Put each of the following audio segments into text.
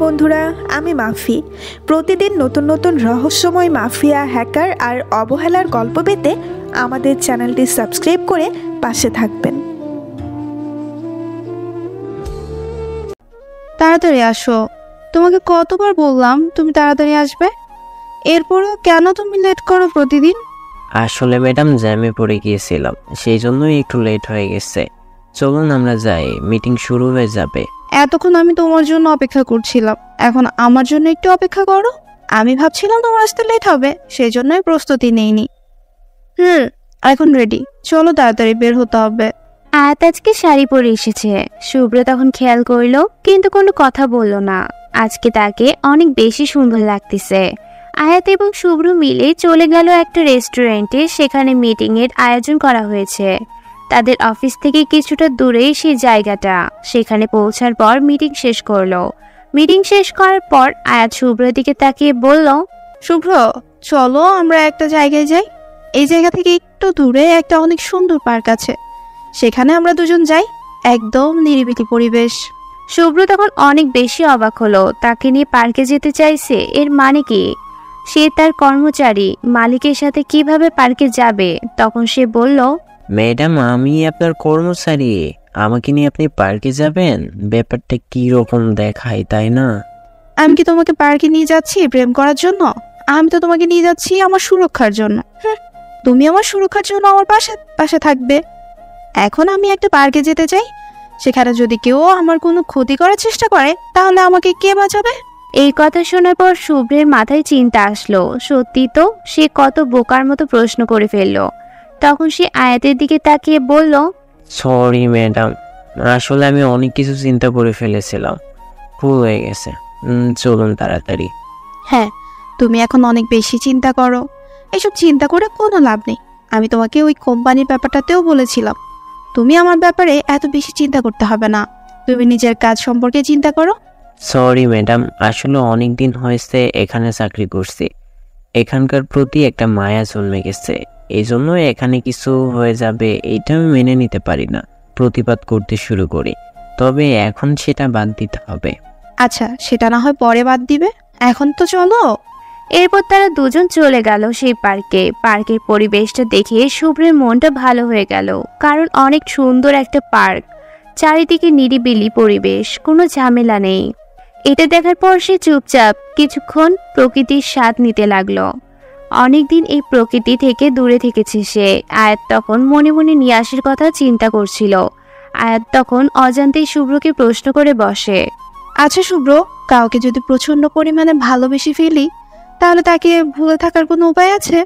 বন্ধুরা, আমি মাফি। প্রতিদিন নতুন নতুন রহস্যময় মাফিয়া, হ্যাকার আর অবহেলার গল্প পেতে আমাদের চ্যানেলটি সাবস্ক্রাইব করে পাশে থাকবেন। তাড়াতাড়ি আসো। তোমাকে কতবার বললাম তুমি তাড়াতাড়ি আসবে, এরপরও কেন তুমি লেট করো প্রতিদিন? আসলে ম্যাডাম জ্যামে পড়ে গিয়েছিলাম, সেই জন্যই একটু লেট হয়ে গেছে। চলুন আমরা যাই, মিটিং শুরু হয়ে যাবে। এতক্ষণ আমি তোমার জন্য অপেক্ষা করছিলাম, এখন আমার জন্য একটু অপেক্ষা করো। আমি ভাবছিলাম তোমার আসতে লেট হবে, সেই জন্যই প্রস্তুতি নেইনি। এখন রেডি, চলো তাড়াতাড়ি বের হতে হবে। আয়াত আজকে শাড়ি পরে এসেছে। শুভ্র তখন খেয়াল করলো, কিন্তু কোনো কথা বলল না। আজকে তাকে অনেক বেশি সুন্দর লাগতেছে। আয়াত এবং শুভ্র মিলে চলে গেল একটা রেস্টুরেন্টে। সেখানে মিটিং এর আয়োজন করা হয়েছে। তাদের অফিস থেকে কিছুটা দূরেই সেই জায়গাটা। সেখানে পৌঁছার পর মিটিং শেষ করলো। মিটিং শেষ করার পর আয়াত শুভ্রের দিকে তাকিয়ে বলল, শুভ্র, চলো আমরা একটা জায়গায় যাই। এই জায়গা থেকে একটু দূরে একটা অনেক সুন্দর পার্ক আছে, সেখানে আমরা দুজন যাই। একদম নিরিবিলি পরিবেশ। শুভ্র তখন অনেক বেশি অবাক হলো। তাকে নিয়ে পার্কে যেতে চাইছে, এর মানে কি? সে তার কর্মচারী, মালিকের সাথে কিভাবে পার্কে যাবে? তখন সে বলল, ম্যাডাম আমি আপনার কর্মচারী, আমাকে নিয়ে আপনি পার্কে যাবেন? ব্যাপারটা কি রকম দেখায়, তাই না? আমি কি তোমাকে পার্কে নিয়ে যাচ্ছি প্রেম করার জন্য? আমি তো তোমাকে নিয়ে যাচ্ছি আমার সুরক্ষার জন্য। তুমি আমার সুরক্ষার জন্য আমার পাশে পাশে থাকবে। এখন আমি একটা পার্কে যেতে চাই, সেখানে যদি কেউ আমার কোনো ক্ষতি করার চেষ্টা করে তাহলে আমাকে কে বাঁচাবে? এই কথা শোনার পর শুভ্রের মাথায় চিন্তা আসলো। সত্যি তো, সে কত বোকার মতো প্রশ্ন করে ফেললো। তখন সে আয়াতের দিকে তাকিয়ে বলল, সরি ম্যাডাম, আসলে আমি অনেক কিছু চিন্তা করে ফেলেছিলাম, ভুল হয়ে গেছে। চলুন তাড়াতাড়ি। হ্যাঁ, তুমি এখন অনেক বেশি চিন্তা করো। এসব চিন্তা করে কোনো লাভ নেই। আমি তোমাকে ওই কোম্পানির ব্যাপারটাতেও বলেছিলাম, তুমি আমার ব্যাপারে এত বেশি চিন্তা করতে হবে না। তুমি নিজের কাজ সম্পর্কে চিন্তা করো। সরি ম্যাডাম, আসলে অনেক দিন হয়েছে এখানে চাকরি করছি, এখানকার প্রতি একটা মায়া জন্মে গেছে। এই জন্য এখানে কিছু হয়ে যাবে এটা আমি মেনে নিতে পারি না, প্রতিবাদ করতে শুরু করি। তবে এখন সেটা বাদ দিতে হবে। আচ্ছা, সেটা না হয় পরে বাদ দিবে, এখন তো চলো। এরপর তারা দুজন চলে গেল সেই পার্কে। পার্কের পরিবেশটা দেখে শুভ্রের মনটা ভালো হয়ে গেল, কারণ অনেক সুন্দর একটা পার্ক। চারিদিকে নিরিবিলি পরিবেশ, কোনো ঝামেলা নেই। এটা দেখার পর সে চুপচাপ কিছুক্ষণ প্রকৃতির স্বাদ নিতে লাগলো। অনেকদিন এই প্রকৃতি থেকে দূরে থেকেছে সে। আয়াত তখন মনে মনে নিয়াসের কথা চিন্তা করছিল। আয়াত তখন অজান্তেই শুভ্রকে প্রশ্ন করে বসে, আচ্ছা শুভ্র, কাউকে যদি প্রচন্ড পরিমাণে ভালোবেসে ফেলি তাহলে তাকে ভুলে থাকার কোনো উপায় আছে?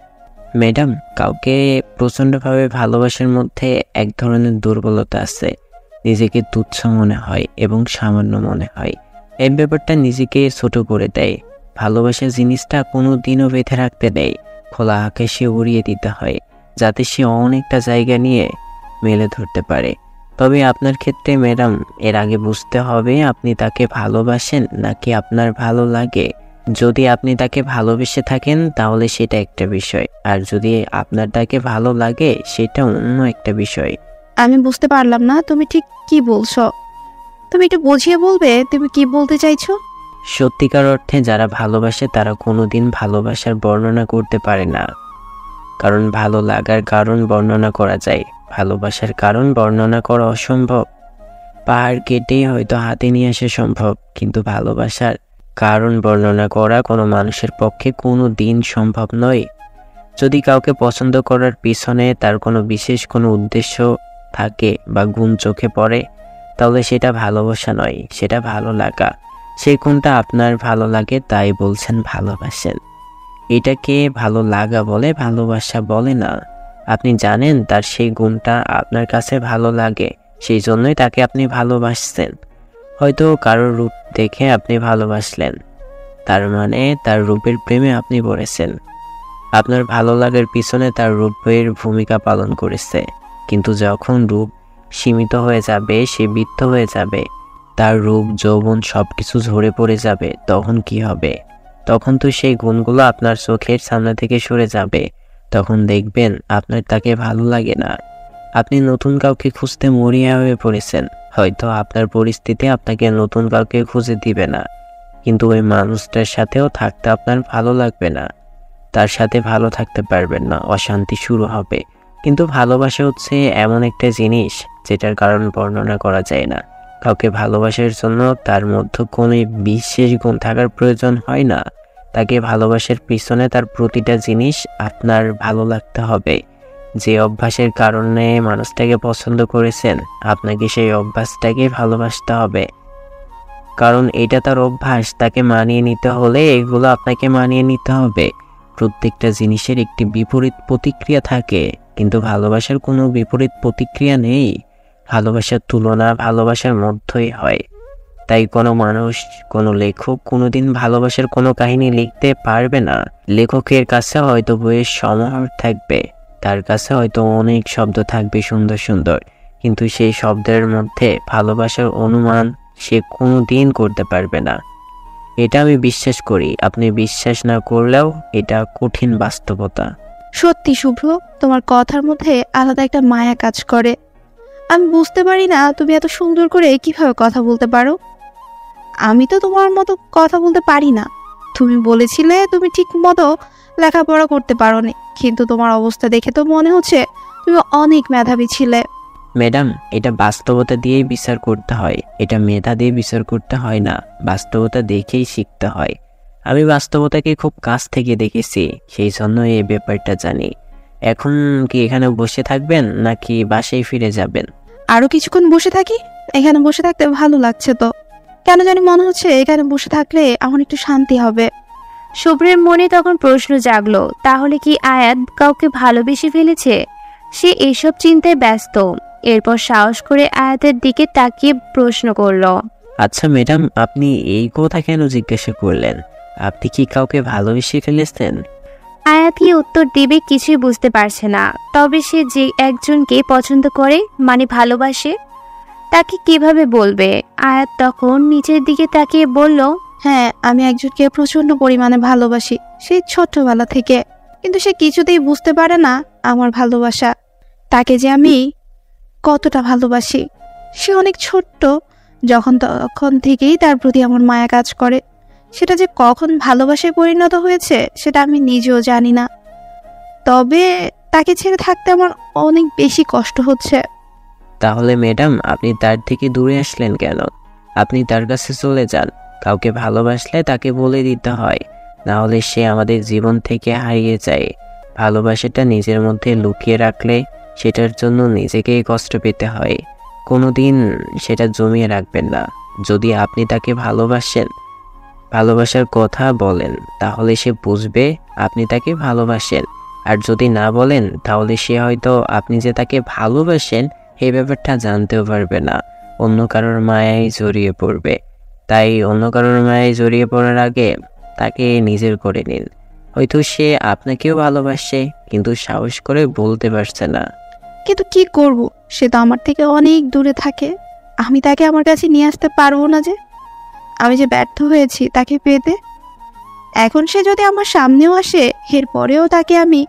ম্যাডাম, কাউকে প্রচণ্ডভাবে ভালোবাসার মধ্যে এক ধরনের দুর্বলতা আছে। নিজেকে তুচ্ছ মনে হয় এবং সামান্য মনে হয়। এই ব্যাপারটা নিজেকে ছোট করে দেয়। ভালোবাসা জিনিসটা কোনো দিনও বেঁধে রাখতে দেয়, খোলা আকাশে উড়িয়ে দিতে হয়, যাতে সে অনেকটা জায়গা নিয়ে মেলে ধরতে পারে। তবে আপনার ক্ষেত্রে ম্যাডাম, এর আগে বুঝতে হবে আপনি তাকে ভালোবাসেন নাকি আপনার ভালো লাগে। যদি আপনি তাকে ভালোবেসে থাকেন তাহলে সেটা একটা বিষয়, আর যদি আপনার তাকে ভালো লাগে সেটা অন্য একটা বিষয়। আমি বুঝতে পারলাম না তুমি ঠিক কি বলছো। তুমি একটু বুঝিয়ে বলবে তুমি কি বলতে চাইছো? সত্যিকার অর্থে যারা ভালোবাসে তারা কোনোদিন ভালোবাসার বর্ণনা করতে পারে না, কারণ ভালো লাগার কারণ বর্ণনা করা যায়, ভালোবাসার কারণ বর্ণনা করা অসম্ভব। পাহাড় কেটে হয়তো হাতে নিয়ে আসা সম্ভব, কিন্তু ভালোবাসার কারণ বর্ণনা করা কোনো মানুষের পক্ষে কোনো দিন সম্ভব নয়। যদি কাউকে পছন্দ করার পিছনে তার কোনো বিশেষ কোনো উদ্দেশ্য থাকে বা গুণ চোখে পড়ে, তাহলে সেটা ভালোবাসা নয়, সেটা ভালো লাগা। সেই কোনটা আপনার ভালো লাগে তাই বলছেন ভালোবাসেন, এটাকে ভালো লাগা বলে, ভালোবাসা বলে না। আপনি জানেন তার সেই গুণটা আপনার কাছে ভালো লাগে, সেই জন্যই তাকে আপনি ভালোবাসছেন। হয়তো কারোর রূপ দেখে আপনি ভালোবাসলেন, তার মানে তার রূপের প্রেমে আপনি পড়েছেন। আপনার ভালো লাগার পিছনে তার রূপের ভূমিকা পালন করেছে। কিন্তু যখন রূপ সীমিত হয়ে যাবে, সে বৃদ্ধ হয়ে যাবে, তার রূপ যৌবন সবকিছু ঝরে পড়ে যাবে, তখন কি হবে? তখন তো সেই গুণগুলো আপনার চোখের সামনে থেকে সরে যাবে। তখন দেখবেন আপনার তাকে ভালো লাগে না। আপনি নতুন কাউকে খুঁজতে মরিয়া হয়ে পড়েছেন। হয়তো আপনার পরিস্থিতি আপনাকে নতুন কাউকে খুঁজে দিবে না, কিন্তু ওই মানুষটার সাথেও থাকতে আপনার ভালো লাগবে না, তার সাথে ভালো থাকতে পারবেন না, অশান্তি শুরু হবে। কিন্তু ভালোবাসা হচ্ছে এমন একটা জিনিস যেটার কারণ বর্ণনা করা যায় না। কাউকে ভালোবাসার জন্য তার মধ্যে কোনো বিশেষ গুণ থাকার প্রয়োজন হয় না। তাকে ভালোবাসার পিছনে তার প্রতিটা জিনিস আপনার ভালো লাগতে হবে। যে অভ্যাসের কারণে মানুষটাকে পছন্দ করেছেন, আপনাকে সেই অভ্যাসটাকে ভালোবাসতে হবে। কারণ এটা তার অভ্যাস, তাকে মানিয়ে নিতে হলে এগুলো আপনাকে মানিয়ে নিতে হবে। প্রত্যেকটা জিনিসের একটি বিপরীত প্রতিক্রিয়া থাকে, কিন্তু ভালোবাসার কোনো বিপরীত প্রতিক্রিয়া নেই। ভালোবাসার তুলনা ভালোবাসার মধ্যেই হয়। তাই কোনো মানুষ, কোনো লেখক কোনোদিন ভালোবাসার কোনো কাহিনী লিখতে পারবে না। লেখকের কাছে হয়তো বইয়ের সমাহার থাকবে, তার কাছে হয়তো অনেক শব্দ থাকবে সুন্দর সুন্দর, কিন্তু সেই শব্দের মধ্যে ভালোবাসার অনুমান সে কোনোদিন করতে পারবে না। এটা আমি বিশ্বাস করি, আপনি বিশ্বাস না করলেও এটা কঠিন বাস্তবতা। সত্যি শুভ্র, তোমার কথার মধ্যে আলাদা একটা মায়া কাজ করে। আমি বুঝতে পারি না তুমি এত সুন্দর করে কিভাবে কথা বলতে পারো। আমি তো তোমার মতো কথা বলতে পারি না। তুমি বলেছিলে তুমি ঠিক মতো লেখাপড়া করতে পারো নি, কিন্তু তোমার অবস্থা দেখে তো মনে হচ্ছে তুমি অনেক মেধাবী ছিলে। ম্যাডাম, এটা বাস্তবতা দিয়েই বিচার করতে হয়, এটা মেধা দিয়ে বিচার করতে হয় না। বাস্তবতা দেখেই শিখতে হয়। আমি বাস্তবতাকে খুব কাছ থেকে দেখেছি, সেই জন্য এই ব্যাপারটা জানি। এখন কি এখানে বসে থাকবেন নাকি বাসায় ফিরে যাবেন? আরো কিছুক্ষণ বসে থাকি। এখানে বসে থাকতে ভালো লাগছে তো, কেন জানি মনে হচ্ছে এখানে বসে থাকলে আমার একটু শান্তি হবে। শুভ্রের মনে তখন প্রশ্ন জাগলো, তাহলে কি আয়াত কাউকে ভালোবেসে ফেলেছে? সে এসব চিন্তায় ব্যস্ত। এরপর সাহস করে আয়াতের দিকে তাকিয়ে প্রশ্ন করলো, আচ্ছা ম্যাডাম, আপনি এই কথা কেন জিজ্ঞাসা করলেন? আপনি কি কাউকে ভালোবেসে ফেলেছেন? আয়াত কি উত্তর দিবে কিছুই বুঝতে পারছে না। তবে সে যে একজনকে পছন্দ করে, মানে ভালোবাসে, তাকে কিভাবে বলবে? আয়াত তখন নিচের দিকে তাকিয়ে বলল, হ্যাঁ, আমি একজনকে প্রচন্ড পরিমাণে ভালোবাসি, সেই ছোট্টবেলা থেকে। কিন্তু সে কিছুতেই বুঝতে পারে না আমার ভালোবাসা, তাকে যে আমি কতটা ভালোবাসি। সে অনেক ছোট্ট, তখন থেকেই তার প্রতি আমার মায়া কাজ করে। সেটা যে কখন ভালোবাসায় পরিণত হয়েছে সেটা আমি নিজেও জানি না। তবে তাকে ছেড়ে থাকতে আমার অনেক বেশি কষ্ট হচ্ছে। তাহলে ম্যাডাম, আপনি তার থেকে দূরে আসলেন কেন? আপনি তার কাছে চলে যান। কাউকে ভালোবাসলে তাকে বলে দিতে হয়, না হলে সে আমাদের জীবন থেকে হারিয়ে যায়। ভালোবাসাটা নিজের মধ্যে লুকিয়ে রাখলে সেটার জন্য নিজেকেই কষ্ট পেতে হয়। কোনোদিন সেটা জমিয়ে রাখবেন না। যদি আপনি তাকে ভালোবাসেন, ভালোবাসার কথা বলেন, তাহলে সে বুঝবে আপনি তাকে ভালোবাসেন। আর যদি না বলেন, তাহলে সে হয়তো আপনি যে তাকে ভালোবাসেন এই ব্যাপারটা জানতেও পারবে না, অন্য কারোর মায়ায় জড়িয়ে পড়বে। তাই অন্য কারোর মায়ায় জড়িয়ে পড়ার আগে তাকে নিজের করে নিন। হয়তো সে আপনাকেও ভালোবাসে, কিন্তু সাহস করে বলতে পারছে না। কিন্তু কি করব, সে তো আমার থেকে অনেক দূরে থাকে। আমি তাকে আমার কাছে নিয়ে আসতে পারবো না যে। আমি যে ব্যর্থ হয়েছি তাকে পেতে। এখন সে যদি আমার সামনেও আসে, এরপরেও তাকে আমি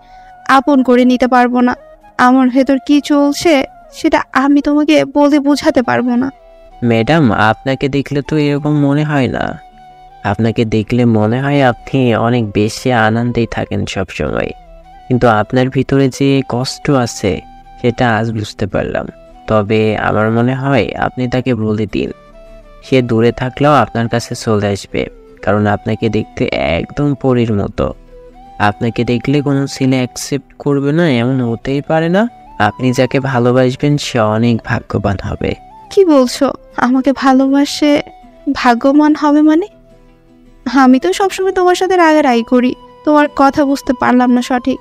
আপন করে নিতে পারবো না। আমার ভেতর কি চলছে সেটা আমি তোমাকে বলে বোঝাতে পারবো না। ম্যাডাম, আপনাকে দেখলে তো এরকম মনে হয় না। আপনাকে দেখলে মনে হয় আপনি অনেক বেশি আনন্দেই থাকেন সব সময়, কিন্তু আপনার ভিতরে যে কষ্ট আছে সেটা আজ বুঝতে পারলাম। তবে আমার মনে হয় আপনি তাকে বলে দিন। সে দূরে থাকলেও আপনার কাছে চলে আসবে, কারণ আপনাকে দেখতে একদম পরীর মতো। আপনাকে দেখলে কোনো ছেলে অ্যাকসেপ্ট করবে না এমন হতেই পারে না। আপনি যাকে ভালোবাসবেন সে অনেক ভাগ্যবান হবে। কি বলছো? আমাকে ভালোবাসে ভাগ্যবান হবে মানে? আমি তো সবসময় তোমার সাথে রাগারাগি করি। তোমার কথা বুঝতে পারলাম না সঠিক।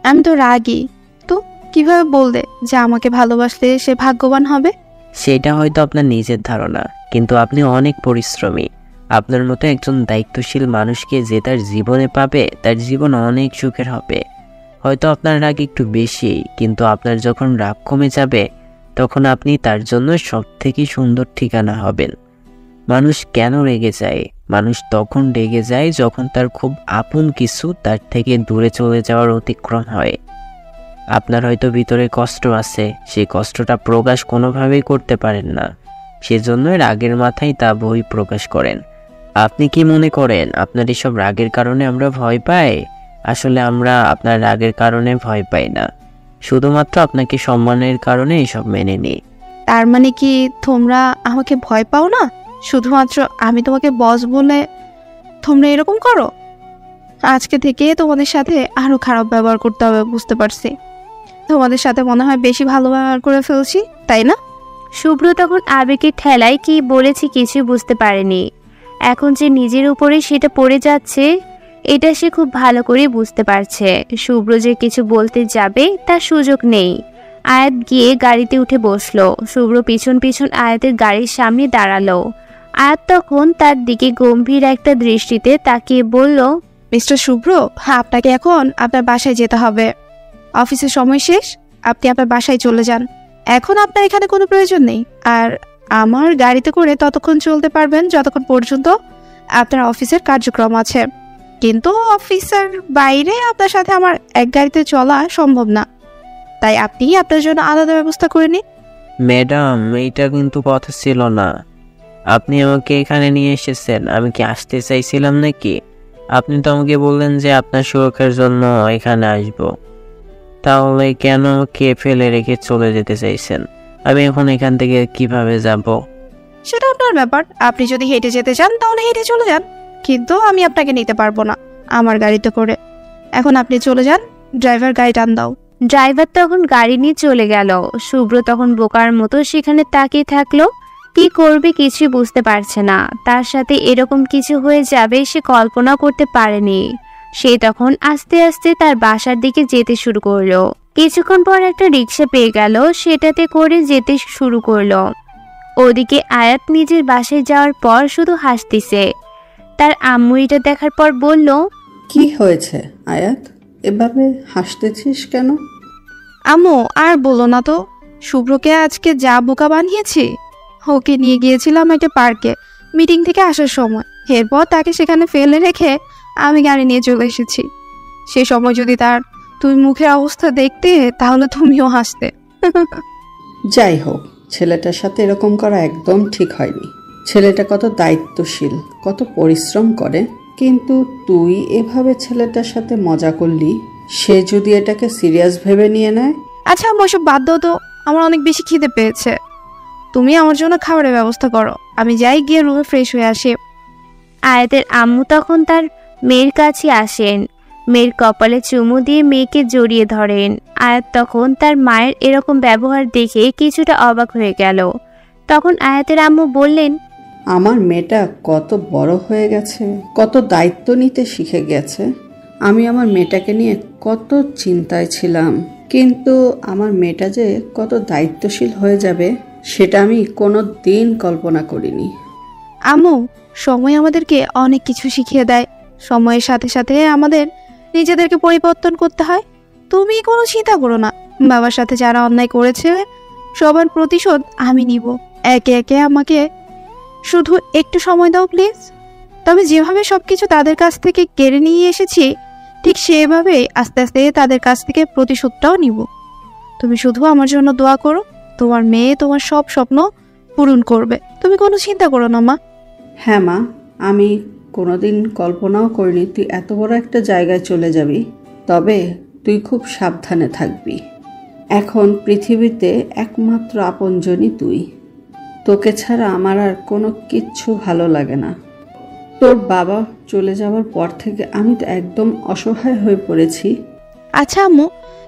আমি তো রাগী। তো কিভাবে বললে যে আমাকে ভালোবাসলে সে ভাগ্যবান হবে? সেটা হয়তো আপনার নিজের ধারণা, কিন্তু আপনি অনেক পরিশ্রমী। আপনার মতো একজন দায়িত্বশীল মানুষকে যে তার জীবনে পাবে, তার জীবন অনেক সুখের হবে। হয়তো আপনার রাগ একটু বেশি, কিন্তু আপনার যখন রাগ কমে যাবে তখন আপনি তার জন্য সবথেকে সুন্দর ঠিকানা হবেন। মানুষ কেন রেগে যায়? মানুষ তখন রেগে যায় যখন তার খুব আপন কিছু তার থেকে দূরে চলে যাওয়ার অতিক্রম হয়। আপনার হয়তো ভিতরে কষ্ট আছে, সেই কষ্টটা প্রকাশ কোনোভাবেই করতে পারেন না, সেজন্য রাগের মাথায় তা বই প্রকাশ করেন। আপনি কি মনে করেন আপনার এসব রাগের কারণে আমরা ভয় পাই? আসলে আমরা আপনার রাগের কারণে ভয় পাই না, শুধুমাত্র আপনাকে সম্মানের কারণে এসব মেনে নিই। তার মানে কি তোমরা আমাকে ভয় পাও না? শুধুমাত্র আমি তোমাকে বস বলে তোমরা এরকম করো? আজকে থেকে তোমাদের সাথে আরো খারাপ ব্যবহার করতে হবে, বুঝতে পারছি। তোমাদের সাথে মনে হয় বেশি ভালো ব্যবহার করে ফেলছি, তাই না? শুভ্র তখন আবেগের ঠেলায় কি বলেছে কিছু বুঝতে পারেনি। এখন যে নিজের উপরে সেটা পড়ে যাচ্ছে এটা সে খুব ভালো করে বুঝতে পারছে। শুভ্র যে কিছু বলতে যাবে তার সুযোগ নেই। আয়াত গিয়ে গাড়িতে উঠে বসলো। শুভ্র পিছন পিছন আয়াতের গাড়ির সামনে দাঁড়ালো। আয়াত তখন তার দিকে গম্ভীর একটা দৃষ্টিতে তাকিয়ে বলল, মিস্টার শুভ্র, আপনাকে এখন আপনার বাসায় যেতে হবে। অফিসের সময় শেষ, আপনি আপনার বাসায় চলে যান। এখন আপনার এখানে কোনো প্রয়োজন নেই। আর আমার গাড়িতে করে ততক্ষণ চলতে পারবেন যতক্ষণ পর্যন্ত আপনার অফিসের কার্যক্রম আছে, কিন্তু অফিসের বাইরে আপনার সাথে আমার এক গাড়িতে চলা সম্ভব না। তাই আপনি আপনার জন্য আলাদা ব্যবস্থা করে নিন। ম্যাডাম, এইটা কিন্তু কথা ছিল না। আপনি আমাকে এখানে নিয়ে এসেছেন, আমি কি আসতে চাইছিলাম নাকি? আপনি তো আমাকে বললেন যে আপনার সুরক্ষার জন্য এখানে আসব, তাহলে কেন কে ফেলে রেখে চলে যেতে চাইছেন? আমি এখন এখান থেকে কিভাবে যাব? সেটা আপনার ব্যাপার। আপনি যদি হেঁটে যেতে চান তাহলে হেঁটে চলে যান, কিন্তু আমি আপনাকে নিতে পারবো না আমার গাড়িতে করে। এখন আপনি চলে যান, ড্রাইভার গাড়ি টান দাও। ড্রাইভার তখন গাড়ি নিয়ে চলে গেল। শুভ্র তখন বোকার মতো সেখানে তাকিয়ে থাকলো। কি করবে কিছু বুঝতে পারছে না। তার সাথে এরকম কিছু হয়ে যাবে সে কল্পনা করতে পারেনি। সে তখন আস্তে আস্তে তার বাসার দিকে যেতে শুরু করলো। কিছুক্ষণ পর একটা রিক্সা পেয়ে গেল, সেটাতে করে যেতে শুরু করলো। ওদিকে আয়াত নিজের বাসায় যাওয়ার পর শুধু হাসতিছে। তার আম্মু এটা দেখার পর বলল, কি হয়েছে আয়াত, এভাবে হাসতেছিস কেন? আম্মু আর বলো না তো, শুভ্রকে আজকে যা বোকা বানিয়েছি। ওকে নিয়ে গিয়েছিলাম একটা পার্কে মিটিং থেকে আসার সময়। এরপর তাকে সেখানে ফেলে রেখে আমি গাড়ি নিয়ে চলে এসেছি। সে সময় যদি তুমি মুখের অবস্থা দেখতে তাহলে তুমিও হাসতে। যাই হোক, ছেলেটার সাথে এরকম করা একদম ঠিক হয়নি। ছেলেটা কত দায়িত্বশীল, কত পরিশ্রম করে, কিন্তু তুই এভাবে ছেলেটার সাথে মজা করলি। সে যদি এটাকে সিরিয়াস ভেবে নিয়ে নেয়? আচ্ছা আম্মু, ওসব বাদ দাও তো, আমার অনেক বেশি খিদে পেয়েছে। তুমি আমার জন্য খাবারের ব্যবস্থা করো, আমি যাই গিয়ে রুমে ফ্রেশ হয়ে আসি। আয়াতের আম্মু তখন তার মেয়ের কাছে আসেন। মেয়ের কপালে চুমু দিয়ে মেয়েকে জড়িয়ে ধরেন। আয়াত তখন তার মায়ের এরকম ব্যবহার দেখে কিছুটা অবাক হয়ে গেল। তখন আয়াতের আম্মু বললেন, আমার মেয়েটা কত বড় হয়ে গেছে, কত দায়িত্ব নিতে শিখে গেছে। আমি আমার মেয়েটাকে নিয়ে কত চিন্তায় ছিলাম, কিন্তু আমার মেয়েটা যে কত দায়িত্বশীল হয়ে যাবে সেটা আমি কোনো দিন কল্পনা করিনি। আম্মু, সময় আমাদেরকে অনেক কিছু শিখিয়ে দেয়। সময়ের সাথে সাথে আমাদের নিজেদেরকে পরিবর্তন করতে হয়। তুমি কোনো চিন্তা করো না, বাবার সাথে যারা অন্যায় করেছে সবার প্রতিশোধ আমি নিব। একে একে আমাকে শুধু একটু সময় দাও প্লিজ। তবে যেভাবে সবকিছু তাদের কাছ থেকে কেড়ে নিয়ে এসেছি ঠিক সেভাবে আস্তে আস্তে তাদের কাছ থেকে প্রতিশোধটাও নিব। তুমি শুধু আমার জন্য দোয়া করো, তোমার মেয়ে তোমার সব স্বপ্ন পূরণ করবে। তুমি কোনো চিন্তা করো না মা। হ্যাঁ মা, আমি কোনোদিন কল্পনাও করিনি তুই এত বড় একটা জায়গায় চলে যাবি। তবে তুই খুব সাবধানে থাকবি। এখন পৃথিবীতে একমাত্র আপনজনই তুই। তোকে ছাড়া আমার আর কোনো কিচ্ছু ভালো লাগে না। তোর বাবা চলে যাওয়ার পর থেকে আমি তো একদম অসহায় হয়ে পড়েছি। আচ্ছা আম্মু,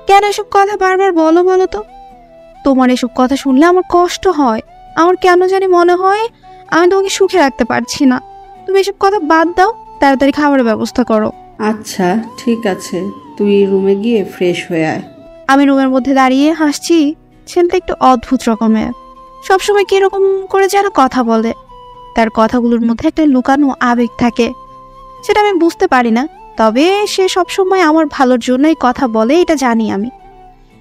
কেন এসব কথা বারবার বলো বলো তো? তোমার এসব কথা শুনলে আমার কষ্ট হয়। আমার কেন জানি মনে হয় আমি তোমাকে সুখে রাখতে পারছি না। তুমি এসব কথা বাদ দাও, তাড়াতাড়ি খাবারের ব্যবস্থা করো। আচ্ছা ঠিক আছে, তুই রুমে গিয়ে ফ্রেশ হয়ে আয়। আমি রুমের মধ্যে দাঁড়িয়ে হাসছি। ছেলেটা একটু অদ্ভুত রকমের, সবসময় কিরকম করে যেন কথা বলে। তার কথাগুলোর মধ্যে একটা লুকানো আবেগ থাকে, সেটা আমি বুঝতে পারি না। তবে সে সবসময় আমার ভালোর জন্যই কথা বলে, এটা জানি আমি।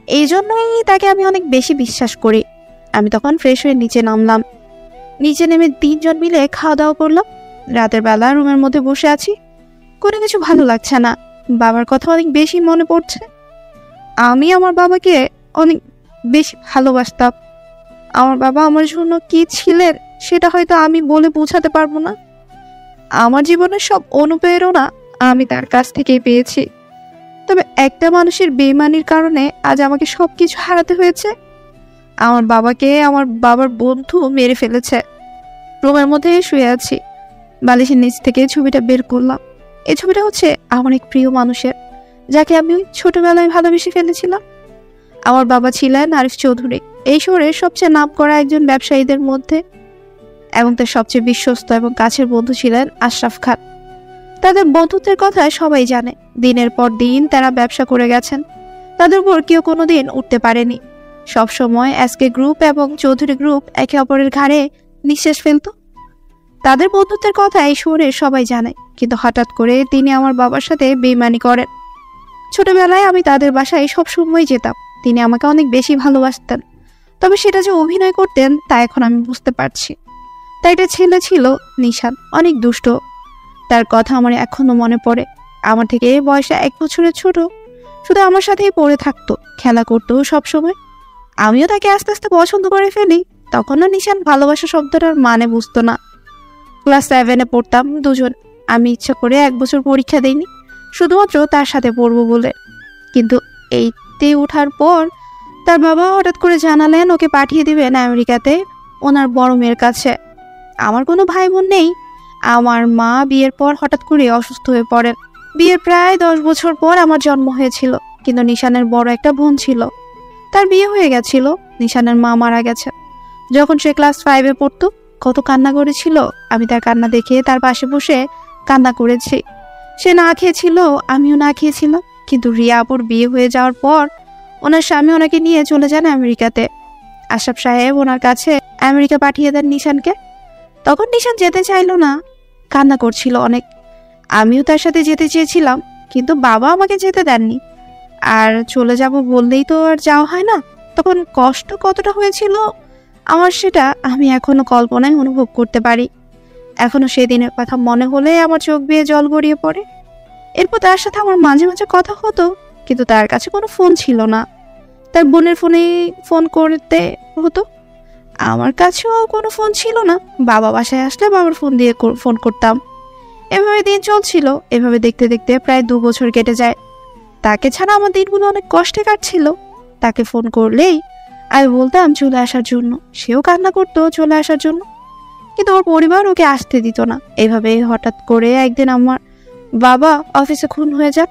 এই জন্যই তাকে আমি অনেক বেশি বিশ্বাস করি। আমি তখন ফ্রেশ হয়ে নিচে নামলাম। নিচে নেমে 3 জন মিলে খাওয়া দাওয়া করলাম। রাতের বেলা রুমের মধ্যে বসে আছি, কোনো কিছু ভালো লাগছে না। বাবার কথা অনেক বেশি মনে পড়ছে। আমি আমার বাবাকে অনেক বেশি ভালোবাসতাম। আমার বাবা আমার জন্য কি ছিলেন সেটা হয়তো আমি বলে বোঝাতে পারবো না। আমার জীবনের সব অনুপ্রেরণা আমি তার কাছ থেকেই পেয়েছি। তবে একটা মানুষের বেইমানির কারণে আজ আমাকে সবকিছু হারাতে হয়েছে। আমার বাবাকে আমার বাবার বন্ধু মেরে ফেলেছে। রুমের মধ্যে শুয়ে আছি, বালিশের নিচ থেকে ছবিটা বের করলাম। এই ছবিটা হচ্ছে আমার এক প্রিয় মানুষের, যাকে আমি ছোটবেলায় ভালোবেসে ফেলেছিলাম। আমার বাবা ছিলেন আরিফ চৌধুরী, এই শহরের সবচেয়ে নামকরা একজন ব্যবসায়ীদের মধ্যে, এবং তার সবচেয়ে বিশ্বস্ত এবং কাছের বন্ধু ছিলেন আশরাফ খান। তাদের বন্ধুত্বের কথা সবাই জানে। দিনের পর দিন তারা ব্যবসা করে গেছেন, তাদের উপর কেউ কোনোদিন উঠতে পারেনি। সবসময় এসকে গ্রুপ এবং চৌধুরী গ্রুপ একে অপরের ঘাড়ে নিঃশ্বাস ফেলত। তাদের বন্ধুত্বের কথা এই শহরে সবাই জানে, কিন্তু হঠাৎ করে তিনি আমার বাবার সাথে বেইমানি করেন। ছোটবেলায় আমি তাদের বাসায় সবসময় যেতাম। তিনি আমাকে অনেক বেশি ভালোবাসতেন, তবে সেটা যে অভিনয় করতেন তা এখন আমি বুঝতে পারছি। তাই একটা ছেলে ছিল নিশান, অনেক দুষ্ট। তার কথা আমার এখনো মনে পড়ে। আমার থেকে বয়সে 1 বছরের ছোট, শুধু আমার সাথেই পড়ে থাকতো, খেলা করতো সবসময়। আমিও তাকে আস্তে আস্তে পছন্দ করে ফেলি। তখনও নিশান ভালোবাসা শব্দটার মানে বুঝতো না। ক্লাস 7-এ পড়তাম দুজন। আমি ইচ্ছা করে 1 বছর পরীক্ষা দেইনি, শুধুমাত্র তার সাথে পড়বো বলে। কিন্তু 8-এ ওঠার পর তার বাবা হঠাৎ করে জানালেন ওকে পাঠিয়ে দিবেন আমেরিকাতে ওনার বড় মেয়ের কাছে। আমার কোনো ভাই বোন নেই। আমার মা বিয়ের পর হঠাৎ করে অসুস্থ হয়ে পড়েন। বিয়ের প্রায় 10 বছর পর আমার জন্ম হয়েছিল, কিন্তু নিশানের বড় একটা বোন ছিল, তার বিয়ে হয়ে গেছিল। নিশানের মা মারা গেছে যখন সে ক্লাস 5-এ পড়তো। কত কান্না করেছিল। আমি তার কান্না দেখে তার পাশে বসে কান্না করেছি। সে না খেয়েছিল, আমিও না খেয়েছিলাম। কিন্তু রিয়া আপুর বিয়ে হয়ে যাওয়ার পর ওনার স্বামী ওনাকে নিয়ে চলে যান আমেরিকাতে। আশরাফ সাহেব ওনার কাছে আমেরিকা পাঠিয়ে দেন নিশানকে। তখন নিশান যেতে চাইল না, কান্না করছিল অনেক। আমিও তার সাথে যেতে চেয়েছিলাম, কিন্তু বাবা আমাকে যেতে দেননি। আর চলে যাব বললেই তো আর যাওয়া হয় না। তখন কষ্ট কতটা হয়েছিল আমার, সেটা আমি এখনো কল্পনায় অনুভব করতে পারি। এখনো সেই দিনের কথা মনে হলে আমার চোখ বেয়ে জল গড়িয়ে পড়ে। এরপর তার সাথে আমার মাঝে মাঝে কথা হতো, কিন্তু তার কাছে কোনো ফোন ছিল না। তার বোনের ফোনে ফোন করতে হতো। আমার কাছেও কোনো ফোন ছিল না। বাবা বাসায় আসলে বাবার ফোন দিয়ে ফোন করতাম। এভাবে দিন চলছিল। এভাবে দেখতে দেখতে প্রায় 2 বছর কেটে যায়। তাকে ছাড়া আমার দিনগুলো অনেক কষ্টে কাটছিল। তাকে ফোন করলেই আমি বলতাম চলে আসার জন্য, সেও কান্না করতো চলে আসার জন্য, কিন্তু ওর পরিবার ওকে আসতে দিত না। এইভাবে হঠাৎ করে একদিন আমার বাবা অফিসে খুন হয়ে যান।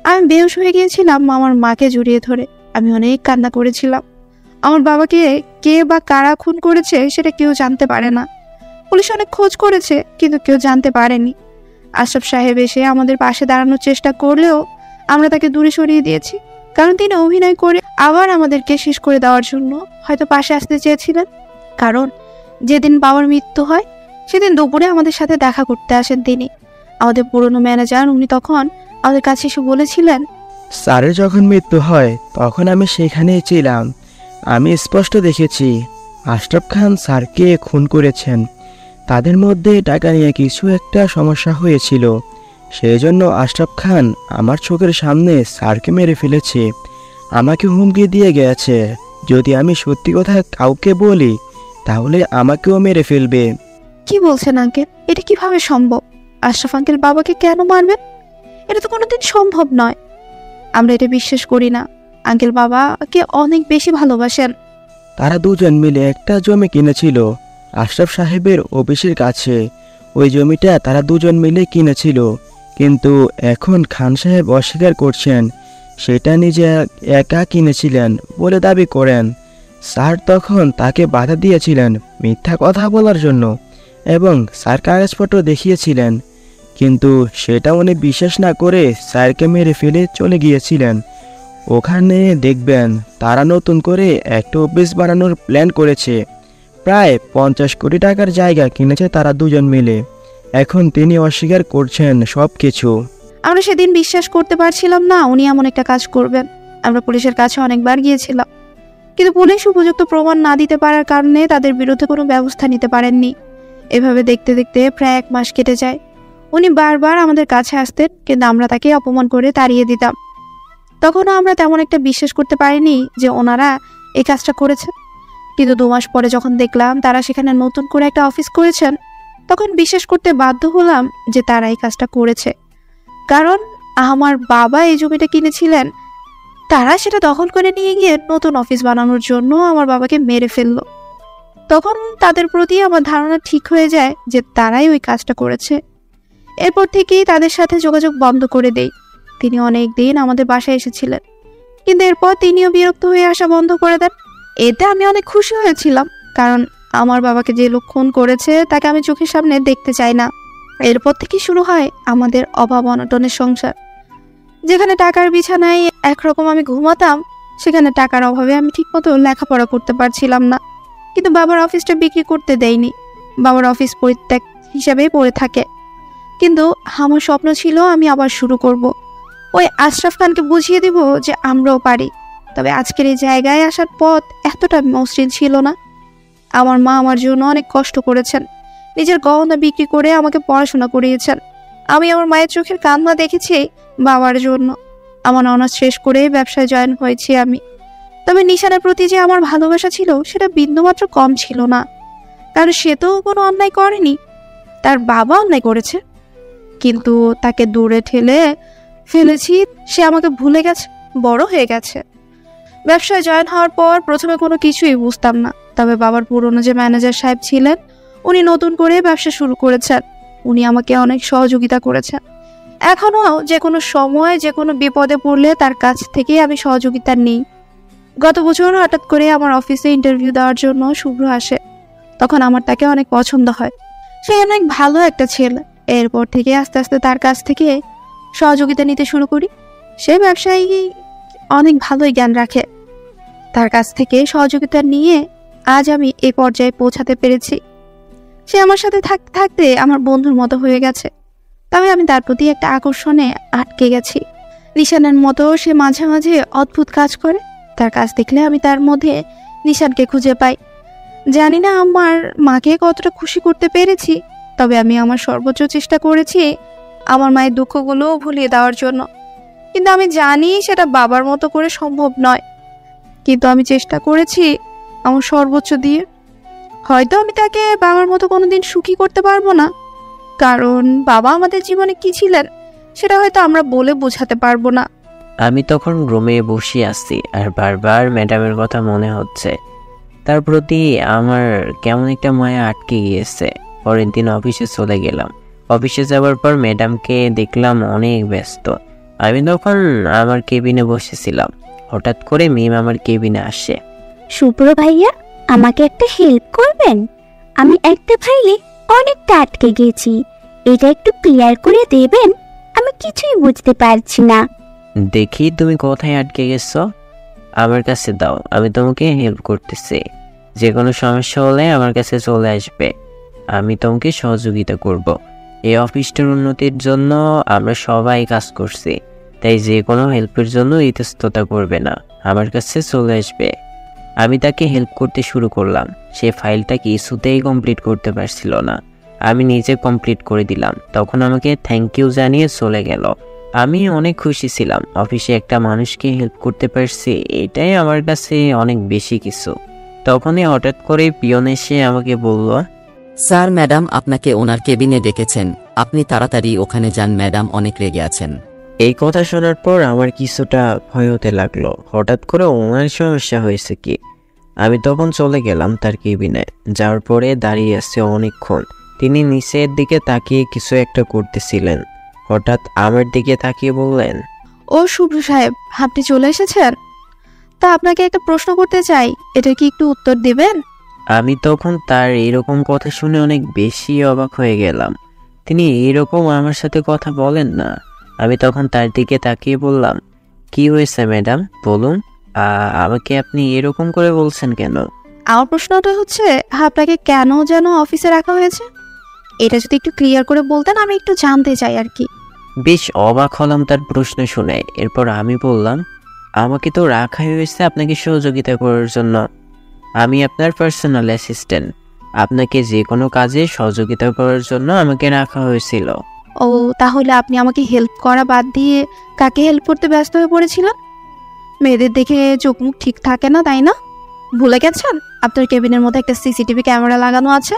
আমি বেহুশ হয়ে গিয়েছিলাম আমার মাকে জড়িয়ে ধরে। আমি অনেক কান্না করেছিলাম। আমার বাবাকে কে বা কারা খুন করেছে সেটা কেউ জানতে পারে না। পুলিশ অনেক খোঁজ করেছে, কিন্তু কেউ জানতে পারেনি। আশরাফ সাহেব এসে আমাদের পাশে দাঁড়ানোর চেষ্টা করলেও আমরা তাকে দূরে সরিয়ে দিয়েছি, কারণ তিনি অভিনয় করে আবার আমাদেরকে শেষ করে দেওয়ার জন্য হয়তো পাশে আসতে চেয়েছিলেন। কারণ যেদিন বাবার মৃত্যু হয় সেদিন দুপুরে আমাদের সাথে দেখা করতে আসেন তিনি। আমাদের পুরনো ম্যানেজার, উনি তখন আমাদের কাছে এসে বলেছিলেন, স্যারের যখন মৃত্যু হয় তখন আমি সেখানেই ছিলাম। আমি স্পষ্ট দেখেছি আশরাফ খান স্যারকে খুন করেছেন। তাদের মধ্যে টাকা নিয়ে কিছু একটা সমস্যা হয়েছিল, সেই জন্য আশরাফ খান আমার চোখের সামনে স্যারকে মেরে ফেলেছে। আমাকে হুমকি দিয়ে গেছে যদি আমি সত্যি কথা কাউকে বলি তাহলে আমাকেও মেরে ফেলবে। কি বলছেন আঙ্কেল? এটা কিভাবে সম্ভব? আশরাফ আঙ্কেল বাবাকে কেন মারবেন? এটা তো কোনোদিন সম্ভব নয়। আমরা এটা বিশ্বাস করি না। আঙ্কেল বাবাকে অনেক বেশি ভালোবাসেন। তারা দুজন মিলে একটা জমি কিনেছিল আশরাফ সাহেবের অফিসের কাছে। ওই জমিটা তারা দুজন মিলে কিনেছিল, কিন্তু এখন খান সাহেব অস্বীকার করছেন সেটা নিজে একা কিনেছিলেন বলে দাবি করেন। স্যার তখন তাকে বাধা দিয়েছিলেন মিথ্যা কথা বলার জন্য, এবং স্যার কাগজপত্র দেখিয়েছিলেন, কিন্তু সেটা উনি বিশ্বাস না করে স্যারকে মেরে ফেলে চলে গিয়েছিলেন। ওখানে দেখবেন তারা নতুন করে একটা অফিস বানানোর প্ল্যান করেছে। প্রায় 50 কোটি টাকার জায়গা কিনেছে তারা দুজন মিলে। এখন তিনি অস্বীকার করছেন সব কিছু। আমরা সেদিন বিশ্বাস করতে পারছিলাম না উনি এমন একটা কাজ করবেন। আমরা পুলিশের কাছে অনেকবার গিয়েছিলাম, কিন্তু পুলিশ উপযুক্ত প্রমাণ না দিতে পারার কারণে তাদের বিরুদ্ধে কোনো ব্যবস্থা নিতে পারেননি। এভাবে দেখতে দেখতে প্রায় 1 মাস কেটে যায়। উনি বারবার আমাদের কাছে আসতেন, কিন্তু আমরা তাকে অপমান করে তাড়িয়ে দিতাম। তখনও আমরা তেমন একটা বিশ্বাস করতে পারিনি যে ওনারা এই কাজটা করেছেন। কিন্তু 2 মাস পরে যখন দেখলাম তারা সেখানে নতুন করে একটা অফিস করেছেন, তখন বিশ্বাস করতে বাধ্য হলাম যে তারা এই কাজটা করেছে। কারণ আমার বাবা এই জমিটা কিনেছিলেন, তারা সেটা দখল করে নিয়ে গিয়ে নতুন অফিস বানানোর জন্য আমার বাবাকে মেরে ফেললো। তখন তাদের প্রতি আমার ধারণা ঠিক হয়ে যায় যে তারাই ওই কাজটা করেছে। এরপর থেকেই তাদের সাথে যোগাযোগ বন্ধ করে দেই। তিনি অনেক দিন আমাদের বাসায় এসেছিলেন, কিন্তু এরপর তিনিও বিরক্ত হয়ে আসা বন্ধ করে দেন। এতে আমি অনেক খুশি হয়েছিলাম, কারণ আমার বাবাকে যে লোক খুন করেছে তাকে আমি চোখের সামনে দেখতে চাই না। এরপর থেকে শুরু হয় আমাদের অভাব অনটনের সংসার। যেখানে টাকার বিছানায় একরকম আমি ঘুমাতাম, সেখানে টাকার অভাবে আমি ঠিকমতো লেখাপড়া করতে পারছিলাম না। কিন্তু বাবার অফিসটা বিক্রি করতে দেয়নি, বাবার অফিস পরিত্যাগ হিসাবেই পড়ে থাকে। কিন্তু আমার স্বপ্ন ছিল আমি আবার শুরু করব। ওই আশরাফ খানকে বুঝিয়ে দিব যে আমরাও পারি। তবে আজকের এই জায়গায় আসার পথ এতটা মসৃণ ছিল না। আমার মা আমার জন্য অনেক কষ্ট করেছেন, নিজের গহনা বিক্রি করে আমাকে পড়াশোনা করিয়েছেন। আমি আমার মায়ের চোখের কান্না দেখেছি বাবার জন্য। আমার অনার্স শেষ করে ব্যবসায় জয়েন হয়েছি আমি। তবে নিশানের প্রতি যে আমার ভালোবাসা ছিল সেটা বিন্দুমাত্র কম ছিল না, কারণ সে তো কোনো অন্যায় করেনি, তার বাবা অন্যায় করেছে। কিন্তু তাকে দূরে ঠেলে ফেলেছি, সে আমাকে ভুলে গেছে, বড় হয়ে গেছে। ব্যবসায় জয়েন হওয়ার পর প্রথমে কোনো কিছুই বুঝতাম না। তবে বাবার পুরনো যে ম্যানেজার সাহেব ছিলেন, উনি নতুন করে ব্যবসা শুরু করেছেন। উনি আমাকে অনেক সহযোগিতা করেছেন। এখনও যে কোনো সময় যে কোনো বিপদে পড়লে তার কাছ থেকে আমি সহযোগিতা নিই। গত বছর হঠাৎ করে আমার অফিসে ইন্টারভিউ দেওয়ার জন্য শুভ্র আসে। তখন আমার তাকে অনেক পছন্দ হয়। সে অনেক ভালো একটা ছেলে। এরপর থেকে আস্তে আস্তে তার কাছ থেকে সহযোগিতা নিতে শুরু করি। সে ব্যবসায়ী অনেক ভালোই জ্ঞান রাখে। তার কাছ থেকে সহযোগিতা নিয়ে আজ আমি এই পর্যায়ে পৌঁছাতে পেরেছি। সে আমার সাথে থাকতে থাকতে আমার বন্ধুর মতো হয়ে গেছে। তবে আমি তার প্রতি একটা আকর্ষণে আটকে গেছি। নিশানের মতো সে মাঝে মাঝে অদ্ভুত কাজ করে। তার কাজ দেখলে আমি তার মধ্যে নিশানকে খুঁজে পাই। জানি না আমার মাকে কতটা খুশি করতে পেরেছি, তবে আমি আমার সর্বোচ্চ চেষ্টা করেছি আমার মায়ের দুঃখগুলোও ভুলিয়ে দেওয়ার জন্য। কিন্তু আমি জানি সেটা বাবার মতো করে সম্ভব নয়, কিন্তু আমি চেষ্টা করেছি আমার সর্বোচ্চ দিয়ে। হয়তো আমি তাকে বাবার মতো কোনোদিন সুখী করতে পারবো না, কারণ বাবা আমাদের জীবনে কি ছিলেন সেটা হয়তো আমরা বলে বোঝাতে পারবো না। আমি তখন রুমে বসে আছি আর বারবার ম্যাডামের কথা মনে হচ্ছে। তার প্রতি আমার কেমন একটা মায়া আটকে গিয়েছে। পরের দিন অফিসে চলে গেলাম। অফিসে যাওয়ার পর ম্যাডামকে দেখলাম অনেক ব্যস্ত। আমি তখন আমার কেবিনে বসেছিলাম। হঠাৎ করে মিম আমার কেবিনে আসে। শুভ্র ভাইয়া, আমাকে একটা হেল্প করবেন? আমি একটা ফাইলে অনেকটা আটকে গেছি, এটা একটু ক্লিয়ার করে দেবেন? আমি কিছুই বুঝতে পারছি না। দেখি তুমি কোথায় আটকে গেছো, আমার কাছে দাও, আমি তোমাকে হেল্প করতেছি। যে কোনো সমস্যা হলে আমার কাছে চলে আসবে, আমি তোমাকে সহযোগিতা করব। এই অফিসটার উন্নতির জন্য আমরা সবাই কাজ করছি, তাই যে কোনো হেল্পের জন্য ইতস্ততা করবে না, আমার কাছে চলে আসবে। আমি তাকে হেল্প করতে শুরু করলাম। সে ফাইলটা কিছুতেই কমপ্লিট করতে পারছিল না। আমি নিজে কমপ্লিট করে দিলাম। তখন আমাকে থ্যাংক ইউ জানিয়ে চলে গেল। আমি অনেক খুশি ছিলাম। অফিসে একটা মানুষকে হেল্প করতে পারছি, এটাই আমার কাছে অনেক বেশি কিছু। তখনই হঠাৎ করে পিয়ন এসে আমাকে বলল, স্যার, ম্যাডাম আপনাকে ওনার কেবিনে ডেকেছেন, আপনি তাড়াতাড়ি ওখানে যান, ম্যাডাম অনেক রেগে আছেন। এই কথা শোনার পর আমার কিছুটা ভয় হতে লাগলো। হঠাৎ করে ওনার সমস্যা হয়েছে কি? আমি তখন চলে গেলাম তার কেবিনে। যাওয়ার পরে দাঁড়িয়ে আছে অনেকক্ষণ। তিনি নিচের দিকে তাকিয়ে কিছু একটা করতেছিলেন। হঠাৎ আমার দিকে তাকিয়ে বললেন, ও শুভ্র সাহেব, আপনি চলে এসেছেন? তা আপনাকে একটা প্রশ্ন করতে চাই, এটা কি একটু উত্তর দেবেন? আমি তখন তার এরকম কথা শুনে অনেক বেশি অবাক হয়ে গেলাম। তিনি এরকম আমার সাথে কথা বলেন না। আমি তখন তার দিকে তাকিয়ে বললাম, কি হয়েছে ম্যাডাম, বলুন, আমাকে আপনি এরকম করে বলছেন কেন? আমার প্রশ্নটা হচ্ছে, আপনাকে কেন যেন অফিসে রাখা হয়েছে, এটা যদি একটু ক্লিয়ার করে বলতেন, আমি একটু জানতে চাই আর কি। বেশ অবাক হলাম তার প্রশ্ন শুনে। এরপর আমি বললাম, আমাকে তো রাখা হয়েছে আপনাকে সহযোগিতা করার জন্য। আমি আপনার পার্সোনাল অ্যাসিস্ট্যান্ট। আপনাকে যে কোনো কাজে সহযোগিতা করার জন্য আমাকে রাখা হয়েছিল। ও, তাহলে আপনি আমাকে হেল্প করা বাদ দিয়ে কাকে হেল্প করতে ব্যস্ত হয়ে পড়েছিলেন? মেয়েদের দেখে চোখ মুখ ঠিক থাকে না, তাই না? ভুলে গেছেন আপনার কেবিনের মধ্যে একটা সিসিটিভি ক্যামেরা লাগানো আছে?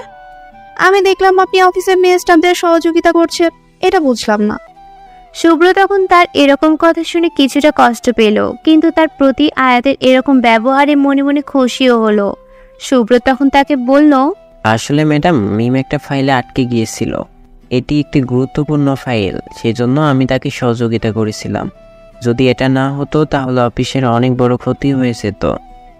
আমি দেখলাম আপনি অফিসের মেয়ে স্টাফদের সহযোগিতা করছেন, এটা বুঝলাম না। শুভ্র তখন তার এরকম কথা শুনে কিছুটা কষ্ট পেল, কিন্তু তার প্রতি আয়াতের এরকম ব্যবহারে মনে মনে খুশিও হলো। শুভ্র তখন তাকে বলল, আসলে ম্যাডাম, মিম একটা ফাইলে আটকে গিয়েছিল। এটি একটি গুরুত্বপূর্ণ ফাইল, সেজন্য আমি তাকে সহযোগিতা করেছিলাম। যদি এটা না হতো তাহলে অফিসের অনেক বড় ক্ষতি হয়েছে। তো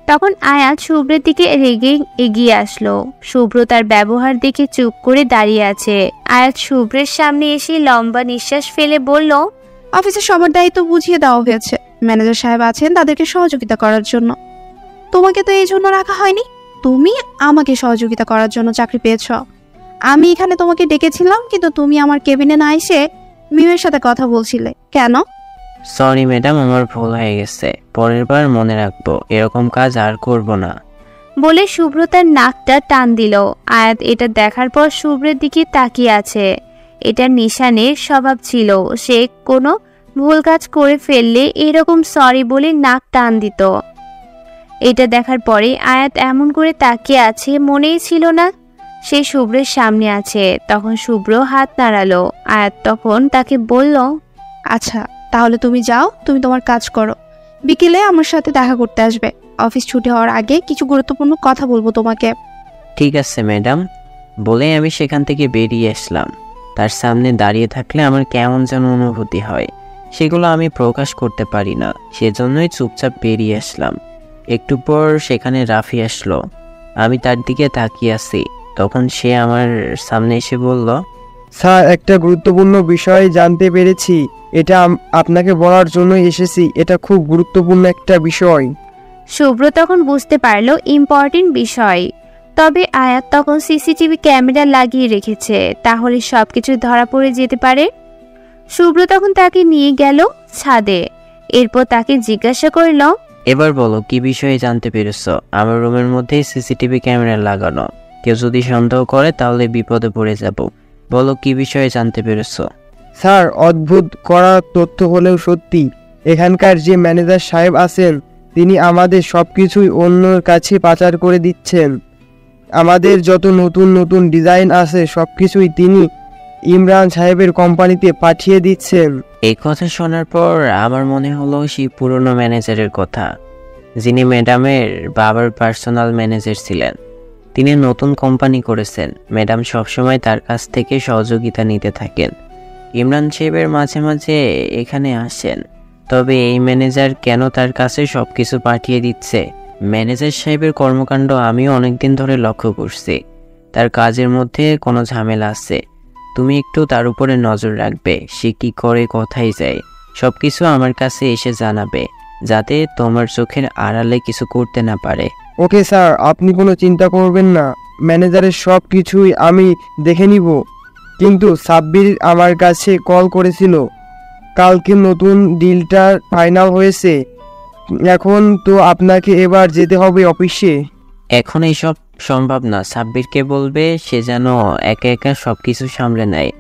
তখন আয়াত শুভ্রের দিকে রেগে এগিয়ে আসলো। শুভ্র তার ব্যবহার দেখে চুপ করে দাঁড়িয়ে আছে। আয়াত শুভ্রের সামনে এসে লম্বা নিঃশ্বাস ফেলে বলল, অফিসের সবার দায়িত্ব বুঝিয়ে দেওয়া হয়েছে, ম্যানেজার সাহেব আছেন তাদেরকে সহযোগিতা করার জন্য। তোমাকে তো এই জন্য রাখা হয়নি, তুমি আমাকে সহযোগিতা করার জন্য চাকরি পেয়েছ। আমি এখানে তোমাকে ডেকেছিলাম, কিন্তু তুমি আমার কেবিনে না এসে মিমের সাথে কথা বলছিলে কেন? সরি ম্যাডাম, আমার ভুল হয়ে গেছে। পরের বার মনে রাখবো, এরকম কাজ আর করব না। বলে শুভ্র তার নাকটা টান দিল। আয়াত এটা দেখার পর শুভ্রের দিকে তাকিয়ে আছে। এটা নিশানের স্বভাব ছিল, সে কোনো ভুল কাজ করে ফেললে এরকম সরি বলে নাক টান দিত। এটা দেখার পরে আয়াত এমন করে তাকিয়ে আছে, মনেই ছিল না সে শুভ্রের সামনে আছে। তখন শুভ্র হাত নাড়ালো। আয়াত তখন তাকে বলল, আচ্ছা তাহলে তুমি যাও, তুমি তোমার কাজ করো, বিকেলে আমার সাথে দেখা করতে আসবে। অফিস ছুটি হওয়ার আগে কিছু গুরুত্বপূর্ণ কথা বলবো তোমাকে। ঠিক আছে ম্যাডাম। বলে আমি সেখান থেকে বেরিয়ে আসলাম। তার সামনে দাঁড়িয়ে থাকলে আমার কেমন যেন অনুভূতি হয়, সেগুলো আমি প্রকাশ করতে পারি না, সেজন্যই চুপচাপ বেরিয়ে আসলাম। একটু পর সেখানে রাফি আসলো। আমি তার দিকে তাকিয়ে আছি, তখন সে আমার সামনে এসে বলল, স্যার, একটা গুরুত্বপূর্ণ বিষয় জানতে পেরেছি, এটা আপনাকে বলার জন্য এসেছি। এটা খুব গুরুত্বপূর্ণ একটা বিষয়। শুভ্র তখন বুঝতে পারলো ইম্পর্টেন্ট বিষয়। তবে আয়াত তখন সিসিটিভি ক্যামেরা লাগিয়ে রেখেছে, তাহলে সবকিছু ধরা পড়ে যেতে পারে। শুভ্র তখন তাকে নিয়ে গেল ছাদে। এরপর তাকে জিজ্ঞাসা করল, এবার বলো কি বিষয়ে জানতে পেরেছো? আমার রুমের মধ্যেই সিসিটিভি ক্যামেরা লাগানো, কেউ যদি সন্দেহ করে তাহলে বিপদে পড়ে যাব। বলো কি বিষয়ে জানতে পেরেছো? স্যার, অদ্ভুত করা তথ্য হলেও সত্যি, এখানকার যে ম্যানেজার সাহেব আছেন তিনি আমাদের সব কিছুই অন্যর কাছে পাচার করে দিচ্ছেন। আমাদের যত নতুন নতুন ডিজাইন আছে সব কিছুই তিনি ইমরান সাহেবের কোম্পানিতে পাঠিয়ে দিচ্ছেন। এই কথা শোনার পর আমার মনে হলো সেই পুরনো ম্যানেজারের কথা, যিনি ম্যাডামের বাবার পার্সোনাল ম্যানেজার ছিলেন। তিনি নতুন কোম্পানি করেছেন। ম্যাডাম সবসময় তার কাছ থেকে সহযোগিতা নিতে থাকেন। ইমরান সাহেবের মাঝে মাঝে এখানে আসেন, তবে এই ম্যানেজার কেন তার কাছে সব কিছু পাঠিয়ে দিচ্ছে? ম্যানেজার সাহেবের কর্মকাণ্ড আমিও অনেকদিন ধরে লক্ষ্য করছি। তার কাজের মধ্যে কোনো ঝামেলা আছে। তুমি একটু তার উপরে নজর রাখবে, সে কি করে, কোথায় যায়, সব কিছু আমার কাছে এসে জানাবে, যাতে তোমার চোখের আড়ালে কিছু করতে না পারে। ওকে স্যার, আপনি কোনো চিন্তা করবেন না, ম্যানেজারের সব কিছুই আমি দেখে নিব। কিন্তু সাব্বির আমার কাছে কল করেছিল, কালকে নতুন ডিলটা ফাইনাল হয়েছে। এখন তো আপনাকে এবার যেতে হবে অফিসে। এখন এইসব সম্ভব না। সাব্বিরকে বলবে সে যেন একা একা সব কিছু সামলে নেয়।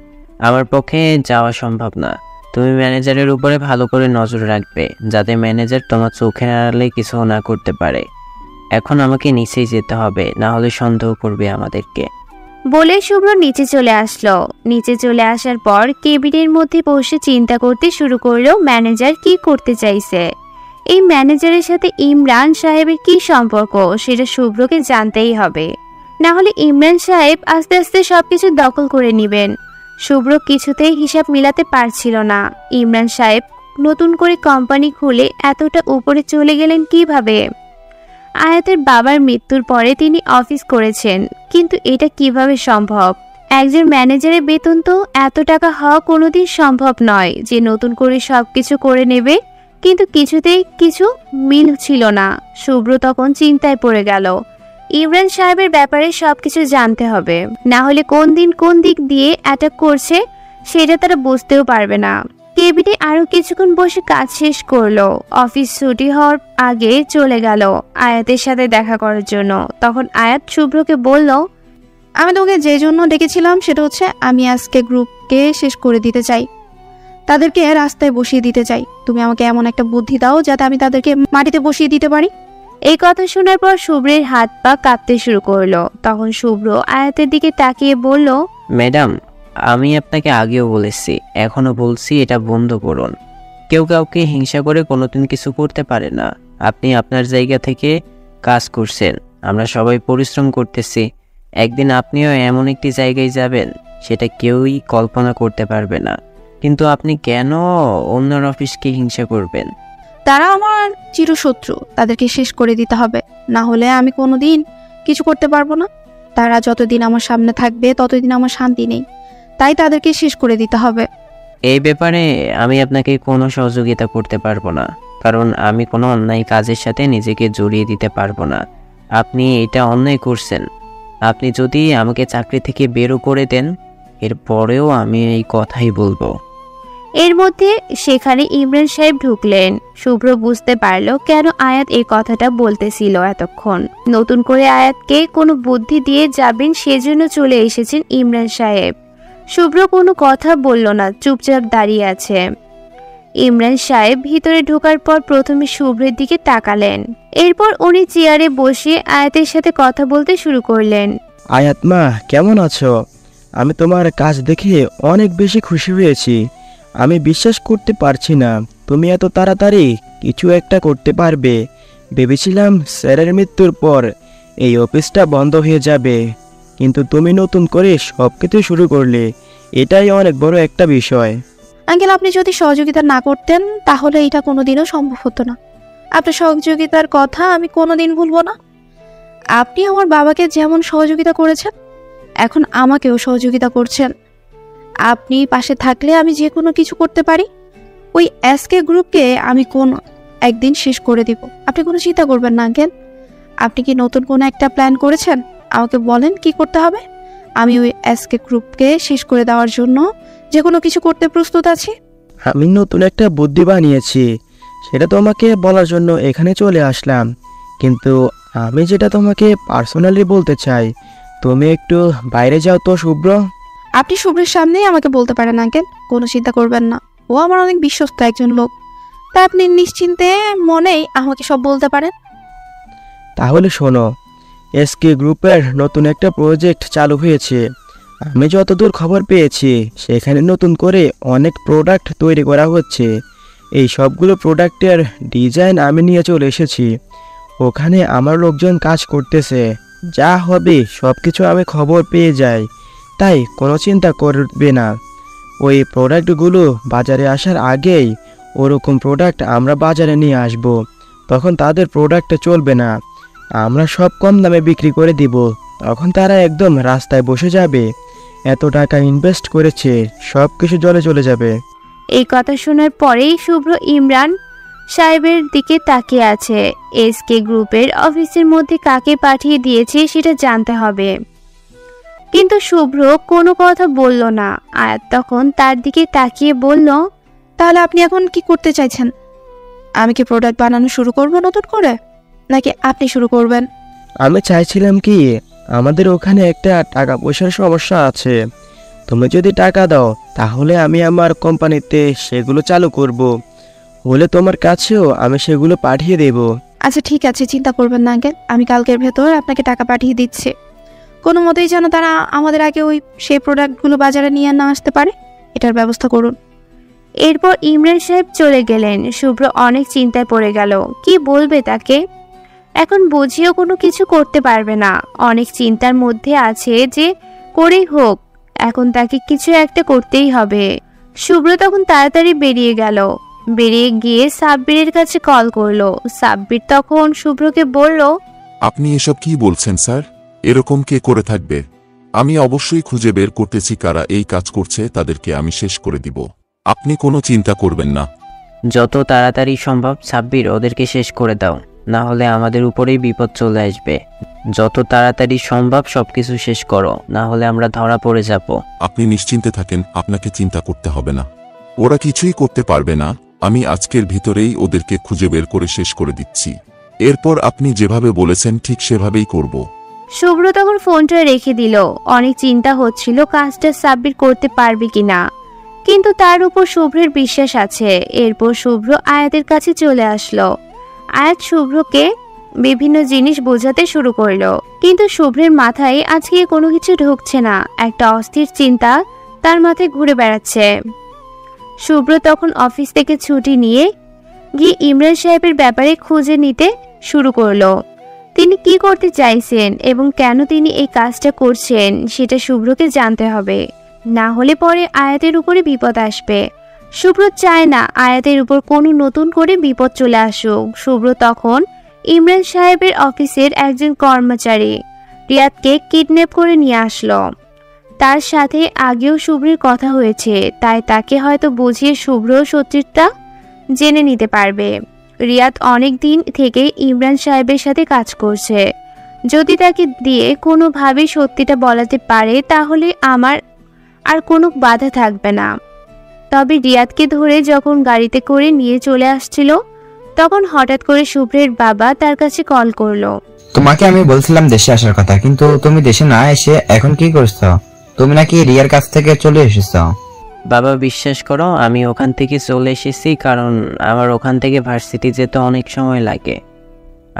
আমার পক্ষে যাওয়া সম্ভব না। তুমি ম্যানেজারের উপরে ভালো করে নজর রাখবে, যাতে ম্যানেজার তোমার চোখের আড়ালে কিছু না করতে পারে। এখন আমাকে নিচেই যেতে হবে, না হলে সন্দেহ করবে আমাদেরকে। বলে শুভ্র নিচে চলে আসলো। নিচে চলে আসার পর কেবিনের মধ্যে বসে চিন্তা করতে শুরু করলো ম্যানেজার কি করতে চাইছে। এই ম্যানেজারের সাথে ইমরান সাহেবের কি সম্পর্ক সেটা শুভ্রকে জানতেই হবে, না হলে ইমরান সাহেব আস্তে আস্তে সবকিছু দখল করে নেবেন। শুভ্র কিছুতেই হিসাব মিলাতে পারছিল না। ইমরান সাহেব নতুন করে কোম্পানি খুলে এতটা উপরে চলে গেলেন কিভাবে? আয়াতের বাবার মৃত্যুর পরে তিনি অফিস করেছেন, কিন্তু এটা কিভাবে সম্ভব? একজন ম্যানেজারের বেতন তো এত টাকা হওয়া কোনোদিন সম্ভব নয় যে নতুন করে সবকিছু করে নেবে। কিন্তু কিছুতেই কিছু মিল ছিল না। শুভ্র তখন চিন্তায় পড়ে গেল। ইমরান সাহেবের ব্যাপারে সবকিছু জানতে হবে, না হলে কোন দিন কোন দিক দিয়ে অ্যাটাক করছে সেটা তারা বুঝতেও পারবে না। কেবিনে আরো কিছুক্ষণ বসে কাজ শেষ করলো। অফিস ছুটি হওয়ার আগে চলে গেল আয়াতের সাথে দেখা করার জন্য। তখন আয়াত শুভ্রকে বলল, আমি তোকে যে জন্য ডেকেছিলাম সেটা হচ্ছে আমি আজকে গ্রুপকে শেষ করে দিতে চাই, তাদেরকে রাস্তায় বসিয়ে দিতে চাই। তুমি আমাকে এমন একটা বুদ্ধি দাও যাতে আমি তাদেরকে মাটিতে বসিয়ে দিতে পারি। এই কথা শোনার পর শুভ্রের হাত পা কাঁপতে শুরু করলো। তখন শুভ্র আয়াতের দিকে তাকিয়ে বলল, ম্যাডাম, আমি আপনাকে আগেও বলেছি, এখনো বলছি, এটা বন্ধ করুন। কেউ কাউকে হিংসা করে কোনোদিন কিছু করতে পারে না। আপনি আপনার জায়গা থেকে কাজ করছেন, আমরা সবাই পরিশ্রম করতেছি। একদিন আপনিও এমন একটি জায়গায় যাবেন, সেটা কেউই কল্পনা করতে পারবে না। কিন্তু আপনি কেন অন্যের অফিসকে হিংসা করবেন? তারা আমার চিরশত্রু, তাদেরকে শেষ করে দিতে হবে, না হলে আমি কোনোদিন কিছু করতে পারবো না। তারা যতদিন আমার সামনে থাকবে ততদিন আমার শান্তি নেই, তাই তাদেরকে শেষ করে দিতে হবে। এই ব্যাপারে আমি আপনাকে কোনো সহযোগিতা করতে পারবো না, কারণ আমি কোনো অন্যায় কাজের সাথে নিজেকে জড়িয়ে দিতে পারবো না। আপনি এটা অন্যায় করছেন। আপনি যদি আমাকে চাকরি থেকে বেরো করে দেন, এরপরেও আমি এই কথাই বলবো। এর মধ্যে সেখানে ইমরান সাহেব ঢুকলেন। শুভ্র বুঝতে পারল কেন আয়াত এই কথাটা বলতেছিল এতক্ষণ। নতুন করে আয়াতকে কোনো বুদ্ধি দিয়ে যাবেন সেজন্য চলে এসেছেন ইমরান সাহেব। শুভ্র কোনো কথা বলল না, চুপচাপ দাঁড়িয়ে আছে। ইমরান সাহেব ভিতরে ঢোকার পর প্রথমে শুভ্রের দিকে তাকালেন, এরপর উনি চেয়ারে বসে আয়াতের সাথে কথা বলতে শুরু করলেন। আয়াত মা, কেমন আছো? আমি তোমার কাজ দেখে অনেক বেশি খুশি হয়েছি। আমি বিশ্বাস করতে পারছি না তুমি এত তাড়াতাড়ি কিছু একটা করতে পারবে। ভেবেছিলাম স্যারের মৃত্যুর পর এই অফিসটা বন্ধ হয়ে যাবে, কিন্তু তুমি নতুন করে সব কিছু শুরু করলে, এটাই অনেক বড় একটা বিষয়। আঙ্কেল, আপনি যদি সহযোগিতা না করতেন তাহলে এটা কোনোদিনও সম্ভব হতো না। আপনার সহযোগিতার কথা আমি কোনোদিন ভুলবো না। আপনি আমার বাবাকে যেমন সহযোগিতা করেছেন, এখন আমাকেও সহযোগিতা করছেন। আপনি পাশে থাকলে আমি যে কোনো কিছু করতে পারি। ওই এসকে গ্রুপকে আমি একদিন শেষ করে দিব। আপনি কোনো চিন্তা করবেন না আঙ্কেল। আপনি কি নতুন কোনো একটা প্ল্যান করেছেন? আমাকে বলেন কি করতে হবে। আমি ওই এসকে গ্রুপকে শেষ করে দেওয়ার জন্য যে কোনো কিছু করতে প্রস্তুত আছি। আমি নতুন একটা বুদ্ধি বানিয়েছি, সেটা তোমাকে বলার জন্য এখানে চলে আসলাম। কিন্তু আমি যেটা তোমাকে পার্সোনালি বলতে চাই, তুমি একটু বাইরে যাও তো শুভ্র। আপনি শুভ্রের সামনেই আমাকে বলতে পারেন আঙ্কেল, কোনো চিন্তা করবেন না। ও আমার অনেক বিশ্বস্ত একজন লোক, তাই আপনি নিশ্চিন্তে মনেই আমাকে সব বলতে পারেন। তাহলে শোনো, এসকে গ্রুপের নতুন একটা প্রজেক্ট চালু হয়েছে। আমি যতদূর খবর পেয়েছি, সেখানে নতুন করে অনেক প্রোডাক্ট তৈরি করা হচ্ছে। এই সবগুলো প্রোডাক্টের ডিজাইন আমি নিয়ে চলে এসেছি। ওখানে আমার লোকজন কাজ করতেছে। যা হবে সব কিছু আমি খবর পেয়ে যাই, তাই কোনো চিন্তা করবে না। ওই প্রোডাক্টগুলো বাজারে আসার আগেই ওরকম প্রোডাক্ট আমরা বাজারে নিয়ে আসব। তখন তাদের প্রোডাক্ট চলবে না, আমরা সব কম দামে বিক্রি করে দিব। তখন তারা একদম রাস্তায় বসে যাবে। এত টাকা ইনভেস্ট করেছে, সব কিছু জলে চলে যাবে। এই কথা শোনার পরেই শুভ্র ইমরান সাহেবের দিকে তাকিয়ে আছে। এসকে গ্রুপের অফিসের মধ্যে কাকে পাঠিয়ে দিয়েছে সেটা জানতে হবে, কিন্তু শুভ্র কোনো কথা বলল না। আয়াত তখন তার দিকে তাকিয়ে বলল, তাহলে আপনি এখন কি করতে চাইছেন? আমি কি প্রোডাক্ট বানানো শুরু করব নতুন করে, নাকি আপনি শুরু করবেন? আমি চাইছিলাম কি, আমাদের ওখানে একটা টাকা পয়সার সমস্যা আছে। তুমি যদি টাকা দাও তাহলে আমি আমার কোম্পানিতে সেগুলো চালু করব। হলে তোমার কাছেও আমি সেগুলো পাঠিয়ে দেব। আচ্ছা ঠিক আছে, চিন্তা করবেন না আঙ্কেল, আমি কালকের ভেতর আপনাকে টাকা পাঠিয়ে দিচ্ছি। কোনো মতেই যেন তারা আমাদের আগে সেই প্রোডাক্টগুলো বাজারে নিয়ে না আসতে পারে, এটার ব্যবস্থা করুন। এরপর ইমরান সাহেব চলে গেলেন। শুভ্র অনেক চিন্তায় পড়ে গেল, কি বলবে তাকে। এখন বুঝিয়েও কোনো কিছু করতে পারবে না। অনেক চিন্তার মধ্যে আছে যে করেই হোক, এখন তাকে কিছু একটা করতেই হবে। শুভ্র তখন তাড়াতাড়ি বেরিয়ে গেল। বেরিয়ে গিয়ে সাব্বিরের কাছে কল করলো। সাব্বির তখন শুভ্রকে বলল, আপনি এসব কি বলছেন স্যার? এরকম কে করে থাকবে? আমি অবশ্যই খুঁজে বের করতেছি কারা এই কাজ করছে, তাদেরকে আমি শেষ করে দিব। আপনি কোনো চিন্তা করবেন না। যত তাড়াতাড়ি সম্ভব সাব্বির ওদেরকে শেষ করে দাও, না হলে আমাদের উপরেই বিপদ চলে আসবে। যত তাড়াতাড়ি সম্ভব সবকিছু শেষ করো, না হলে আমরা ধরা পড়ে যাব। আপনি নিশ্চিন্তে থাকেন, আপনাকে চিন্তা করতে হবে না। ওরা কিছুই করতে পারবে না। আমি আজকের ভিতরেই ওদেরকে খুঁজে বের করে শেষ করে দিচ্ছি। এরপর আপনি যেভাবে বলেছেন ঠিক সেভাবেই করব। শুভ্র তখন ফোনটা রেখে দিল। অনেক চিন্তা হচ্ছিল কাজটা সাব্বির করতে পারবে কিনা, কিন্তু তার উপর শুভ্রের বিশ্বাস আছে। এরপর শুভ্র আয়াতের কাছে চলে আসলো। আয়াত শুভ্রকে বিভিন্ন জিনিস বোঝাতে শুরু করলো, কিন্তু শুভ্রের মাথায় আজকে কোনো কিছু ঢুকছে না। একটা অস্থির চিন্তা তার মাথায় ঘুরে বেড়াচ্ছে। শুভ্র তখন অফিস থেকে ছুটি নিয়ে গিয়ে ইমরান সাহেবের ব্যাপারে খুঁজে নিতে শুরু করলো। তিনি কি করতে চাইছেন এবং কেন তিনি এই কাজটা করছেন সেটা শুভ্রকে জানতে হবে, না হলে পরে আয়াতের উপরে বিপদ আসবে। শুভ্র চায় না আয়াতের উপর কোনো নতুন করে বিপদ চলে আসুক। শুভ্র তখন ইমরান সাহেবের অফিসের একজন কর্মচারী রিয়াদকে কিডন্যাপ করে নিয়ে আসলো। তার সাথে আগেও শুভ্রের কথা হয়েছে, তাই তাকে হয়তো বুঝিয়ে শুভ্র সত্যিটা জেনে নিতে পারবে। রিয়াদ অনেক দিন থেকে ইমরান সাহেবের সাথে কাজ করছে। যদি তাকে দিয়ে কোনোভাবেই সত্যিটা বলাতে পারে তাহলে আমার আর কোনো বাধা থাকবে না। তবে রিয়াদকে ধরে যখন গাড়িতে করে নিয়ে চলে আসছিল তখন হঠাৎ করে শুভ্রের বাবা তার কাছে কল করলো। তোমাকে আমি বলছিলাম দেশে আসার কথা, কিন্তু তুমি দেশে না এসে এখন কি করছো? তুমি নাকি রিয়ার কাছ থেকে চলে এসেছো। বাবা বিশ্বাস করো, আমি ওখান থেকে চলে এসেছি কারণ আমার ওখান থেকে ভার্সিটি যেতে অনেক সময় লাগে,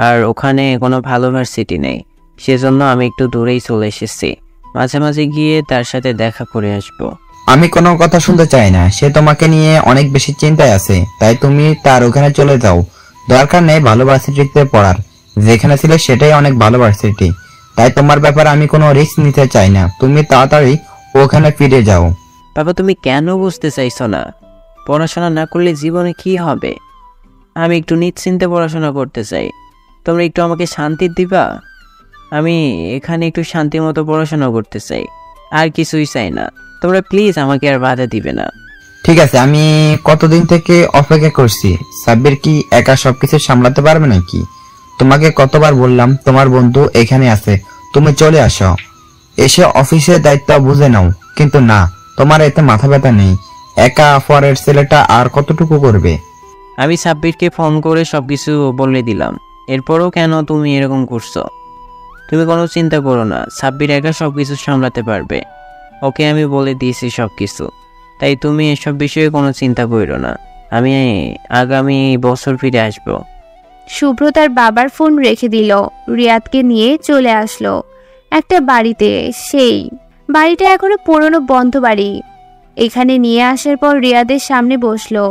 আর ওখানে কোনো ভালো ভার্সিটি নেই। সেজন্য আমি একটু দূরেই চলে এসেছি, মাঝে মাঝে গিয়ে তার সাথে দেখা করে আসবো। আমি কোনো কথা শুনতে চাই না, সে তোমাকে নিয়ে অনেক বেশি চিন্তায় আছে, তাই তুমি তার ওখানে চলে যাও। দরকার নেই ভালো ভার্সিটিতে পড়ার, যেখানে ছিলে সেটাই অনেক ভালো ভার্সিটি। তাই তোমার ব্যাপারে আমি কোনো রিস্ক নিতে চাই না, তুমি তাড়াতাড়ি ওখানে ফিরে যাও। বাবা তুমি কেন বুঝতে চাইছো না? পড়াশোনা না করলে জীবনে কি হবে? আমি একটু নিশ্চিন্তে পড়াশোনা করতে চাই, তোমরা একটু আমাকে শান্তি দিবা। আমি এখানে একটু শান্তি মতো পড়াশোনা করতে চাই, আর কিছুই চাই না। তোমরা প্লিজ আমাকে আর বাধা দিবে না। ঠিক আছে, আমি কতদিন থেকে অপেক্ষা করছি। সাব্বির কি একা সবকিছু সামলাতে পারবে নাকি? তোমাকে কতবার বললাম তোমার বন্ধু এখানে আছে, তুমি চলে আসো, এসে অফিসের দায়িত্ব বুঝে নাও। কিন্তু না, তোমার এতে মাথা ব্যথা নেই। একা পরের ছেলেটা আর কতটুকু করবে? আমি সাব্বিরকে ফোন করে সবকিছু বলে দিলাম, এরপরও কেন তুমি এরকম করছো? তুমি কোনো চিন্তা করো না, সাব্বির একা সবকিছু সামলাতে পারবে। ওকে আমি বলে দিয়েছি সবকিছু, তাই তুমি এসব বিষয়ে কোনো চিন্তা করো না। আমি আগামী বছর ফিরে আসবো। শুভ্র তার বাবার ফোন রেখে দিল, রিয়াদকে নিয়ে চলে আসলো একটা বাড়িতে। সেই বাড়িটা এখনো পুরনো বন্ধ বাড়ি। এখানে নিয়ে আসার পর রিয়াদের সামনে বসলো।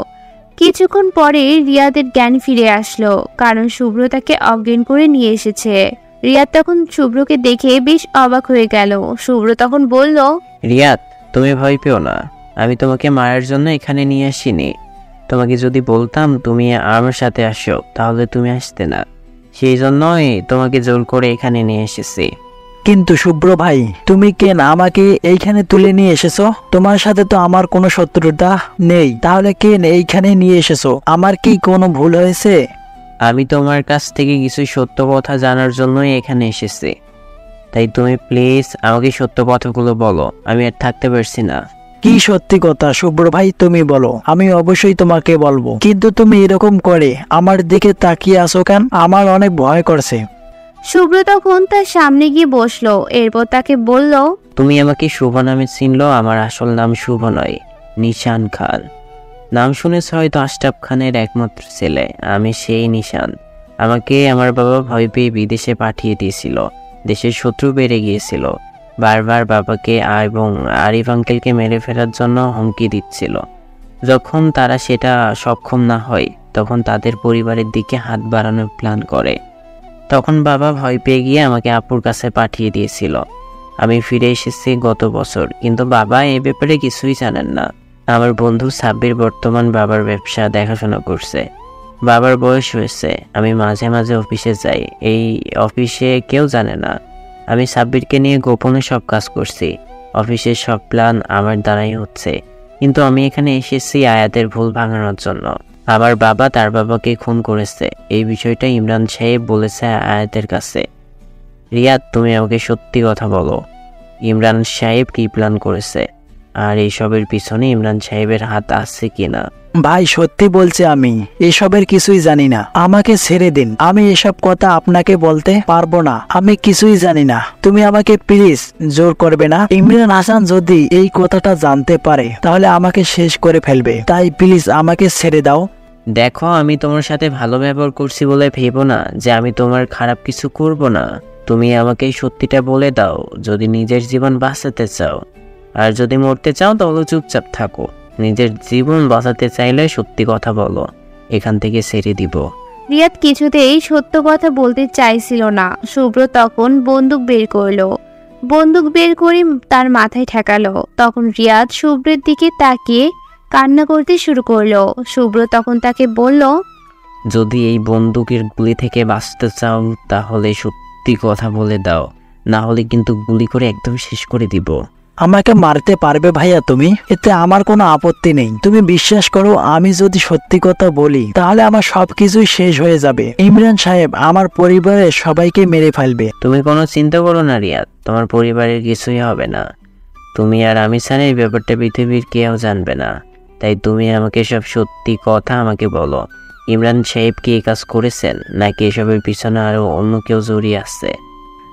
কিছুক্ষণ পরে রিয়াদের জ্ঞান ফিরে আসলো, কারণ শুভ্র তাকে অজ্ঞান করে নিয়ে এসেছে। রিয়াদ তখন শুভ্রকে দেখে বেশ অবাক হয়ে গেল। শুভ্র তখন বলল, রিয়াদ তুমি ভয় পেও না, আমি তোমাকে মারার জন্য এখানে নিয়ে আসিনি। তোমাকে যদি বলতাম তুমি আমার সাথে আসো তাহলে তুমি আসতে না, সেই জন্যই তোমাকে জোর করে এখানে নিয়ে এসেছি। কিন্তু শুভ্র ভাই, তুমি কেন আমাকে এইখানে তুলে নিয়ে এসেছো? তোমার সাথে তো আমার কোনো শত্রুতা নেই, তাহলে কেন এইখানে নিয়ে এসেছো? আমার কি কোনো ভুল হয়েছে? আমি তোমার কাছ থেকে কিছু সত্য কথা জানার জন্যই এখানে এসেছি, তাই তুমি প্লিজ আমাকে সত্য কথাগুলো বলো, আমি আর থাকতে পারছি না। কি সত্যি কথা শুভ্র ভাই, তুমি বলো, আমি অবশ্যই তোমাকে বলবো। কিন্তু তুমি এরকম করে আমার দিকে তাকিয়ে আসো কেন? আমার অনেক ভয় করছে। শুভ্র তখন তার সামনে গিয়ে বসলো, এরপর তাকে বলল, তুমি আমাকে শুভ নামে চিনলো, আমার আসল নাম শুভ নয়, নিশান খান। নাম শুনেছ হয়তো, আশরাফ খানের একমাত্র ছেলে আমি, সেই নিশান। আমাকে আমার বাবা ভয় পেয়ে বিদেশে পাঠিয়ে দিয়েছিল, দেশের শত্রু বেড়ে গিয়েছিল। বারবার বাবাকে এবং আরিফ আঙ্কেলকে মেরে ফেলার জন্য হুমকি দিচ্ছিল। যখন তারা সেটা সক্ষম না হয় তখন তাদের পরিবারের দিকে হাত বাড়ানোর প্ল্যান করে। তখন বাবা ভয় পেয়ে গিয়ে আমাকে আপুর কাছে পাঠিয়ে দিয়েছিল। আমি ফিরে এসেছি গত বছর, কিন্তু বাবা এ ব্যাপারে কিছুই জানেন না। আমার বন্ধু সাব্বির বর্তমান বাবার ব্যবসা দেখাশোনা করছে। বাবার বয়স হয়েছে, আমি মাঝে মাঝে অফিসে যাই, এই অফিসে কেউ জানে না। আমি সাব্বিরকে নিয়ে গোপনে সব কাজ করছি, অফিসের সব প্ল্যান আমার দ্বারাই হচ্ছে। কিন্তু আমি এখানে এসেছি আয়াতের ভুল ভাঙানোর জন্য। আমার বাবা তার বাবাকে খুন করেছে, এই বিষয়টা ইমরান সাহেব বলেছে আয়াতের কাছে। রিয়াদ তুমি আমাকে সত্যি কথা বলো, ইমরান সাহেব কি প্ল্যান করেছে, আর এইসবের পিছনে ইমরান সাহেবের হাত আছে কিনা? ভাই সত্যি বলছে, আমি এসবের কিছুই জানি না, আমাকে ছেড়ে দিন। আমি এসব কথা আপনাকে বলতে পারবো না, আমি কিছুই জানি না। তুমি আমাকে প্লিজ জোর করবে না। ইমরান হাসান যদি এই কথাটা জানতে পারে তাহলে আমাকে শেষ করে ফেলবে, তাই প্লিজ আমাকে ছেড়ে দাও। দেখো, আমি তোমার সাথে ভালো ব্যবহার করছি বলে ভেবো না যে আমি তোমার খারাপ কিছু করব না। তুমি আমাকে এই সত্যিটা বলে দাও যদি নিজের জীবন বাঁচাতে চাও, আর যদি মরতে চাও তাহলে চুপচাপ থাকো। নিজের জীবন বাঁচাতে চাইলে সত্যি কথা বলো, এখান থেকে ছেড়ে দিব। রিয়াদ কিছুতেই সত্য কথা বলতে চাইছিল না। শুভ্র তখন বন্দুক বের করলো। বন্দুক বের করে তার মাথায় ঠেকালো। তখন রিয়াদ শুভ্রের দিকে তাকিয়ে কান্না করতে শুরু করলো। শুভ্র তখন তাকে বলল, যদি এই বন্দুকের গুলি থেকে বাঁচতে চাও তাহলে সত্যি কথা বলে দাও, না হলে কিন্তু গুলি করে একদম শেষ করে দিব। আমাকে মারতে পারবে ভাইয়া তুমি, এতে আমার কোনো আপত্তি নেই। তুমি বিশ্বাস করো, আমি যদি সত্যি কথা বলি তাহলে আমার সবকিছুই শেষ হয়ে যাবে। ইমরান সাহেব আমার পরিবারের সবাইকে মেরে ফেলবে। তুমি কোনো চিন্তা করো না রিয়াদ, তোমার পরিবারের কিছুই হবে না। তুমি আর আমি ছাড়া এই ব্যাপারটা পৃথিবীর কেউ জানবে না। তাই তুমি আমাকে সব সত্যি কথা আমাকে বলো। ইমরান সাহেব কি এই কাজ করেছেন, নাকি এসবের পিছনে আরো অন্য কেউ জড়িয়ে আছে?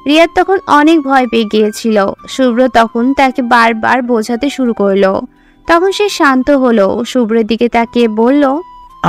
রিয়াদ তখন অনেক ভয় পেয়ে গিয়েছিল। শুভ্র তখন তাকে বারবার বোঝাতে শুরু করলো। তখন সে শান্ত হলো। শুভ্রের দিকে তাকিয়ে বলল,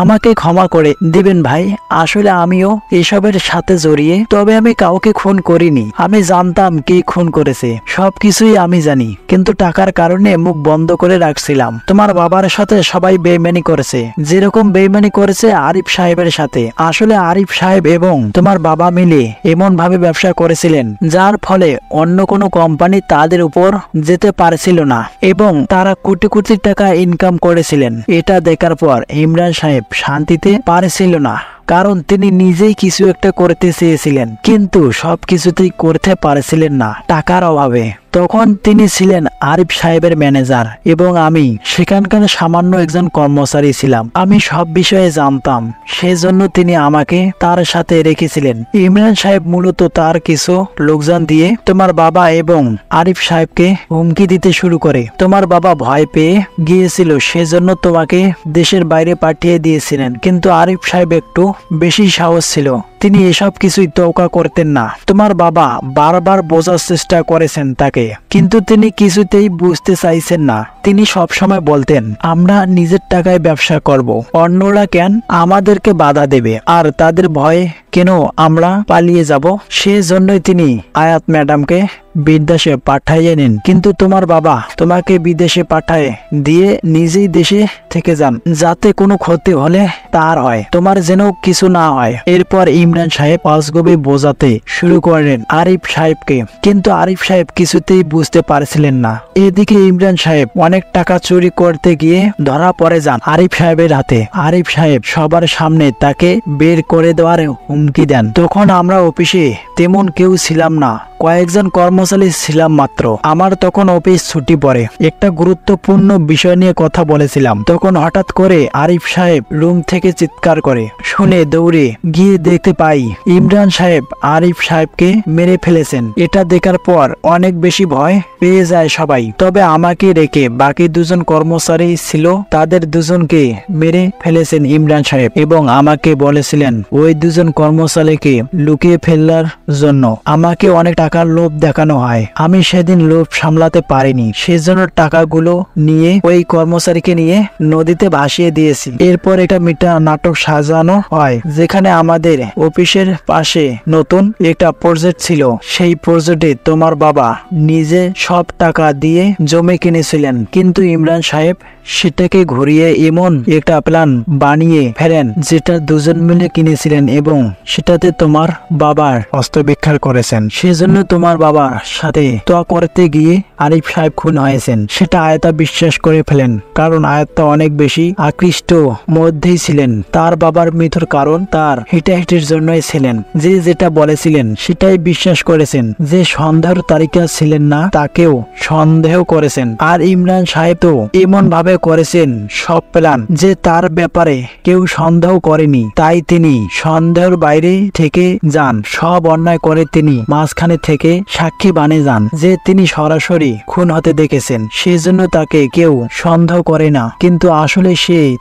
আমাকে ক্ষমা করে দিবেন ভাই, আসলে আমিও এসবের সাথে জড়িয়ে, তবে আমি কাউকে খুন করিনি। আমি জানতাম কে খুন করেছে, সবকিছুই আমি জানি, কিন্তু টাকার কারণে মুখ বন্ধ করে রাখছিলাম। তোমার বাবার সাথে সবাই বেইমানি করেছে, যেরকম বেইমানি করেছে আরিফ সাহেবের সাথে। আসলে আরিফ সাহেব এবং তোমার বাবা মিলে এমন ভাবে ব্যবসা করেছিলেন যার ফলে অন্য কোনো কোম্পানি তাদের উপর যেতে পারছিল না এবং তারা কোটি কোটি টাকা ইনকাম করেছিলেন। এটা দেখার পর ইমরান সাহেব শান্তিতে পারছিল না, কারণ তিনি নিজেই কিছু একটা করতে চেয়েছিলেন, কিন্তু সবকিছুতেই করতে পারছিলেন না টাকার অভাবে। তখন তিনি ছিলেন আরিফ সাহেবের ম্যানেজার এবং আমি সেখানকার সামান্য একজন কর্মচারী ছিলাম। আমি সব বিষয়ে জানতাম, সেজন্য তিনি আমাকে তার সাথে রেখেছিলেন। ইমরান সাহেব মূলত তার কিছু লোকজন দিয়ে তোমার বাবা এবং আরিফ সাহেবকে হুমকি দিতে শুরু করে। তোমার বাবা ভয় পেয়ে গিয়েছিল, সেজন্য তোমাকে দেশের বাইরে পাঠিয়ে দিয়েছিলেন। কিন্তু আরিফ সাহেব একটু বেশি সাহস ছিল, তিনি এসব কিছুই তোয়াক্কা করতেন না। তোমার বাবা বারবার বোঝার চেষ্টা করেছেন তাকে, কিন্তু তিনি কিছুতেই বুঝতে চাইছেন না। তিনি সবসময় বলতেন, আমরা নিজের টাকায় ব্যবসা করব, অন্যরা কেন আমাদেরকে বাধা দেবে, আর তাদের ভয়ে কেন আমরা পালিয়ে যাব। সেজন্যই তিনি আয়াত ম্যাডামকে বিদেশে পাঠাইয়ে নিন। কিন্তু তোমার বাবা তোমাকে বিদেশে পাঠায় দিয়ে নিজেই দেশে থেকে যান, যাতে কোনো ক্ষতি হলে তার হয়, তোমার যেন কিছু না হয়। এরপর ইমরান সাহেব অজগবি বোঝাতে শুরু করেন আরিফ সাহেবকে, কিন্তু আরিফ সাহেব কিছুতেই বুঝতে পারছিলেন না। এদিকে ইমরান সাহেব অনেক টাকা চুরি করতে গিয়ে ধরা পড়ে যান আরিফ সাহেবের হাতে। আরিফ সাহেব সবার সামনে তাকে বের করে দেওয়ার হুমকি দেন। তখন আমরা অফিসে তেমন কেউ ছিলাম না, কয়েকজন কর্মচারী ছিলাম মাত্র। আমার তখন অফিস ছুটি পড়ে, একটা গুরুত্বপূর্ণ বিষয় নিয়ে কথা বলেছিলাম। তখন হঠাৎ করে আরিফ সাহেব রুম থেকে চিৎকার করে শুনে দৌড়ে গিয়ে দেখতে পাই ইমরান সাহেব আরিফ সাহেবকে মেরে ফেলেছেন। এটা দেখার পর অনেক বেশি ভয় পেয়ে যায় সবাই, তবে আমাকে রেখে বাকি দুজন কর্মচারী ছিল, তাদের দুজনকে মেরে ফেলেছেন ইমরান সাহেব এবং আমাকে বলেছিলেন ওই দুজন কর্মচারীকে লুকিয়ে ফেলার জন্য। আমাকে অনেক টাকার লোভ দেখানো হয়, আমি সেদিন লোভ সামলাতে পারিনি, সেজন্য টাকাগুলো নিয়ে ওই কর্মচারীকে নিয়ে নদীতে ভাসিয়ে দিয়েছি। এরপর একটা মিটা নাটক সাজানো হয়, যেখানে আমাদের অফিসের পাশে নতুন একটা প্রজেক্ট ছিল। সেই প্রজেক্টে তোমার বাবা নিজে সব টাকা দিয়ে জমি কিনেছিলেন, কিন্তু ইমরান সাহেব সেটাকে ঘুরিয়ে এমন একটা প্ল্যান বানিয়ে ফেলেন যেটা দুজন মিলে কিনেছিলেন এবং সেটাতে তোমার বাবার হস্তক্ষেপ করেছেন। সেজন্য তোমার বাবার সাথে তোয়া করতে গিয়ে আরিফ সাহেব খুন হয়েছেন। সেটা আয়াতা বিশ্বাস করে ফেলেন, কারণ আয়াতা অনেক বেশি আকৃষ্ট মধ্যেই ছিলেন। তার বাবার মৃত্যুর কারণ তার হিটাহিটির জন্যই ছিলেন। যে যেটা বলেছিলেন সেটাই বিশ্বাস করেছেন। যে সন্দেহের তালিকা ছিলেন না তাকেও সন্দেহ করেছেন। আর ইমরান সাহেব তো এমন ভাবে করেছেন সব প্ল্যান যে তার ব্যাপারে কেউ সন্দেহ করেনি, তাই তিনি সন্দেহের বাইরে থেকে যান। সব অন্যায় করে তিনি মাঝখানে থেকে সাক্ষী বানিয়ে যান যে তিনি সরাসরি খুন হতে দেখেছেন, সেজন্য তাকে কেউ সন্দেহ করে না, কিন্তু আসলে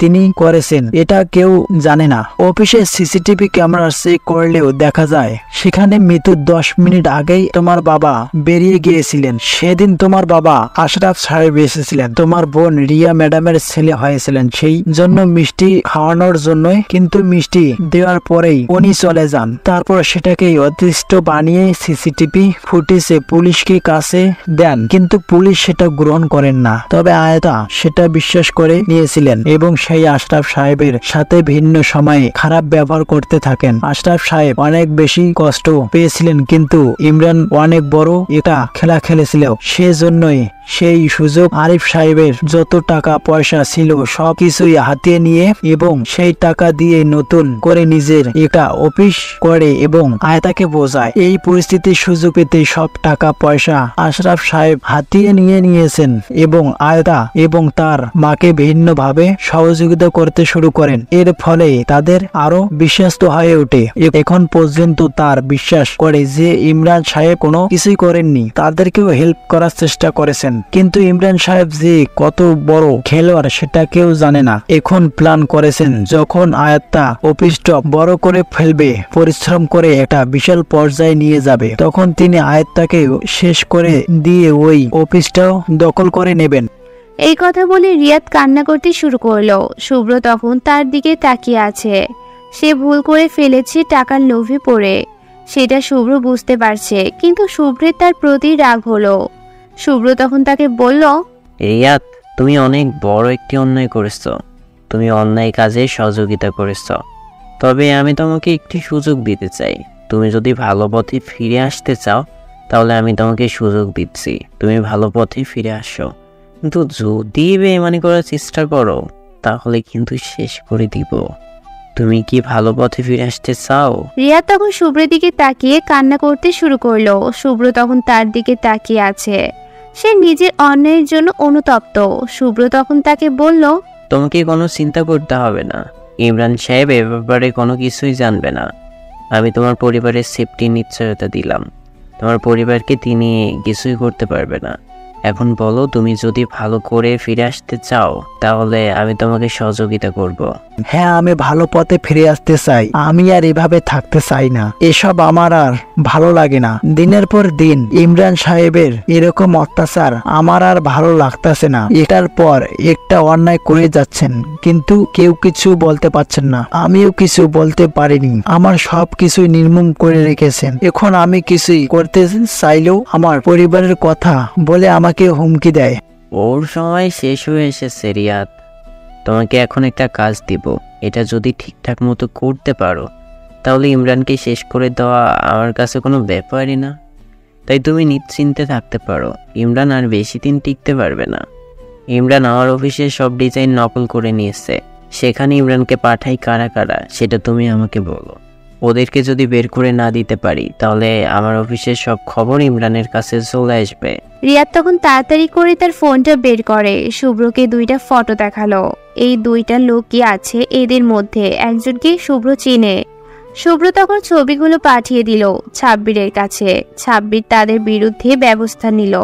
তিনি করেছেন এটা কেউ জানে না। অফিসে সিসিটিভি ক্যামেরা চেক করলেও দেখা যায় সেখানে মৃত্যুর 10 মিনিট আগেই তোমার বাবা বেরিয়ে গিয়েছিলেন। সেদিন তোমার বাবা আশরাফ সাহেব এসেছিলেন। তোমার বোন রিয়া ম্যাডামের ছেলে হয়েছিলেন, সেই জন্য মিষ্টি খাওয়ানোর জন্যই, কিন্তু মিষ্টি দেওয়ার পরেই উনি চলে যান। তারপর সেটাকে অদৃষ্ট বানিয়ে সিসিটিভি ফুটেজে পুলিশকে কাছে দেন, কিন্তু পুলিশ সেটা গ্রহণ করেন না। তবে আয়তা সেটা বিশ্বাস করে নিয়েছিলেন এবং সেই আশরাফ সাহেবের সাথে ভিন্ন সময়ে খারাপ ব্যবহার করতে থাকেন। আশরাফ সাহেব অনেক বেশি কষ্ট পেয়েছিলেন, কিন্তু ইমরান অনেক বড় একটা খেলা খেলেছিল, সেজন্যই সেই সুযোগ আরিফ সাহেবের যত টাকা পয়সা ছিল সব কিছুই হাতিয়ে নিয়ে এবং সেই টাকা দিয়ে নতুন করে নিজের একটা অফিস করে এবং আয়তাকে বোঝায়। এই পরিস্থিতির সুযোগ পেতে সব টাকা পয়সা আশরাফ সাহেব হাতিয়ে নিয়েছেন এবং আয়তা এবং তার মাকে ভিন্নভাবে সহযোগিতা করতে শুরু করেন। এর ফলে তাদের আরো বিশ্বস্ত হয়ে ওঠে। এখন পর্যন্ত তার বিশ্বাস করে যে ইমরান সাহেব কোনো কিছুই করেননি, তাদেরকেও হেল্প করার চেষ্টা করেছেন, কিন্তু ইমরান সাহেব যে কত বড় খেলোয়াড় সেটা কেউ জানে না। এখন প্ল্যান করেছেন যখন আয়াতটা অফিসটা বড় করে ফেলবে, পরিশ্রম করে একটা বিশাল পর্যায়ে নিয়ে যাবে, তখন তিনি আয়াতটাকে শেষ করে দিয়ে ওই অফিসটাও দখল করে নেবেন। এই কথা বলে রিয়াদ কান্না করতে শুরু করলো। শুভ্র তখন তার দিকে তাকিয়ে আছে। সে ভুল করে ফেলেছে টাকার লোভে পড়ে, সেটা শুভ্র বুঝতে পারছে, কিন্তু শুভ্রের তার প্রতি রাগ হলো। শুভ্র তখন তাকে বলল, রিয়াদ, তুমি অনেক বড় একটি অন্যায় করেছ, তুমি অন্যায় কাজে সহযোগিতা করেছ। তবে আমি তোমাকে একটি সুযোগ দিতে চাই। তুমি যদি ভালো পথে ফিরে আসতে চাও তাহলে আমি তোমাকে সুযোগ দিচ্ছি, তুমি ভালো পথে ফিরে আসো। কিন্তু যদি বেইমানি করার চেষ্টা করো তাহলে কিন্তু শেষ করে দিব। তুমি কি ভালো পথে ফিরে আসতে চাও? রিয়াদ তখন শুভ্রের দিকে তাকিয়ে কান্না করতে শুরু করলো। শুভ্র তখন তার দিকে তাকিয়ে আছে, সে নিজের অন্যায়ের জন্য অনুতপ্ত। শুভ্র তখন তাকে বলল, তোমাকে কোনো চিন্তা করতে হবে না, ইমরান সাহেব এ ব্যাপারে কোনো কিছুই জানবে না। আমি তোমার পরিবারের সেফটি নিশ্চয়তা দিলাম, তোমার পরিবারকে তিনি কিছুই করতে পারবে না। এখন বলো, তুমি যদি ভালো করে ফিরে আসতে চাও তাহলে আমি তোমাকে সহযোগিতা করব। হ্যাঁ, আমি ভালো পথে ফিরে আসতে চাই। আমি আর এভাবে থাকতে চাই না, এসব আমার আর ভালো লাগে না। দিনের পর দিন ইমরান সাহেবের এরকম অত্যাচার আমার আর ভালো লাগতেছে না। এটার পর একটা অন্যায় করে যাচ্ছেন, কিন্তু কেউ কিছু বলতে পারছেন না, আমিও কিছু বলতে পারিনি। আমার সব কিছুই নির্মূল করে রেখেছেন। এখন আমি কিছুই করতে চাইলেও আমার পরিবারের কথা বলে আমাকে হুমকি দেয়। ওর সময় শেষ হয়ে এসেছে রিয়াদ, তোমাকে এখন একটা কাজ দিব। এটা যদি ঠিকঠাক মতো করতে পারো তাহলে ইমরানকে শেষ করে দেওয়া আমার কাছে কোনো ব্যাপারই না। তাই তুমি নিশ্চিন্তে থাকতে পারো, ইমরান আর বেশি দিন টিকতে পারবে না। ইমরান আমার অফিসের সব ডিজাইন নকল করে নিয়েছে, সেখানে ইমরানকে পাঠাই কারা কারা সেটা তুমি আমাকে বলো। ওদেরকে যদি বের করে না দিতে পারি তাহলে আমার অফিসের সব খবর ইমরানের কাছে চলে আসবে। রিয়াদ তখন তাড়াতাড়ি করে তার ফোনটা বের করে শুভ্রকে দুইটা ফটো দেখালো। এই দুইটা লোকই আছে, এদের মধ্যে একজনকে শুভ্র চিনে। শুভ্র তখন ছবিগুলো পাঠিয়ে দিল ছাব্বিরের কাছে। ছাব্বির তাদের বিরুদ্ধে ব্যবস্থা নিল।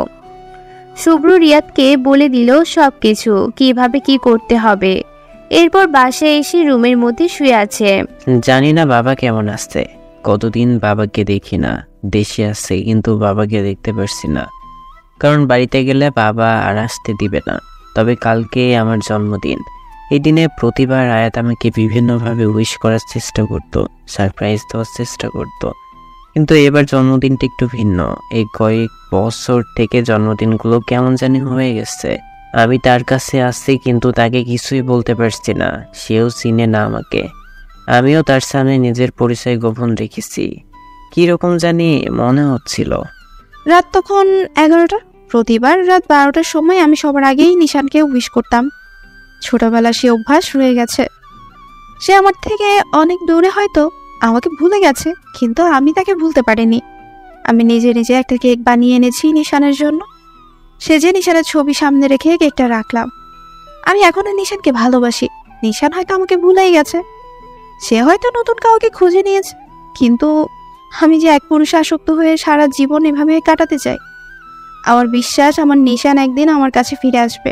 শুভ্র রিয়াদকে বলে দিল সবকিছু, কিভাবে কি করতে হবে। এরপর বাসায় এসে রুমের মধ্যে শুয়ে আছে। জানি না বাবা কেমন আছে, কতদিন বাবাকে দেখি না। দেশে আছে কিন্তু বাবাকে দেখতে পারছি না, কারণ বাড়িতে গেলে বাবা আর আসতে দিবে না। তবে কালকে আমার জন্মদিন, এই দিনে প্রতিবার আয়াত আমাকে বিভিন্নভাবে উইশ করার চেষ্টা করত, সারপ্রাইজ দেওয়ার চেষ্টা করত, কিন্তু এবার জন্মদিনটা একটু ভিন্ন। এই কয়েক বছর থেকে জন্মদিনগুলো কেমন জানি হয়ে গেছে। আমি তার কাছে আসছি কিন্তু তাকে কিছুই বলতে পারছি না, সেও চিনে না আমাকে। আমিও তার সামনে নিজের পরিচয় গোপন রেখেছি, কিরকম জানি মনে হচ্ছিল। রাত তখন 11টা। প্রতিবার রাত 12টার সময় আমি সবার আগেই নিশানকে উইশ করতাম। ছোটবেলা সে অভ্যাস রয়ে গেছে। সে আমার থেকে অনেক দূরে, হয়তো আমাকে ভুলে গেছে, কিন্তু আমি তাকে ভুলতে পারিনি। আমি নিজে নিজে একটা কেক বানিয়ে এনেছি নিশানের জন্য। সে যে নিশানের ছবি সামনে রেখে কেকটা রাখলাম। আমি এখনো নিশানকে ভালোবাসি। নিশান হয়তো আমাকে ভুলেই গেছে, সে হয়তো নতুন কাউকে খুঁজে নিয়েছে, কিন্তু আমি যে এক পুরুষে আসক্ত হয়ে সারা জীবন এভাবে কাটাতে চাই। আমার বিশ্বাস আমার নিশান একদিন আমার কাছে ফিরে আসবে।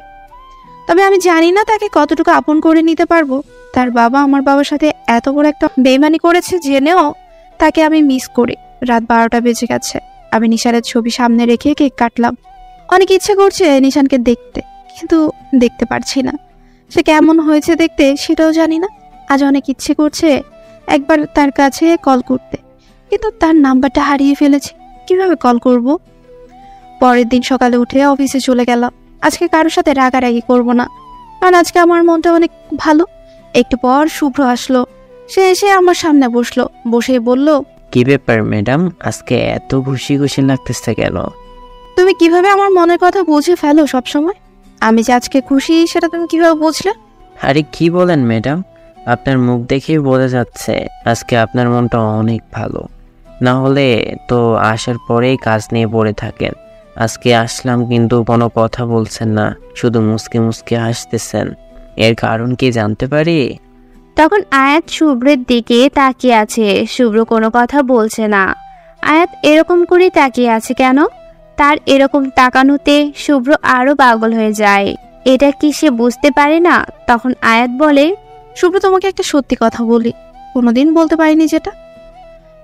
তবে আমি জানি না তাকে কতটুকু আপন করে নিতে পারবো। তার বাবা আমার বাবার সাথে এত বড় একটা বেইমানি করেছে জেনেও তাকে আমি মিস করি। রাত 12টা বেজে গেছে। আমি নিশানের ছবি সামনে রেখে কেক কাটলাম। অনেক ইচ্ছে করছে নিশানকে দেখতে, কিন্তু দেখতে পারছি না। সে কেমন হয়েছে দেখতে সেটাও জানি না। আজ অনেক ইচ্ছে করছে একবার তার কাছে কল করতে, কিন্তু তার নাম্বারটা হারিয়ে ফেলেছি। কিভাবে কল করব? পরের দিন সকালে উঠে অফিসে চলে গেলাম। আজকে কারোর সাথে রাগারাগি করব না, কারণ আজকে আমার মনটা অনেক ভালো। একটু পর শুভ্র আসলো। সে এসে আমার সামনে বসলো, বসে বলল, কি ব্যাপার ম্যাডাম, আজকে এত খুশি খুশি লাগতেছে কেন? তুমি কিভাবে আমার মনের কথা বুঝে ফেলো সবসময়? আমি যে আজকে খুশি সেটা তুমি কিভাবে বুঝলে? আরে কি বলেন ম্যাডাম, আপনার মুখ দেখেই বোঝা যাচ্ছে আজকে আপনার মনটা অনেক ভালো। না হলে তো আসার পরেই কাজ নিয়ে পড়ে থাকেন। আজকে আসলাম কিন্তু কোনো কথা বলছেন না, শুধু মুসকে মুসকে হাসতেছেন। এর কারণ কি জানতে পারি? তখন আয়াত শুভ্রের দিকে তাকিয়ে আছে। শুভ্র কোনো কথা বলছে না। আয়াত এরকম করে তাকিয়ে আছে কেন? তার এরকম তাকানোতে শুভ্র আরো পাগল হয়ে যায়। এটা কি সে বুঝতে পারে না? তখন আয়াত বলে, শুভ্র, তোমাকে একটা সত্যি কথা বলি, কোনোদিন বলতে পারিনি যেটা।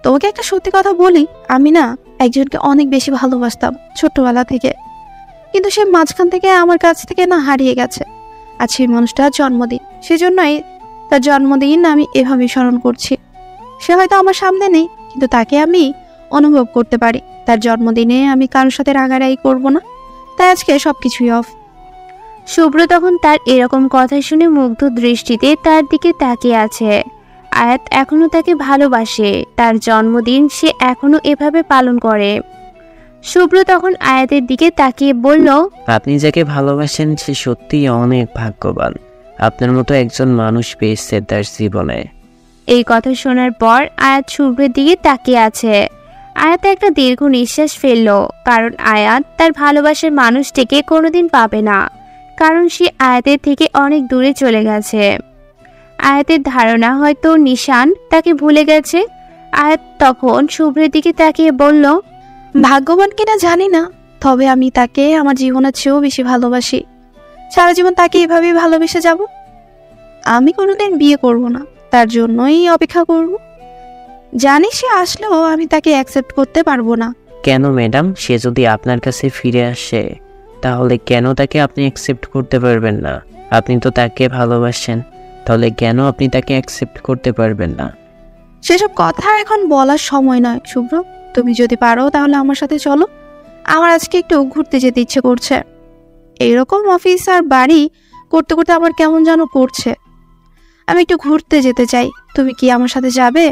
তোমাকে একটা সত্যি কথা বলি, আমি না একজনকে অনেক বেশি ভালোবাসতাম ছোট্টবেলা থেকে, কিন্তু সে মাঝখান থেকে আমার কাছ থেকে না হারিয়ে গেছে। আজ সেই মানুষটার জন্মদিন, সেজন্যই তার জন্মদিন আমি এভাবে স্মরণ করছি। সে হয়তো আমার সামনে নেই, কিন্তু তাকে আমি অনুভব করতে পারি। তার জন্মদিনে আমি কারোর সাথে রাগারাগি করব না, তাই আজকে সবকিছুই অফ। শুভ্র তখন তার এরকম কথা শুনে মুগ্ধ দৃষ্টিতে তার দিকে তাকিয়ে আছে। আয়াত এখনো তাকে ভালোবাসে, তার জন্মদিন সে এখনো এভাবে পালন করে। শুভ্র তখন আয়াতের দিকে তাকিয়ে বলল, আপনি যাকে ভালোবাসেন সে সত্যিই অনেক ভাগ্যবান। আপনার মতো একজন মানুষ পেয়েছে তার জীবনে। এই কথা শোনার পর আয়াত শুভ্রের দিকে তাকিয়ে আছে। আয়াত একটা দীর্ঘ নিঃশ্বাস ফেলল, কারণ আয়াত তার ভালোবাসার মানুষটিকে কোনোদিন পাবে না, কারণ সে আয়াতের থেকে অনেক দূরে চলে গেছে। আয়াতের ধারণা হয়তো নিশান তাকে ভুলে গেছে। আয়াত তখন শুভ্রের দিকে তাকিয়ে বলল, ভাগ্যবান কিনা জানি না, তবে আমি তাকে আমার জীবনের চেয়েও বেশি ভালোবাসি। সারা জীবন তাকে এভাবেই ভালোবেসে যাব। আমি কোনোদিন বিয়ে করব না, তার জন্যই অপেক্ষা করব। জানি সে আসলেও আমি তাকে অ্যাকসেপ্ট করতে পারবো না। কেন ম্যাডাম? সে যদি আপনার কাছে ফিরে আসে তাহলে কেন তাকে আপনি অ্যাকসেপ্ট করতে পারবেন না? আপনি তো তাকে ভালোবাসেন, তাহলে কেন আপনি তাকে অ্যাকসেপ্ট করতে পারবেন না? সেসব কথা এখন বলার সময় নয় শুভ্র। তুমি যদি পারো তাহলে আমার সাথে চলো। আমার আজকে একটু ঘুরতে যেতে ইচ্ছে করছে। এইরকম অফিস আর বাড়ি করতে করতে আমার কেমন যেন করছে। আমি একটু ঘুরতে যেতে চাই, তুমি কি আমার সাথে যাবে?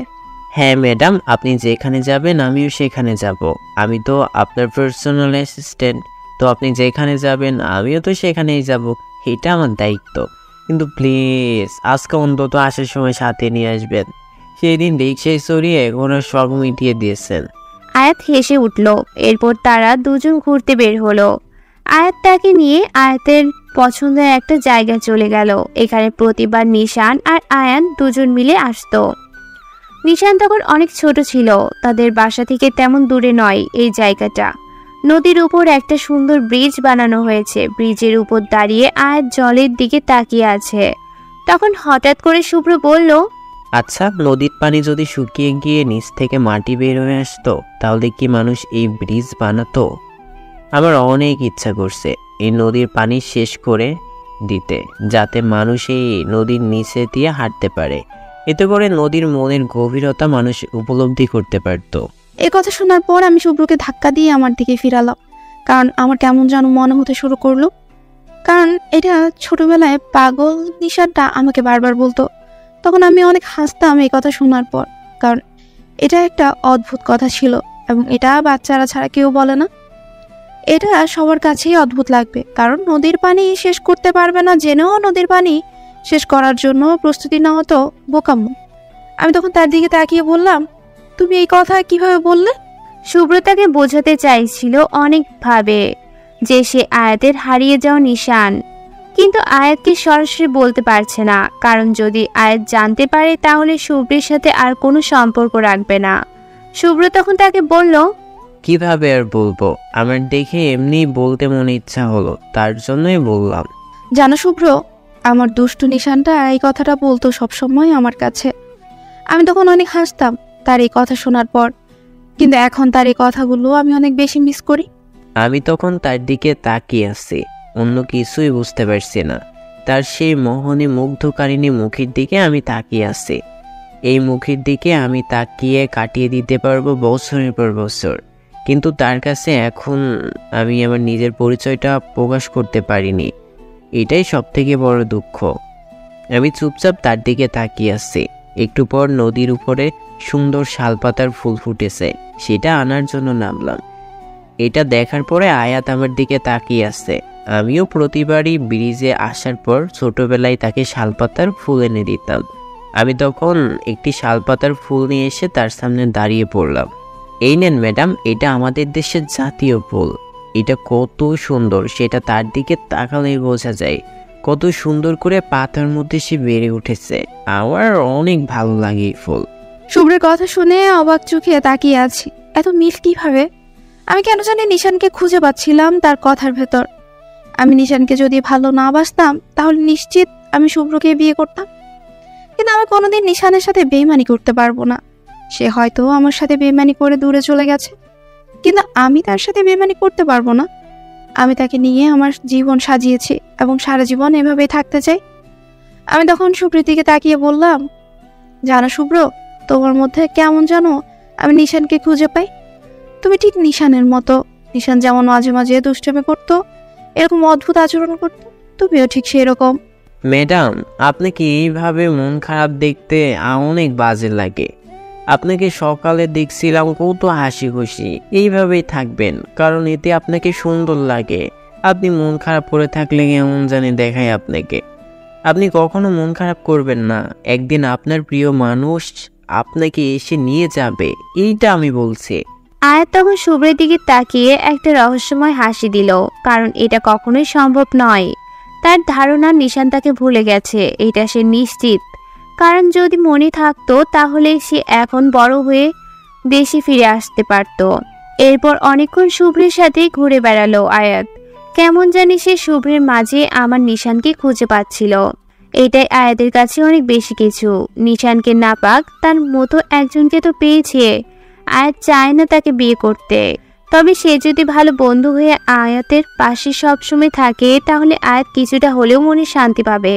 হ্যাঁ ম্যাডাম, আপনি যেখানে যাবেন আমিও সেখানে যাব। আমি তো আপনার পার্সোনাল অ্যাসিস্ট্যান্ট, তো আপনি যেখানে যাবেন আমিও তো সেখানেই যাব, এটা আমার দায়িত্ব। কিন্তু প্লিজ আজকে অন্তত আসার সময় সাথে নিয়ে আসবেন। সেই দিন রিক্সায় চড়িয়ে ওনার শখ মিটিয়ে দিয়েছেন। আয়াত হেসে উঠল। এরপর তারা দুজন ঘুরতে বের হলো। আয়াত তাকে নিয়ে আয়াতের পছন্দের একটা জায়গায় চলে গেল। এখানে প্রতিবার নিশান আর আয়ান দুজন মিলে আসতো। নিশান তখন অনেক ছোট ছিল, তাদের বাসা থেকে তেমন দূরে নয় এই জায়গাটা। নদীর উপর একটা সুন্দর ব্রিজ বানানো হয়েছে। ব্রিজের উপর দাঁড়িয়ে আয়াত জলের দিকে তাকিয়ে আছে। তখন হঠাৎ করে শুভ্র বলল, আচ্ছা, নদীর পানি যদি শুকিয়ে গিয়ে নিচ থেকে মাটি বের হয়ে আসতো তাহলে কি মানুষ এই ব্রিজ বানাতো? আমার অনেক ইচ্ছা করছে এই নদীর পানি শেষ করে দিতে, যাতে মানুষ এই নদীর নিচে দিয়ে হাঁটতে পারে। এতে করে নদীর মনের গভীরতা মানুষ উপলব্ধি করতে পারত। এই কথা শোনার পর আমি শুভ্রকে ধাক্কা দিয়ে আমার দিকে ফিরালাম, কারণ আমার কেমন যেন মনে হতে শুরু করলো। কারণ এটা ছোটবেলায় পাগল নিশানটা আমাকে বারবার বলতো। তখন আমি অনেক হাসতাম এই কথা শোনার পর, কারণ এটা একটা অদ্ভুত কথা ছিল এবং এটা বাচ্চারা ছাড়া কেউ বলে না। এটা সবার কাছেই অদ্ভুত লাগবে, কারণ নদীর পানি শেষ করতে পারবে না জেনেও নদীর পানি শেষ করার জন্য প্রস্তুতি নেওয়া তো বোকাম্য। আমি তখন তার দিকে তাকিয়ে বললাম, তুমি এই কথা কিভাবে বললে? শুভ্র তাকে বোঝাতে চাইছিল অনেকভাবে যে সে আয়াতের হারিয়ে যাওয়া নিশান, কিন্তু আয়াতকে সরাসরি বলতে পারছে না, কারণ যদি আয়াত জানতে পারে তাহলে শুভ্রের সাথে আর কোনো সম্পর্ক রাখবে না। শুভ্র তখন তাকে বলল, কিভাবে আর বলবো, আমার দেখে এমনি বলতে মনে ইচ্ছা হলো, তার জন্যই বললাম। জানো শুভ্র, আমার দুষ্টু নিশানটা এই কথাটা বলতো সবসময় আমার কাছে। আমি তখন অনেক হাসতাম তার এই কথা শোনার পর, কিন্তু এখন তার এই কথাগুলো আমি অনেক বেশি মিস করি। আমি তখন তার দিকে তাকিয়ে আছি। অন্য কিছুই বুঝতে পারছি না। তার সেই মোহনী মুগ্ধকারিণী মুখের দিকে আমি তাকিয়ে আছি। এই মুখের দিকে আমি তাকিয়ে কাটিয়ে দিতে পারবো বছরের পর বছর, কিন্তু তার কাছে এখন আমি আমার নিজের পরিচয়টা প্রকাশ করতে পারিনি। এটাই সবথেকে বড় দুঃখ। আমি চুপচাপ তার দিকে তাকিয়ে আসছি। একটু পর নদীর উপরে সুন্দর শালপাতার ফুল ফুটেছে, সেটা আনার জন্য নামলাম। এটা দেখার পরে আয়াত আমার দিকে তাকিয়ে আসছে। আমিও প্রতিবারই ব্রিজে আসার পর ছোটবেলায় তাকে শালপাতার ফুল এনে দিতাম। আমি তখন একটি শালপাতার ফুল নিয়ে এসে তার সামনে দাঁড়িয়ে পড়লাম। এই নেন ম্যাডাম, এটা আমাদের দেশের জাতীয় ফুল। এটা কত সুন্দর সেটা তার দিকে তাকালেই বোঝা যায়। কত সুন্দর করে পাতার মধ্যে সে বেড়ে উঠেছে। আমার অনেক ভালো লাগে এই ফুল। শুভ্রের কথা শুনে অবাক চোখে তাকিয়ে আছি। এত মিল কিভাবে? আমি কেন জানি নিশানকে খুঁজে পাচ্ছিলাম তার কথার ভেতর। আমি নিশানকে যদি ভালো না বাসতাম তাহলে নিশ্চিত আমি শুভ্রকে বিয়ে করতাম, কিন্তু আমি কোনোদিন নিশানের সাথে বেইমানি করতে পারবো না। সে হয়তো আমার সাথে বেইমানি করে দূরে চলে গেছে, কিন্তু আমি তার সাথে বেইমানি করতে পারবো না। আমি তাকে নিয়ে আমার জীবন সাজিয়েছি এবং সারা জীবন এভাবেই থাকতে চাই। আমি তখন শুভ্রের দিকে তাকিয়ে বললাম, জানো শুভ্র, তোমার মধ্যে কেমন জানো আমি নিশানকে খুঁজে পাই। তুমি ঠিক নিশানের মতো। নিশান যেমন মাঝে মাঝে দুষ্টুমি করতো, এরকম অদ্ভুত আচরণ করতো, তুমিও ঠিক সেরকম। ম্যাডাম, আপনাকে এইভাবে মন খারাপ দেখতে অনেক বাজে লাগে। আপনাকে সকালে দেখছিলাম কত হাসি খুশি। এইভাবেই থাকবেন, কারণ এতে আপনাকে সুন্দর লাগে। আপনি মন খারাপ করে থাকলে কেমন জানি দেখায় আপনাকে। আপনি কখনো মন খারাপ করবেন না। একদিন আপনার প্রিয় মানুষ আপনাকে এসে নিয়ে যাবে, এইটা আমি বলছি। আয়াত তখন শুভ্রের দিকে তাকিয়ে একটা রহস্যময় হাসি দিল, কারণ এটা কখনোই সম্ভব নয়। তার ধারণা নিশান তাকে ভুলে গেছে, এটা সে নিশ্চিত। কারণ যদি মনে থাকতো তাহলে সে এখন বড় হয়ে দেশে ফিরে আসতে পারত। এরপর অনেকক্ষণ শুভ্রের সাথে ঘুরে বেড়ালো আয়াত। কেমন জানি সে শুভ্রের মাঝে আমার নিশানকে খুঁজে পাচ্ছিল। এটাই আয়াতের কাছে অনেক বেশি কিছু। নিশানকে না পাক, তার মতো একজনকে তো পেয়েছে। আয়াত চায় না তাকে বিয়ে করতে, তবে সে যদি ভালো বন্ধু হয়ে আয়াতের পাশে সবসময় থাকে তাহলে আয়াত কিছুটা হলেও মনে শান্তি পাবে।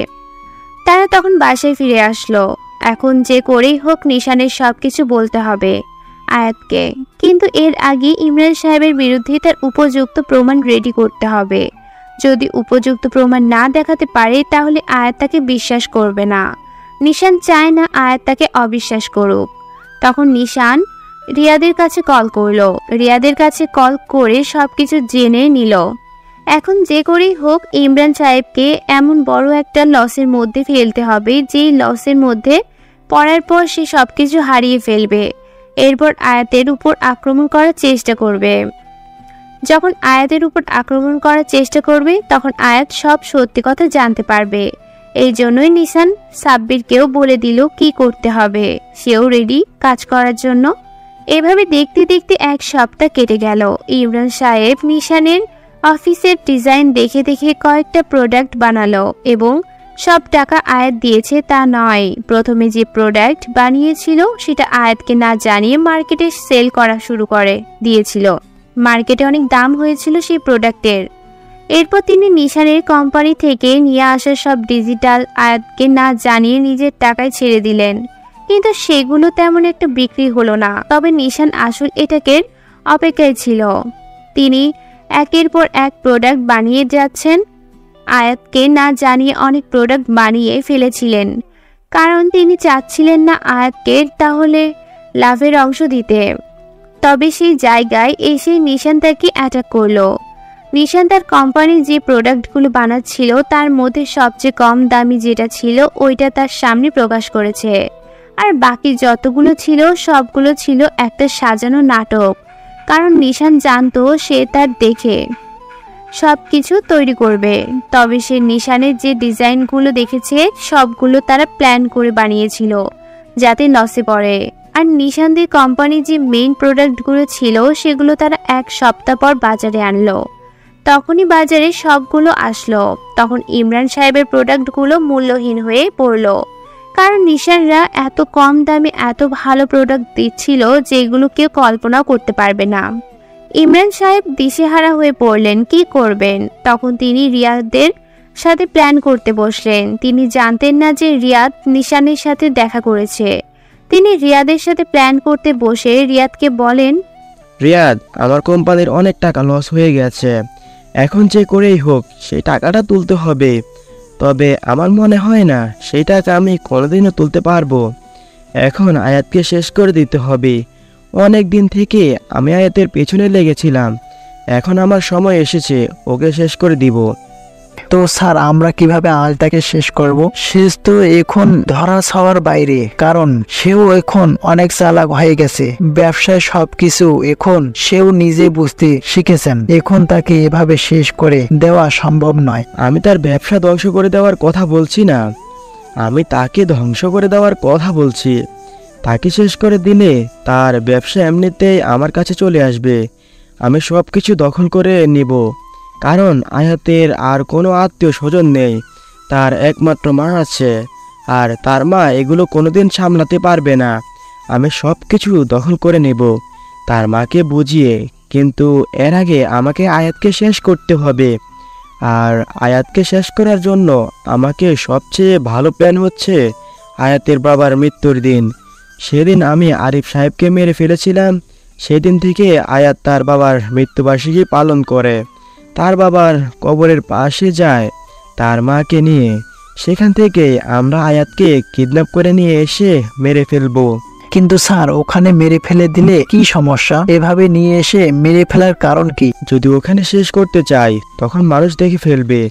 তারা তখন বাসায় ফিরে আসলো। এখন যে করেই হোক নিশানের সবকিছু বলতে হবে আয়াতকে, কিন্তু এর আগে ইমরান সাহেবের বিরুদ্ধে তার উপযুক্ত প্রমাণ রেডি করতে হবে। যদি উপযুক্ত প্রমাণ না দেখাতে পারে তাহলে আয়াত তাকে বিশ্বাস করবে না। নিশান চায় না আয়াত তাকে অবিশ্বাস করুক। তখন নিশান রিয়াদের কাছে কল করলো। রিয়াদের কাছে কল করে সবকিছু জেনে নিল। এখন যে করেই হোক ইমরান সাহেবকে এমন বড় একটা লসের মধ্যে ফেলতে হবে, যেই লসের মধ্যে পড়ার পর সে সবকিছু হারিয়ে ফেলবে। এরপর আয়াতের উপর আক্রমণ করার চেষ্টা করবে। যখন আয়াতের উপর আক্রমণ করার চেষ্টা করবে তখন আয়াত সব সত্যি কথা জানতে পারবে। এই জন্যই নিশান সাব্বিরকেও বলে দিল কি করতে হবে। সেও রেডি কাজ করার জন্য। এভাবে দেখতে দেখতে এক সপ্তাহ কেটে গেল। ইমরান সাহেব নিশানের অফিসের ডিজাইন দেখে দেখে কয়েকটা প্রোডাক্ট বানালো এবং সব টাকা আয়াত দিয়েছে তা নয়। প্রথমে যে প্রোডাক্ট বানিয়েছিল সেটা আয়াতকে না জানিয়ে মার্কেটে সেল করা শুরু করে দিয়েছিল। মার্কেটে অনেক দাম হয়েছিল সেই প্রোডাক্টের। এরপর তিনি নিশানের কোম্পানি থেকে নিয়ে আসা সব ডিজিটাল আয়াতকে না জানিয়ে নিজের টাকায় ছেড়ে দিলেন, কিন্তু সেগুলো তেমন একটা বিক্রি হলো না। তবে নিশান আসল এটাকে অপেক্ষায় ছিল। তিনি একের পর এক প্রোডাক্ট বানিয়ে যাচ্ছেন। আয়াতকে না জানিয়ে অনেক প্রোডাক্ট বানিয়ে ফেলেছিলেন, কারণ তিনি চাচ্ছিলেন না আয়াতকে তাহলে লাভের অংশ দিতে। তবে সেই জায়গায় এসে নিশান তাকে অ্যাটাক করলো। নিশান তার কোম্পানি যে প্রোডাক্টগুলো বানাচ্ছিল তার মধ্যে সবচেয়ে কম দামি যেটা ছিল ওইটা তার সামনে প্রকাশ করেছে, আর বাকি যতগুলো ছিল সবগুলো ছিল একটা সাজানো নাটক। কারণ নিশান জানতো সে তার দেখে সব কিছু তৈরি করবে। তবে সে নিশানের যে ডিজাইনগুলো দেখেছে সবগুলো তারা প্ল্যান করে বানিয়েছিল যাতে লসে পড়ে। আর নিশানদের কোম্পানি যে মেইন প্রোডাক্টগুলো ছিল সেগুলো তারা এক সপ্তাহ পর বাজারে আনলো। তখনই বাজারে সবগুলো আসলো। তখন ইমরান সাহেবের প্রোডাক্টগুলো মূল্যহীন হয়ে পড়লো, কারণ নিশানরা এত কম দামে এত ভালো প্রোডাক্ট দিচ্ছিল যেগুলো কেউ কল্পনাও করতে পারবে না। ইমরান সাহেব দিশেহারা হয়ে পড়লেন, কি করবেন। তখন তিনি রিয়াদের সাথে প্ল্যান করতে বসলেন। তিনি জানতেন না যে রিয়াদ নিশানের সাথে দেখা করেছে। তিনি রিয়াদের সাথে প্ল্যান করতে বসে রিয়াদকে বলেন, রিয়াদ, আমার কোম্পানির অনেক টাকা লস হয়ে গেছে, এখন যে করেই হোক সেই টাকাটা তুলতে হবে। তবে আমার মনে হয় না সেই টাকা আমি কোনোদিনও তুলতে পারবো। এখন আয়াতকে শেষ করে দিতে হবে। অনেক দিন থেকে আমি আয়াতের পেছনে লেগেছিলাম, এখন আমার সময় এসেছে ওকে শেষ করে দিব। তো স্যার, আমরা কিভাবে আয়াতটাকে শেষ করব? শেষ তো এখন ধরা ছাওয়ার বাইরে, কারণ সেও এখন অনেক চালাক হয়ে গেছে। ব্যবসায় সবকিছু এখন সেও নিজে বুঝতে শিখেছেন। এখন তাকে এভাবে শেষ করে দেওয়া সম্ভব নয়। আমি তার ব্যবসা ধ্বংস করে দেওয়ার কথা বলছি না, আমি তাকে ধ্বংস করে দেওয়ার কথা বলছি। তাকে শেষ করে দিলে তার ব্যবসা এমনিতেই আমার কাছে চলে আসবে। আমি সব কিছু দখল করে নিব, কারণ আয়াতের আর কোনো আত্মীয় স্বজন নেই। তার একমাত্র মা আছে, আর তার মা এগুলো কোনোদিন সামলাতে পারবে না। আমি সব কিছু দখল করে নেব তার মাকে বুঝিয়ে, কিন্তু এর আগে আমাকে আয়াতকে শেষ করতে হবে। আর আয়াতকে শেষ করার জন্য আমাকে সবচেয়ে ভালো প্ল্যান হচ্ছে আয়াতের বাবার মৃত্যুর দিন। সেদিন আমি আরিফ সাহেবকে মেরে ফেলেছিলাম, সেদিন থেকে আয়াত তার বাবার মৃত্যুবার্ষিকী পালন করে। তার বাবার কবরের পাশে যায় তার মাকে নিয়ে। সেখান থেকে আমরা আয়াতকে কিডন্যাপ করে নিয়ে এসে মেরে ফেলবো। কিন্তু স্যার, ওখানে মেরে ফেলে দিলে কি সমস্যা? এভাবে নিয়ে এসে মেরে ফেলার কারণ কি? যদি ওখানে শেষ করতে চাই তখন মানুষ দেখে ফেলবে,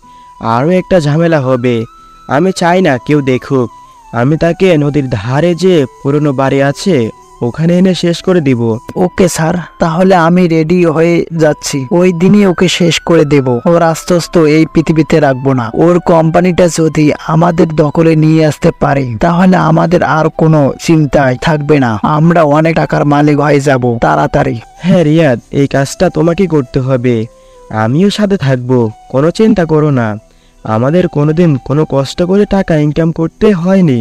আরও একটা ঝামেলা হবে। আমি চাই না কেউ দেখুক। আমি তাকে নদীর ধারে যে পুরনো বাড়ি আছে ওখানে এনে শেষ করে দিব। ওকে স্যার, তাহলে আমি রেডি হয়ে যাচ্ছি। ওই দিনই ওকে শেষ করে দেব। ওর আস্তে আস্তে এই পৃথিবীতে রাখবো না। ওর কোম্পানিটা যদি আমাদের দখলে নিয়ে আসতে পারে তাহলে আমাদের আর কোনো চিন্তাই থাকবে না। আমরা অনেক টাকার মালিক হয়ে যাব তাড়াতাড়ি। হ্যাঁ রিয়াদ, এই কাজটা তোমাকে করতে হবে। আমিও সাথে থাকবো, কোনো চিন্তা করো না। আমাদের কোনোদিন কোনো কষ্ট করে টাকা ইনকাম করতে হয়নি।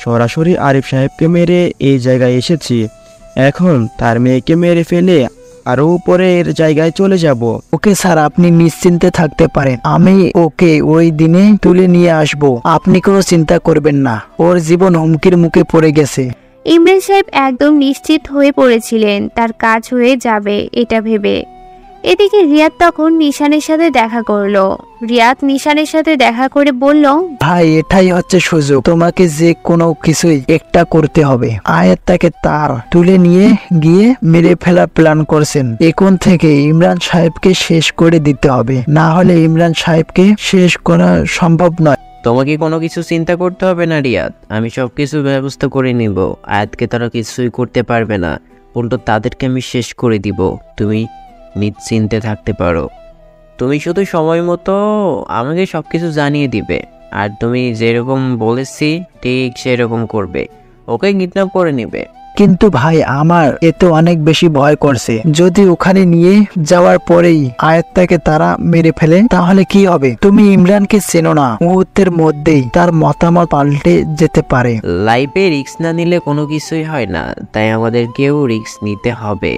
সরাসরি আরিফ সাহেবকে মেরে এই জায়গায় এসেছি। এখন তার মেয়েকে মেরে ফেলে আরও উপরের জায়গায় চলে যাব। ওকে স্যার, আপনি নিশ্চিন্তে থাকতে পারেন। আমি ওকে ওই দিনে তুলে নিয়ে আসব। আপনি কোনো চিন্তা করবেন না। ওর জীবন হুমকির মুখে পড়ে গেছে। ইমরান সাহেব একদম নিশ্চিত হয়ে পড়েছিলেন তার কাজ হয়ে যাবে এটা ভেবে। এদিকে রিয়াদ তখন নিশানের সাথে দেখা করলো। রিয়াদ নিশানের সাথে দেখা করে বলল, ভাই, এটাই হচ্ছে সুযোগ। তোমাকে যে কোনো কিছুই একটা করতে হবে। আয়াতটাকে তার তুলে নিয়ে গিয়ে মেরে ফেলার প্ল্যান করছেন। এখন থেকে ইমরান সাহেবকে শেষ করে দিতে হবে, না হলে ইমরান সাহেবকে শেষ করা সম্ভব নয়। তোমাকে কোনো কিছু চিন্তা করতে হবে না রিয়াদ, আমি সব কিছু ব্যবস্থা করে নিব। আয়াতকে তারা কিছুই করতে পারবে না, উল্টো তাদেরকে আমি শেষ করে দিব। তুমি নিশ্চিন্তে থাকতে পারো। তুমি শুধু সময় মতো আমাকে সব কিছু জানিয়ে দিবে, আর তুমি যেরকম বলেছি ঠিক সেরকম করবে। ওকে কিডন্যাপ করে নেবে। কিন্তু ভাই, আমার এতে অনেক বেশি ভয় করছে। যদি ওখানে নিয়ে যাওয়ার পরেই আয়াতটাকে তারা মেরে ফেলে তাহলে কি হবে? তুমি ইমরানকে চেনো না, মুহূর্তের মধ্যেই তার মতামত পাল্টে যেতে পারে। লাইফে রিস্ক না নিলে কোনো কিছুই হয় না, তাই আমাদেরকেও রিস্ক নিতে হবে।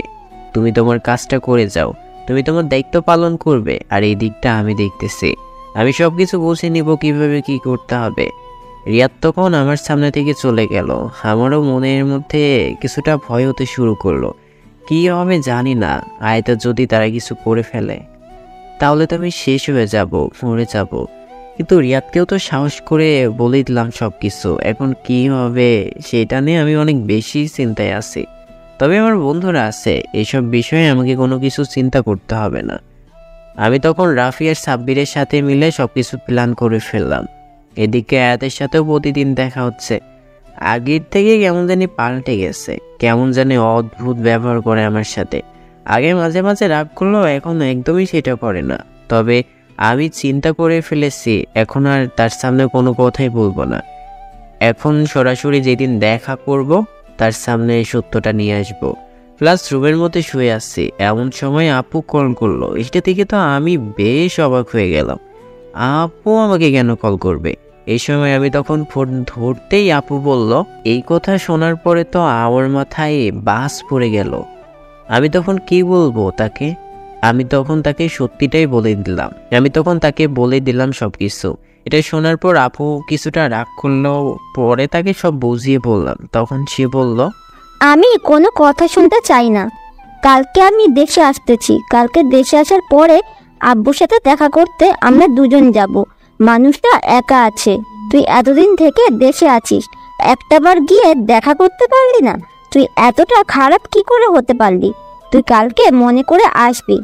তুমি তোমার কাজটা করে যাও, তুমি তোমার দায়িত্ব পালন করবে, আর এই দিকটা আমি দেখতেছি। আমি সব কিছু বুঝে নিব কিভাবে কি করতে হবে। রিয়াদ তখন আমার সামনে থেকে চলে গেল। আমারও মনের মধ্যে কিছুটা ভয় হতে শুরু করলো। কি হবে জানি না, আয়তা যদি তারা কিছু করে ফেলে তাহলে তো আমি শেষ হয়ে যাব, মরে যাব। কিন্তু রিয়াদকেও তো সাহস করে বলে দিলাম সব কিছু। এখন কি হবে সেটা নিয়ে আমি অনেক বেশি চিন্তায় আছি। তবে আমার বন্ধুরা আছে, এইসব বিষয়ে আমাকে কোনো কিছু চিন্তা করতে হবে না। আমি তখন রাফি আর সাব্বিরের সাথে মিলে সব কিছু প্ল্যান করে ফেললাম। এদিকে আয়াতের সাথেও প্রতিদিন দেখা হচ্ছে। আগের থেকে কেমন জানি পাল্টে গেছে, কেমন জানি অদ্ভুত ব্যবহার করে আমার সাথে। আগে মাঝে মাঝে রাগ করলেও এখন একদমই সেটা করে না। তবে আমি চিন্তা করে ফেলেছি, এখন আর তার সামনে কোনো কথাই বলবো না। এখন সরাসরি যেদিন দেখা করব তার সামনে সত্যটা নিয়ে আসবো। প্লাস রুমের মধ্যে শুয়ে আসছি, এমন সময় আপু কল করলো। এটা থেকে তো আমি বেশ অবাক হয়ে গেলাম। আপু আমাকে কেন কল করবে? এই সময় আমি তখন ফোন ধরতেই আপু বলল, এই কথা শোনার পরে তো আমার মাথায় বাস পড়ে গেল। আমি তখন কি বলবো তাকে? আমি তখন তাকে সত্যিটাই বলে দিলাম। সবকিছু। এটা শোনার পর আপু কিছুটা রাগ করলো। পরে তাকে সব বুঝিয়ে বললাম। তখন সে বলল, আমি কোনো কথা শুনতে চাই না। কালকে আমি দেশে আসতেছি। কালকে দেশে আসার পরে আব্বুর সাথে দেখা করতে আমরা দুজন যাব। মানুষটা একা আছে। তুই এতদিন থেকে দেশে আছিস, একটাবার গিয়ে দেখা করতে পারলি না? তুই এতটা খারাপ কি করে হতে পারলি? তুই কালকে মনে করে আসবি।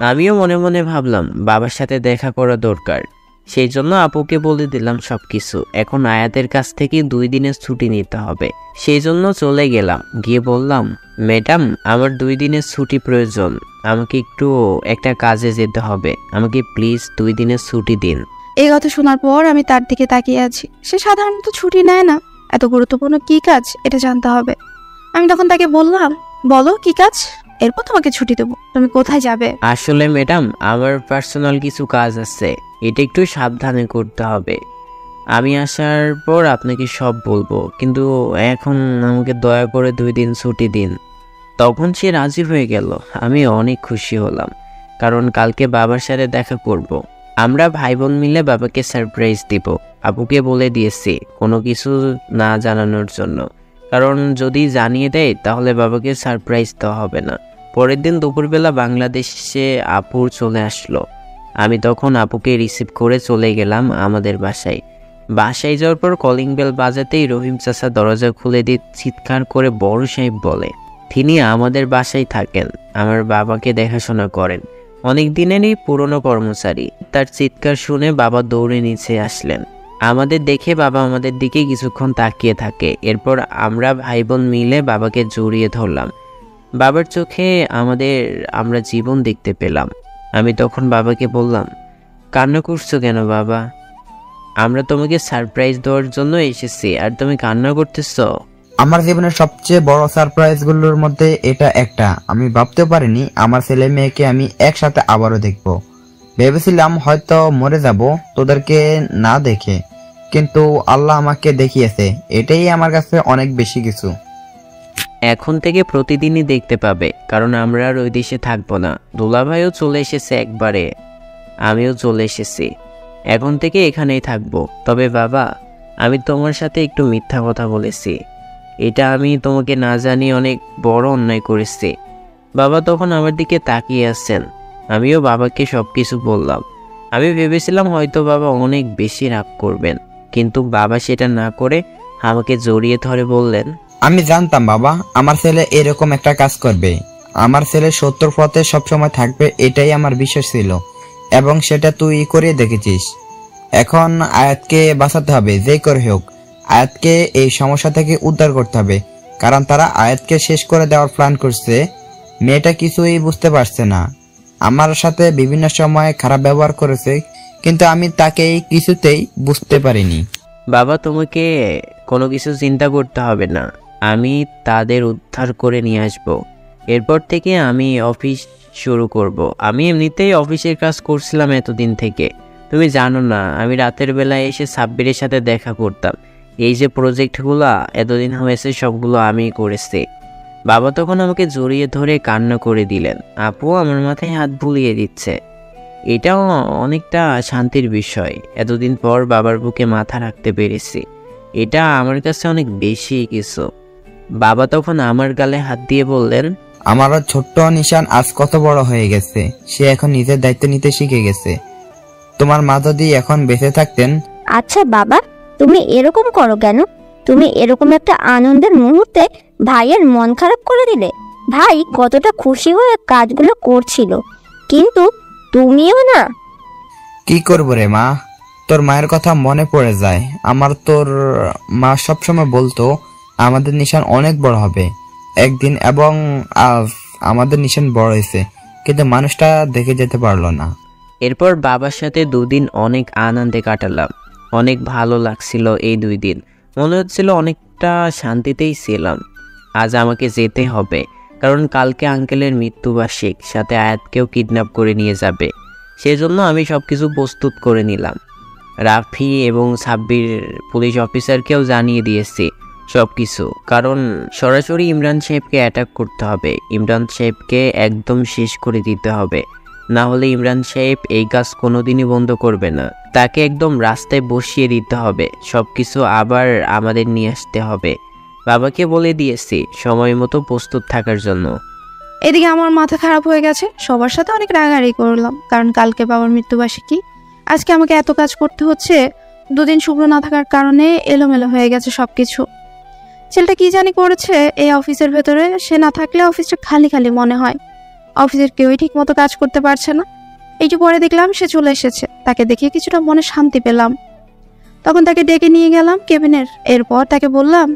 আমিও মনে মনে ভাবলাম বাবার সাথে দেখা করা দরকার। সেই জন্য আপুকে বলে দিলাম সবকিছু। এখন আয়াতের কাছ থেকে 2 দিনের ছুটি নিতে হবে। সেই জন্য চলে গেলাম। গিয়ে বললাম, ম্যাডাম আমার 2 দিনের ছুটি প্রয়োজন। আমাকে একটু একটা কাজে যেতে হবে। আমাকে প্লিজ 2 দিনের ছুটি দিন। এই কথা শোনার পর আমি তার দিকে তাকিয়ে আছি। সে সাধারণত ছুটি নেয় না। এত গুরুত্বপূর্ণ কি কাজ এটা জানতে হবে। আমি তখন তাকে বললাম, বলো কি কাজ, এরপর তোমাকে ছুটি দেবো। তুমি কোথায় যাবে? আসলে ম্যাডাম আমার পার্সোনাল কিছু কাজ আছে, এটা একটু সাবধানে করতে হবে। আমি আসার পর আপনাকে সব বলবো, কিন্তু এখন আমাকে দয়া করে 2 দিন ছুটি দিন। তখন সে রাজি হয়ে গেল। আমি অনেক খুশি হলাম, কারণ কালকে বাবার সাথে দেখা করব। আমরা ভাই বোন মিলে বাবাকে সারপ্রাইজ দিব। আপুকে বলে দিয়েছি কোনো কিছু না জানানোর জন্য, কারণ যদি জানিয়ে দেয় তাহলে বাবাকে সারপ্রাইজ দেওয়া হবে না। পরের দিন দুপুরবেলা বাংলাদেশে আপুর চলে আসলো। আমি তখন আপুকে রিসিভ করে চলে গেলাম আমাদের বাসায়। বাসায় যাওয়ার পর কলিং বেল বাজাতেই রহিম চাচা দরজা খুলে দিয়ে চিৎকার করে বড় সাহেব বলে, তিনি আমাদের বাসায় থাকেন, আমার বাবাকে দেখাশোনা করেন, অনেক দিনেরই পুরনো কর্মচারী। তার চিৎকার শুনে বাবা দৌড়ে নিচে আসলেন। আমাদের দেখে বাবা আমাদের দিকে কিছুক্ষণ তাকিয়ে থাকে। এরপর আমরা ভাই বোন মিলে বাবাকে জড়িয়ে ধরলাম। বাবার চোখে আমরা জীবন দেখতে পেলাম। আমি তখন বাবাকে বললাম, কান্না করছো কেন বাবা? আমরা তোমাকে সারপ্রাইজ দেওয়ার জন্য এসেছি, আর তুমি কান্না করতেছো? আমার জীবনের সবচেয়ে বড় সারপ্রাইজগুলোর মধ্যে এটা একটা। আমি ভাবতেও পারিনি আমার ছেলে মেয়েকে আমি একসাথে আবারও দেখব। ভেবেছিলাম হয়তো মরে যাব তোদেরকে না দেখে, কিন্তু আল্লাহ আমাকে দেখিয়েছে। এটাই আমার কাছে অনেক বেশি কিছু। এখন থেকে প্রতিদিনই দেখতে পাবে, কারণ আমরা আর ওই দেশে থাকবো না। দুলাভাইও চলে এসেছে একবারে, আমিও চলে এসেছি। এখন থেকে এখানেই থাকবো। তবে বাবা, আমি তোমার সাথে একটু মিথ্যা কথা বলেছি। এটা আমি তোমাকে না জানিয়ে অনেক বড় অন্যায় করেছি। বাবা তখন আমার দিকে তাকিয়ে আসছেন। আমিও বাবাকে সব কিছু বললাম। আমি ভেবেছিলাম হয়তো বাবা অনেক বেশি রাগ করবেন, কিন্তু বাবা সেটা না করে আমাকে জড়িয়ে ধরে বললেন, আমি জানতাম বাবা আমার ছেলে এরকম একটা কাজ করবে। আমার ছেলে সত্যর পথে সবসময় থাকবে, এটাই আমার বিশ্বাস ছিল, এবং সেটা তুই করে দেখেছিস। এখন আয়াতকে বাঁচাতে হবে, যে করে হোক। আয়াতকে এই সমস্যা থেকে উদ্ধার করতে হবে, কারণ তারা আয়াতকে শেষ করে দেওয়ার প্ল্যান করছে। মেয়েটা কিছুই বুঝতে পারছে না। আমার সাথে বিভিন্ন সময় খারাপ ব্যবহার করেছে, কিন্তু আমি তাকে কিছুতেই বুঝতে পারিনি। বাবা তোমাকে কোনো কিছু চিন্তা করতে হবে না, আমি তাদের উদ্ধার করে নিয়ে আসব। এরপর থেকে আমি অফিস শুরু করব। আমি এমনিতেই অফিসের কাজ করছিলাম এতদিন থেকে। তুমি জানো না, আমি রাতের বেলায় এসে সাব্বিরের সাথে দেখা করতাম। এই যে প্রজেক্টগুলো এতদিন হয়েছে সবগুলো আমি করেছি। বাবা তখন আমাকে জড়িয়ে ধরে কান্না করে দিলেন। আপু আমার মাথায় হাত বুলিয়ে দিচ্ছে। এটাও অনেকটা শান্তির বিষয়। এতদিন পর বাবার বুকে মাথা রাখতে পেরেছি, এটা আমার কাছে অনেক বেশি কিছু। বাবা তখন আমার গালে হাত দিয়ে বললেন, আমার ছোট্ট নিশান আজ কত বড় হয়ে গেছে। সে এখন নিজের দায়িত্ব নিতে শিখে গেছে। তোমার মা যদি এখন বেঁচে থাকতেন। আচ্ছা বাবা, তুমি এরকম করো কেন? তুমি এরকম একটা আনন্দের মুহূর্তে ভাইয়ের মন খারাপ করে দিলে। ভাই কতটা খুশি হয়ে কাজগুলো করছিল, কিন্তু তুমিও না। কি করবো রে মা, তোর মায়ের কথা মনে পড়ে যায় আমার। তোর মা সবসময় বলতো আমাদের নিশান অনেক বড় হবে একদিন, এবং আজ আমাদের নিশান বড় হয়েছে, কিন্তু মানুষটা দেখে যেতে পারলো না। এরপর বাবার সাথে 2 দিন অনেক আনন্দে কাটালাম। অনেক ভালো লাগছিল এই 2 দিন। মনে হচ্ছিল অনেকটা শান্তিতেই ছিলাম। আজ আমাকে যেতে হবে, কারণ কালকে আঙ্কেলের মৃত্যুবার্ষিক, সাথে আয়াতকেও কিডন্যাপ করে নিয়ে যাবে। সেজন্য আমি সব কিছু প্রস্তুত করে নিলাম। রাফি এবং সাব্বির পুলিশ অফিসারকেও জানিয়ে দিয়েছি। সব কিছু, কারণ সরাসরি ইমরান সাহেবকে অ্যাটাক করতে হবে। ইমরান সাহেবকে একদম শেষ করে দিতে হবে, না হলে ইমরান সাহেব এই কাজ কোনোদিনই বন্ধ করবে না। তাকে একদম রাস্তায় বসিয়ে দিতে হবে, সব কিছু আবার আমাদের নিয়ে আসতে হবে। বাবাকে বলে দিয়েছি সময় মতো প্রস্তুত থাকার জন্য। এদিকে আমার মাথা খারাপ হয়ে গেছে, সবার সাথে অনেক রাগারাগি করলাম, কারণ কালকে বাবার মৃত্যুবার্ষিকী। আজকে আমাকে এত কাজ করতে হচ্ছে, দুদিন শুভ্র না থাকার কারণে এলোমেলো হয়ে গেছে সবকিছু। ছেলেটা কি জানি করেছে এই অফিসের ভেতরে, সে না থাকলে অফিসটা খালি খালি মনে হয়। অফিসের কেউই ঠিক মতো কাজ করতে পারছে না। একটু পরে দেখলাম সে চলে এসেছে, তাকে দেখে কিছুটা মনে শান্তি পেলাম। তখন তাকে ডেকে নিয়ে গেলাম কেবিনের। এরপর তাকে বললাম,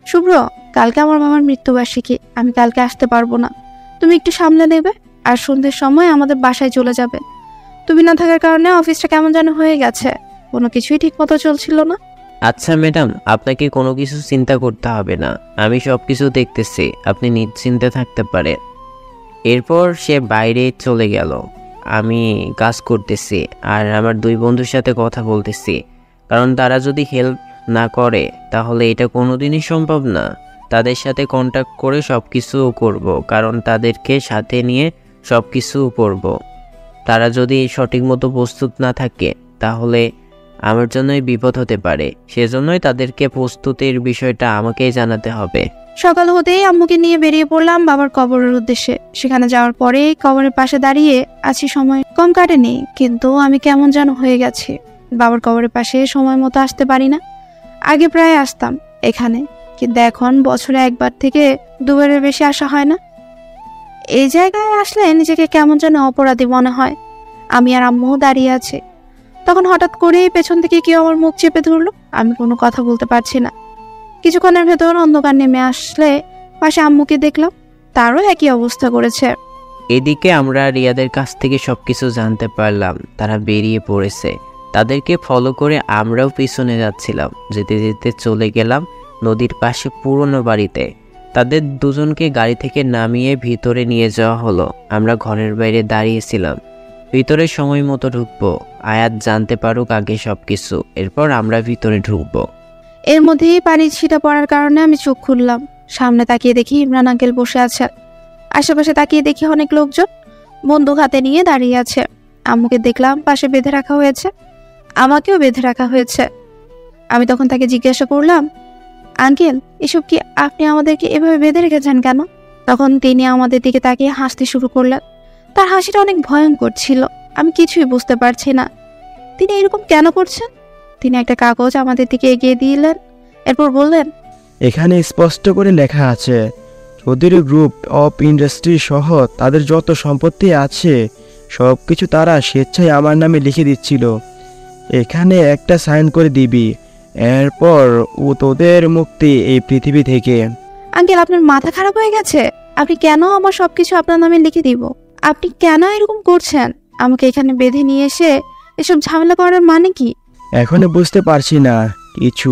শুভ্র, কালকে আমার বাবার মৃত্যুবার্ষিকী, আমি কালকে আসতে পারবো না, তুমি একটু সামলে নেবে, আর সন্ধ্যের সময় আমাদের বাসায় চলে যাবে। তুমি না থাকার কারণে অফিসটা কেমন যেন হয়ে গেছে, কোনো কিছুই ঠিক মতো চলছিল না। আচ্ছা ম্যাডাম, আপনাকে কোনো কিছু চিন্তা করতে হবে না, আমি সব কিছু দেখতেছি, আপনি নিশ্চিন্তে থাকতে পারেন। এরপর সে বাইরে চলে গেল। আমি কাজ করতেছি আর আমার দুই বন্ধুর সাথে কথা বলতেছি, কারণ তারা যদি হেল্প না করে তাহলে এটা কোনোদিনই সম্ভব না। তাদের সাথে কন্ট্যাক্ট করে সব কিছু করব, কারণ তাদেরকে সাথে নিয়ে সব কিছু করব। তারা যদি সঠিক মতো প্রস্তুত না থাকে তাহলে আমার জন্যই বিপদ হতে পারে, সেজন্যই তাদেরকে প্রস্তুতির বিষয়টা আমাকেই জানাতে হবে। সকাল হতেই আম্মুকে নিয়ে বেরিয়ে পড়লাম বাবার কবরের উদ্দেশ্যে। সেখানে যাওয়ার পরে কবরের পাশে দাঁড়িয়ে আছি, সময় কম কাটেনি, কিন্তু আমি কেমন যেন হয়ে গেছি। বাবার কবরের পাশে সময় মতো আসতে পারি না। আগে প্রায় আসতাম এখানে, কিন্তু এখন বছরে একবার থেকে দুবারের বেশি আসা হয় না। এই জায়গায় আসলে নিজেকে কেমন যেন অপরাধী মনে হয়। আমি আর আম্মু দাঁড়িয়ে আছে। তখন হঠাৎ করেই পেছন থেকে কেউ আমার মুখ চেপে ধরলো। আমি কোনো কথা বলতে পারছি না। কিছুক্ষণের ভেতর অন্ধকার নেমে আসলে পাশে আম্মুকে দেখলাম, তারও একই অবস্থা করেছে। এদিকে আমরা রিয়াদের কাছ থেকে সবকিছু জানতে পারলাম, তারা বেরিয়ে পড়েছে। তাদেরকে ফলো করে আমরাও পিছনে যাচ্ছিলাম। যেতে যেতে চলে গেলাম নদীর পাশে পুরনো বাড়িতে। তাদের দুজনকে গাড়ি থেকে নামিয়ে ভিতরে নিয়ে যাওয়া হলো। আমরা ঘরের বাইরে দাঁড়িয়েছিলাম, ভিতরে সময় মতো ঢুকবো, আয়াত জানতে পারুক আগে সবকিছু, এরপর আমরা ভিতরে ঢুকবো। এর মধ্যেই পানি ছিটা পড়ার কারণে আমি চোখ খুললাম। সামনে তাকিয়ে দেখি ইমরান আঙ্কেল বসে আছে। আশেপাশে তাকিয়ে দেখি অনেক লোকজন বন্দুক হাতে নিয়ে দাঁড়িয়ে আছে। আম্মুকে দেখলাম পাশে বেঁধে রাখা হয়েছে, আমাকেও বেঁধে রাখা হয়েছে। আমি তখন তাকে জিজ্ঞাসা করলাম, আঙ্কেল, এসব কি আপনি আমাদেরকে এভাবে বেঁধে রেখেছেন কেন? তখন তিনি আমাদের দিকে তাকিয়ে হাসতে শুরু করলেন। তার হাসিটা অনেক ভয়ঙ্কর ছিল, আমি কিছুই বুঝতে পারছি না তিনি এরকম কেন করছেন। তিনি একটা কাগজ আমাদের দিকে এগিয়ে দিলেন, এরপর বললেন, এখানে স্পষ্ট করে লেখা আছে, চৌধুরী গ্রুপ অফ ইন্ডাস্ট্রি সহ তাদের যত সম্পত্তি আছে সব কিছু তারা স্বেচ্ছায় আমার নামে লিখে দিচ্ছিল। এখানে একটা সাইন করে দিবি, এরপর ও তোদের মুক্তি এই পৃথিবী থেকে। আঙ্কেল, আপনার মাথা খারাপ হয়ে গেছে? আপনি কেন আমার সবকিছু আপনার নামে লিখে দিব? আপনি কেন এরকম করছেন? আমাকে এখানে বেঁধে নিয়ে এসে এসব ঝামেলা করার মানে কি? এখনো বুঝতে পারছি না কিছু।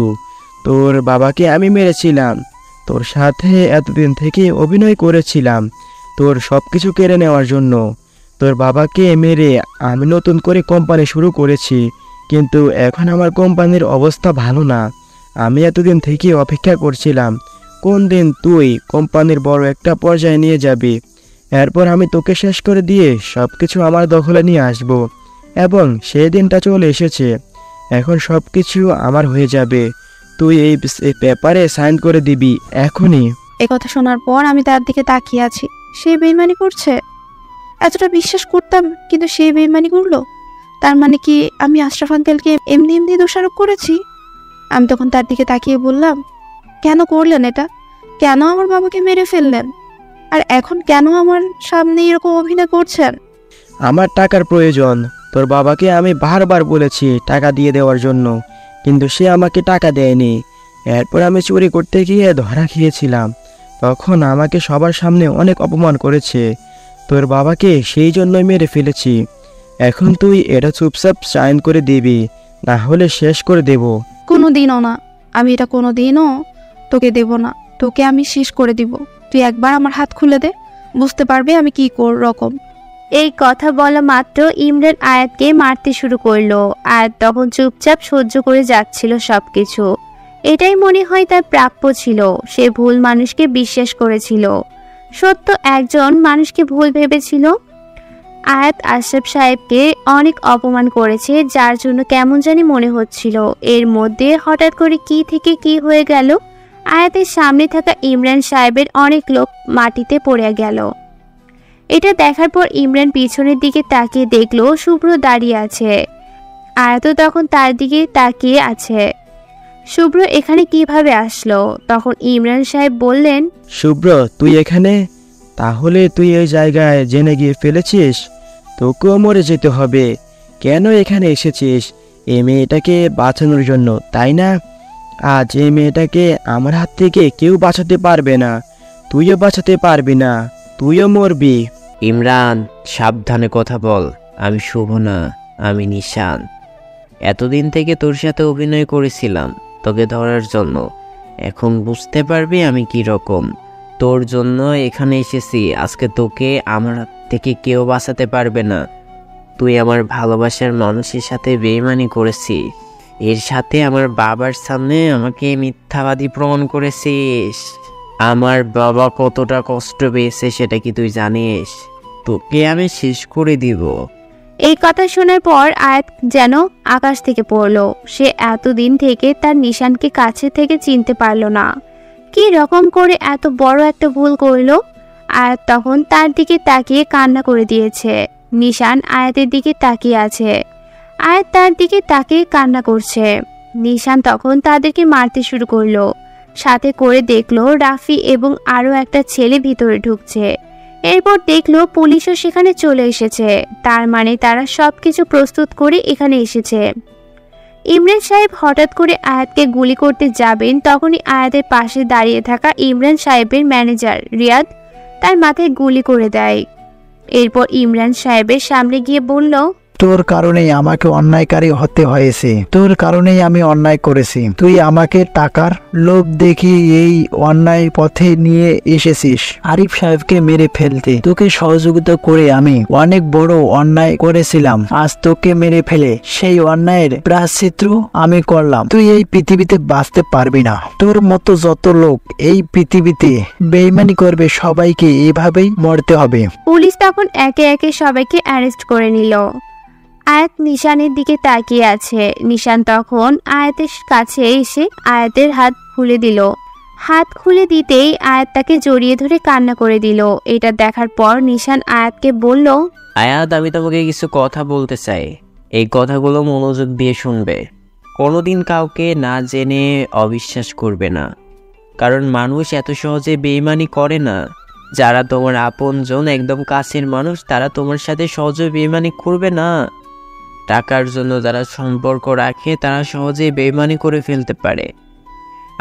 তোর বাবাকে আমি মেরেছিলাম, তোর সাথে এতদিন থেকে অভিনয় করেছিলাম তোর সব কিছু কেড়ে নেওয়ার জন্য। তোর বাবাকে মেরে আমি নতুন করে কোম্পানি শুরু করেছি, কিন্তু এখন আমার কোম্পানির অবস্থা ভালো না। আমি এতদিন থেকে অপেক্ষা করছিলাম কোন দিন তুই কোম্পানির বড় একটা পর্যায়ে নিয়ে যাবি, এরপর আমি তোকে শেষ করে দিয়ে সব কিছু আমার দখলে নিয়ে আসব। এবং সেই দিনটা চলে এসেছে, এখন সব কিছু আমার হয়ে যাবে। তুই এই পেপারে সাইন করে দিবি এখনই। এই কথা শোনার পর আমি তার দিকে তাকিয়ে আছি। সে বেইমানি করছে, এতটা বিশ্বাস করতাম, কিন্তু সে বেইমানি করলো। তার মানে কি আমি আশরাফ আঙ্কেলকে এমনি এমনি দোষারোপ করেছি? আমি তখন তার দিকে তাকিয়ে বললাম, কেন করলেন এটা? কেন আমার বাবাকে মেরে ফেললেন? আর এখন কেন আমার সামনে এরকম অভিনয় করছেন? আমার টাকার প্রয়োজন। তোর বাবাকে আমি বারবার বলেছি টাকা দিয়ে দেওয়ার জন্য, কিন্তু সে আমাকে টাকা দেয়নি। এরপর আমি চুরি করতে গিয়ে ধরা খেয়েছিলাম, তখন আমাকে সবার সামনে অনেক অপমান করেছে। তোর বাবাকে সেই জন্যই মেরে ফেলেছি। এখন তুই এটা চুপচাপ সাইন করে দিবি, না হলে শেষ করে দেব। কোনোদিনও না, আমি এটা কোনোদিনও তোকে দেব না। তোকে আমি শেষ করে দিব। তুই একবার আমার হাত খুলে দে, বুঝতে পারবে আমি কি রকম। এই কথা বলা মাত্র ইমরান আয়াতকে মারতে শুরু করলো। আয়াত তখন চুপচাপ সহ্য করে যাচ্ছিল সবকিছু। এটাই মনে হয় তার প্রাপ্য ছিল। সে ভুল মানুষকে বিশ্বাস করেছিল, সত্য একজন মানুষকে ভুল ভেবেছিল। আয়াত আশরাফ সাহেবকে অনেক অপমান করেছে, যার জন্য কেমন জানি মনে হচ্ছিল। এর মধ্যে হঠাৎ করে কি থেকে কি হয়ে গেল। আয়াতের সামনে থাকা ইমরান সাহেবের অনেক লোক মাটিতে পড়ে গেল। এটা দেখার পর ইমরান পিছনের দিকে তাকিয়ে দেখলো শুভ্র দাঁড়িয়ে আছে। আয়াতও তখন তার দিকে তাকিয়ে আছে। শুভ্র এখানে কিভাবে আসলো? তখন ইমরান সাহেব বললেন, শুভ্র, তুই এখানে? তাহলে তুই এই জায়গায় জেনে গিয়ে ফেলেছিস, তোকেও মরে যেতে হবে। কেন এখানে এসেছিস? এই মেয়েটাকে বাঁচানোর জন্য, তাই না? আজ এই মেয়েটাকে আমার হাত থেকে কেউ বাঁচাতে পারবে না, তুইও বাঁচাতে পারবি না, তুইও মরবি। ইমরান, সাবধানে কথা বল। আমি শুভ না, আমি নিশান। এতদিন থেকে তোর সাথে অভিনয় করেছিলাম তোকে ধরার জন্য। এখন বুঝতে পারবি আমি কি রকম। তোর জন্য এখানে এসেছি। আজকে তোকে আমার হাত থেকে কেউ বাঁচাতে পারবে না। তুই আমার ভালোবাসার মানুষের সাথে বেইমানি করেছিস, এর সাথে আমার বাবার সামনে আমাকে মিথ্যাবাদী প্রমাণ করেছিস। আমার বাবা কতটা কষ্ট পেয়েছে সেটা কি তুই জানিস? তোকে আমি শেষ করে দিব। এই কথা শোনার পর আয়াত যেন আকাশ থেকে পড়লো। সে এতদিন থেকে তার নিশানকে কাছে থেকে চিনতে পারল না। কি রকম করে এত বড় একটা ভুল করলো। আয়াত তখন তার দিকে তাকিয়ে কান্না করে দিয়েছে। নিশান আয়াতের দিকে তাকিয়ে আছে। আয়াত তার দিকে তাকিয়ে কান্না করছে। নিশান তখন তাদেরকে মারতে শুরু করলো। সাথে করে দেখলো রাফি এবং আরো একটা ছেলে ভিতরে ঢুকছে। এরপর দেখলো পুলিশও সেখানে চলে এসেছে। তার মানে তারা সবকিছু প্রস্তুত করে এখানে এসেছে। ইমরান সাহেব হঠাৎ করে আয়াতকে গুলি করতে যাবেন, তখনই আয়াতের পাশে দাঁড়িয়ে থাকা ইমরান সাহেবের ম্যানেজার রিয়াদ তার মাথায় গুলি করে দেয়। এরপর ইমরান সাহেবের সামনে গিয়ে বলল, তোর কারণেই আমাকে অন্যায়কারী হতে হয়েছে, তোর কারণেই আমি অন্যায় করেছি। তুই আমাকে টাকার লোভ দেখিয়ে এই অন্যায় পথে নিয়ে এসেছিস আরিফ সাহেবকে মেরে ফেলতে। তোকে সহযোগিতা করে আমি অনেক বড় অন্যায় করেছিলাম। আজ তোকে মেরে ফেলে সেই অন্যায়ের প্রায়শ্চিত্ত আমি করলাম। তুই এই পৃথিবীতে বাঁচতে পারবি না। তোর মতো যত লোক এই পৃথিবীতে বেইমানি করবে সবাইকে এভাবেই মরতে হবে। পুলিশ তখন একে একে সবাইকে অ্যারেস্ট করে নিল। আয়াত নিশানের দিকে তাকিয়ে আছে। নিশান তখন আয়াতের কাছে এসে আয়াতের হাত খুলে দিল। হাত খুলে দিতেই আয়াত তাকে জড়িয়ে ধরে কান্না করে দিল। এটা দেখার পর নিশান আয়াতকে বলল, আয়াত, আমি তোমাকে কিছু কথা বলতে চাই। এই কথাগুলো মনোযোগ দিয়ে শুনবে। কোনোদিন কাউকে না জেনে অবিশ্বাস করবে না, কারণ মানুষ এত সহজে বেইমানি করে না। যারা তোমার আপনজন, একদম কাছের মানুষ, তারা তোমার সাথে সহজে বেইমানি করবে না। টাকার জন্য যারা সম্পর্ক রাখে তারা সহজে বেইমানি করে ফেলতে পারে।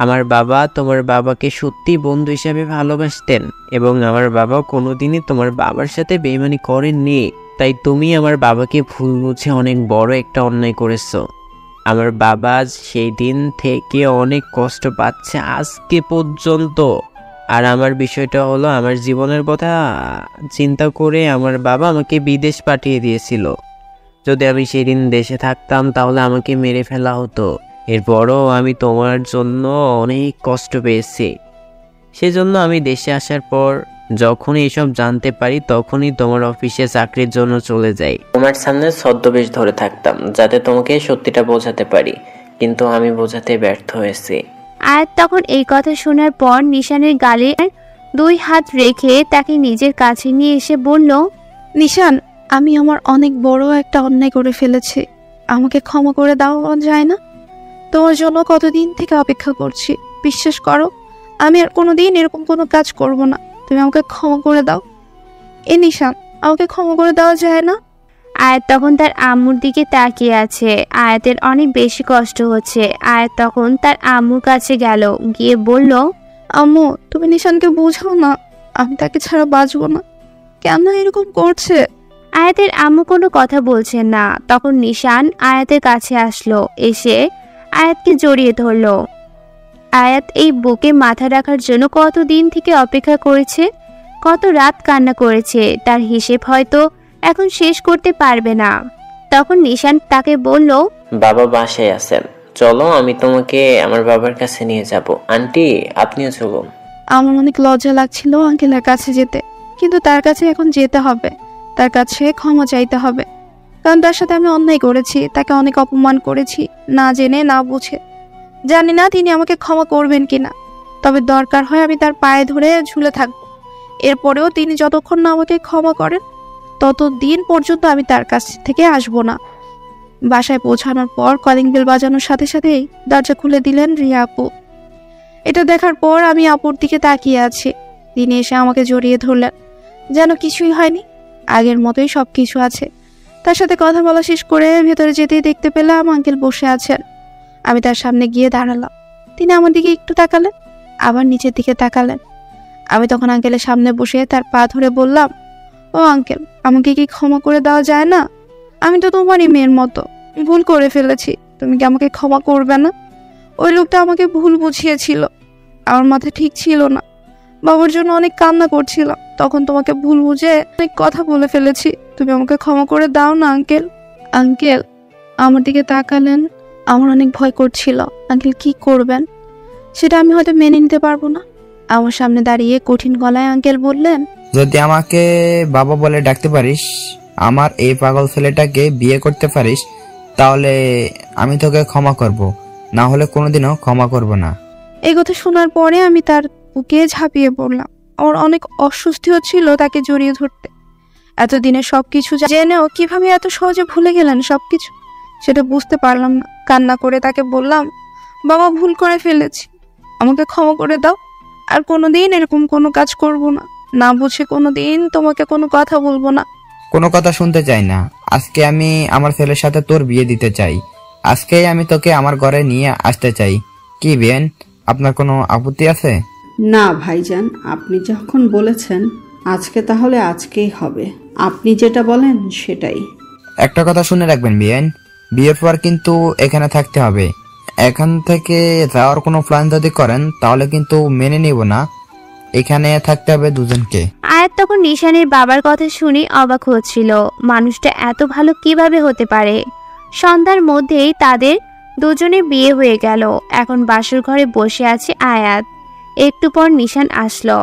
আমার বাবা তোমার বাবাকে সত্যি বন্ধু হিসেবে ভালোবাসতেন এবং আমার বাবা কোনোদিনই তোমার বাবার সাথে বেইমানি করেননি। তাই তুমি আমার বাবাকে ভুল বুঝে অনেক বড় একটা অন্যায় করেছো। আমার বাবা সেই দিন থেকে অনেক কষ্ট পাচ্ছে আজকে পর্যন্ত। আর আমার বিষয়টা হলো, আমার জীবনের কথা চিন্তা করে আমার বাবা আমাকে বিদেশ পাঠিয়ে দিয়েছিল। যদি আমি সেদিন দেশে থাকতাম তাহলে আমাকে মেরে ফেলা হতো। এরপরও আমি তোমার জন্য অনেক কষ্ট পেয়েছি। সেজন্য আমি দেশে আসার পর যখনই এসব জানতে পারি তখনই তোমার অফিসে চাকরির জন্য চলে যাই। তোমার সামনে ছদ্মবেশ ধরে থাকতাম যাতে তোমাকে সত্যিটা বোঝাতে পারি, কিন্তু আমি বোঝাতে ব্যর্থ হয়েছি। আয়াত তখন এই কথা শোনার পর নিশানের গালে 2 হাত রেখে তাকে নিজের কাছে নিয়ে এসে বলল, নিশান, আমি আমার অনেক বড় একটা অন্যায় করে ফেলেছি। আমাকে ক্ষমা করে দেওয়া যায় না? তোমার জন্য কতদিন থেকে অপেক্ষা করছি। বিশ্বাস করো, আমি আর কোনোদিন এরকম কোনো কাজ করব না। তুমি আমাকে ক্ষমা করে দাও। নিশান, আমাকে ক্ষমা করে দেওয়া যায় না? আয়াত তখন তার আম্মুর দিকে তাকিয়ে আছে। আয়াতের অনেক বেশি কষ্ট হচ্ছে। আয়াত তখন তার আম্মুর কাছে গেল, গিয়ে বলল, আম্মু, তুমি নিশানকে বোঝাও না, আমি তাকে ছাড়া বাঁচবো না। কেন এরকম করছে? আয়াতের আম্মু কোনো কথা বলছেন না। তখন নিশান আয়াতের কাছে আসলো, এসে আয়াতকে জড়িয়ে ধরলো। আয়াত এই বুকে মাথা রাখার জন্য কতদিন থেকে অপেক্ষা করেছে, কত রাত কান্না করেছে, তার হিসেব হয়তো এখন শেষ করতে পারবে না। তখন নিশান তাকে বলল, বাবা বাসায় আছেন, চলো, আমি তোমাকে আমার বাবার কাছে নিয়ে যাব। আন্টি, আপনিও চলুন। আমার অনেক লজ্জা লাগছিল আঙ্কেলের কাছে যেতে, কিন্তু তার কাছে এখন যেতে হবে, তার কাছে ক্ষমা চাইতে হবে, কারণ তার সাথে আমি অন্যায় করেছি, তাকে অনেক অপমান করেছি, না জেনে না বুঝে। জানি না তিনি আমাকে ক্ষমা করবেন কিনা, তবে দরকার হয় আমি তার পায়ে ধরে ঝুলে থাকবো। এরপরেও তিনি যতক্ষণ না আমাকে ক্ষমা করেন ততদিন পর্যন্ত আমি তার কাছ থেকে আসবো না। বাসায় পৌঁছানোর পর কলিং বেল বাজানোর সাথে সাথেই দরজা খুলে দিলেন রিয়া আপু। এটা দেখার পর আমি আপুর দিকে তাকিয়ে আছি। তিনি এসে আমাকে জড়িয়ে ধরলেন, যেন কিছুই হয়নি, আগের মতোই সব কিছু আছে। তার সাথে কথা বলা শেষ করে ভেতরে যেতেই দেখতে পেলাম আঙ্কেল বসে আছেন। আমি তার সামনে গিয়ে দাঁড়ালাম। তিনি আমার দিকে একটু তাকালেন, আবার নিচের দিকে তাকালেন। আমি তখন আঙ্কেলের সামনে বসে তার পা ধরে বললাম, ও আঙ্কেল, আমাকে কি ক্ষমা করে দেওয়া যায় না? আমি তো তোমারই মেয়ের মতো, ভুল করে ফেলেছি, তুমি কি আমাকে ক্ষমা করবে না? ওই লোকটা আমাকে ভুল বুঝিয়েছিল, আমার মাথা ঠিক ছিল না, বাবার জন্য অনেক কান্না করছিলাম, তখন তোমাকে ভুল বুঝে অনেক কথা বলে ফেলেছি, তুমি আমাকে ক্ষমা করে দাও না আঙ্কেল। আঙ্কেল আমার দিকে তাকালেন। আমার অনেক ভয় করছিল আঙ্কেল কি করবেন, সেটা আমি হয়তো মেনে নিতে পারবো না। আমার সামনে দাঁড়িয়ে কঠিন গলায় আঙ্কেল বললেন, যদি আমাকে বাবা বলে ডাকতে পারিস, আমার এই পাগল ছেলেটাকে বিয়ে করতে পারিস, তাহলে আমি তোকে ক্ষমা করব, না হলে কোনোদিনও ক্ষমা করব না। এই কথা শোনার পরে আমি তার বুকে ঝাঁপিয়ে পড়লাম। আমার অনেক অস্বস্তি হচ্ছিল তাকে জড়িয়ে ধরতে। এতদিনে সবকিছু জেনেও কিভাবে এত সহজে ভুলে গেলেন সবকিছু, সেটা বুঝতে পারলাম না। কান্না করে তাকে বললাম, বাবা ভুল করে ফেলেছি, আমাকে ক্ষমা করে দাও, আর কোনোদিন এরকম কোনো কাজ করব না, না বুঝে কোনোদিন তোমাকে কোনো কথা বলবো না। কোনো কথা শুনতে চাই না, আজকে আমি আমার ছেলের সাথে তোর বিয়ে দিতে চাই, আজকেই আমি তোকে আমার ঘরে নিয়ে আসতে চাই। কি বেন, আপনার কোনো আপত্তি আছে? না ভাইজান, আপনি যখন বলেছেন আজকে, তাহলে আজকেই হবে। আপনি যেটা বলেন সেটাই। একটা কথা শুনে রাখবেন বিয়েন, বিয়ের পর কিন্তু এখানে থাকতে হবে। এখান থেকে যাওয়ার কোনো প্ল্যান যদি করেন তাহলে কিন্তু মেনে নিব না, এখানে থাকতে হবে দুজনকে। আয়াত তখন নিশানের বাবার কথা শুনে অবাক হচ্ছিল, মানুষটা এত ভালো কিভাবে হতে পারে। সন্ধ্যার মধ্যেই তাদের দুজনের বিয়ে হয়ে গেল। এখন বাসর ঘরে বসে আছে আয়াত। একটু পর নিশান আসলো।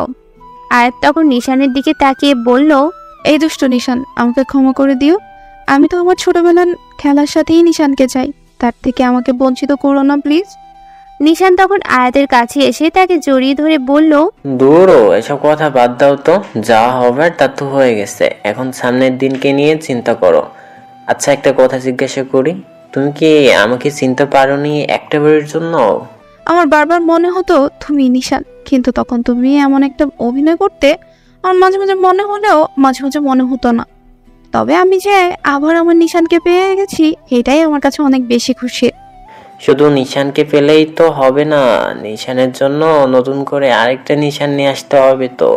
আয়াত তখন নিশানের দিকে তাকিয়ে বলল, এই দুষ্ট নিশান, আমাকে ক্ষমা করে দিও, আমি তো আমার ছোটবেলার খেলার সাথেই নিশানকে চাই, তার থেকে আমাকে বঞ্চিত করো না প্লিজ। নিশান তখন আয়াতের কাছে এসে তাকে জড়িয়ে ধরে বলল, দূরও, এসব কথা বাদ দাও তো, যা হবার তা তো হয়ে গেছে, এখন সামনের দিনকে নিয়ে চিন্তা করো। আচ্ছা, একটা কথা জিজ্ঞাসা করি, তুমি কি আমাকে চিনতে পারোনি একটা বারের জন্য? আমার বারবার মনে হতো তুমি নিশান, কিন্তু তখন তুমি এমন একটা অভিনয় করতে আমার মাঝে মাঝে মনে হলেও মাঝে মাঝে মনে হতো না। তবে আমি যে আবার আমার নিশানকে পেয়ে গেছি, এটাই আমার কাছে অনেক বেশি খুশি। শুধু নিশানকে পেলেই তো হবে না, নিশানের জন্য নতুন করে আরেকটা নিশান নিয়ে আসতে হবে তো।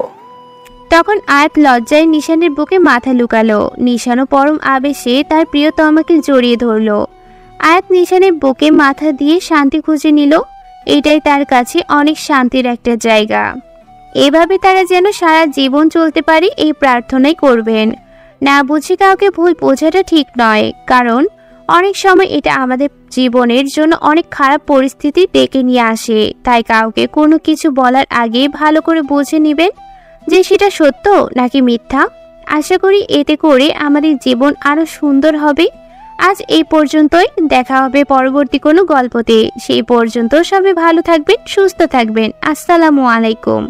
তখন আয়াত লজ্জায় নিশানের বুকে মাথা লুকালো। নিশানও পরম আবেশে তার প্রিয়তমাকে জড়িয়ে ধরলো। আয়াত নিশানের বুকে মাথা দিয়ে শান্তি খুঁজে নিল। এটাই তার কাছে অনেক শান্তির একটা জায়গা। এভাবে তারা যেন সারা জীবন চলতে পারে এই প্রার্থনাই করবেন। না বুঝে কাউকে ভুল বোঝাটা ঠিক নয়, কারণ অনেক সময় এটা আমাদের জীবনের জন্য অনেক খারাপ পরিস্থিতি ডেকে নিয়ে আসে। তাই কাউকে কোনো কিছু বলার আগে ভালো করে বুঝে নেবেন যে সেটা সত্য নাকি মিথ্যা। আশা করি এতে করে আমাদের জীবন আরো সুন্দর হবে। আজ এই পর্যন্তই, দেখা হবে পরবর্তী কোনো গল্পতে। সেই পর্যন্ত সবাই ভালো থাকবেন, সুস্থ থাকবেন। আসসালামু আলাইকুম।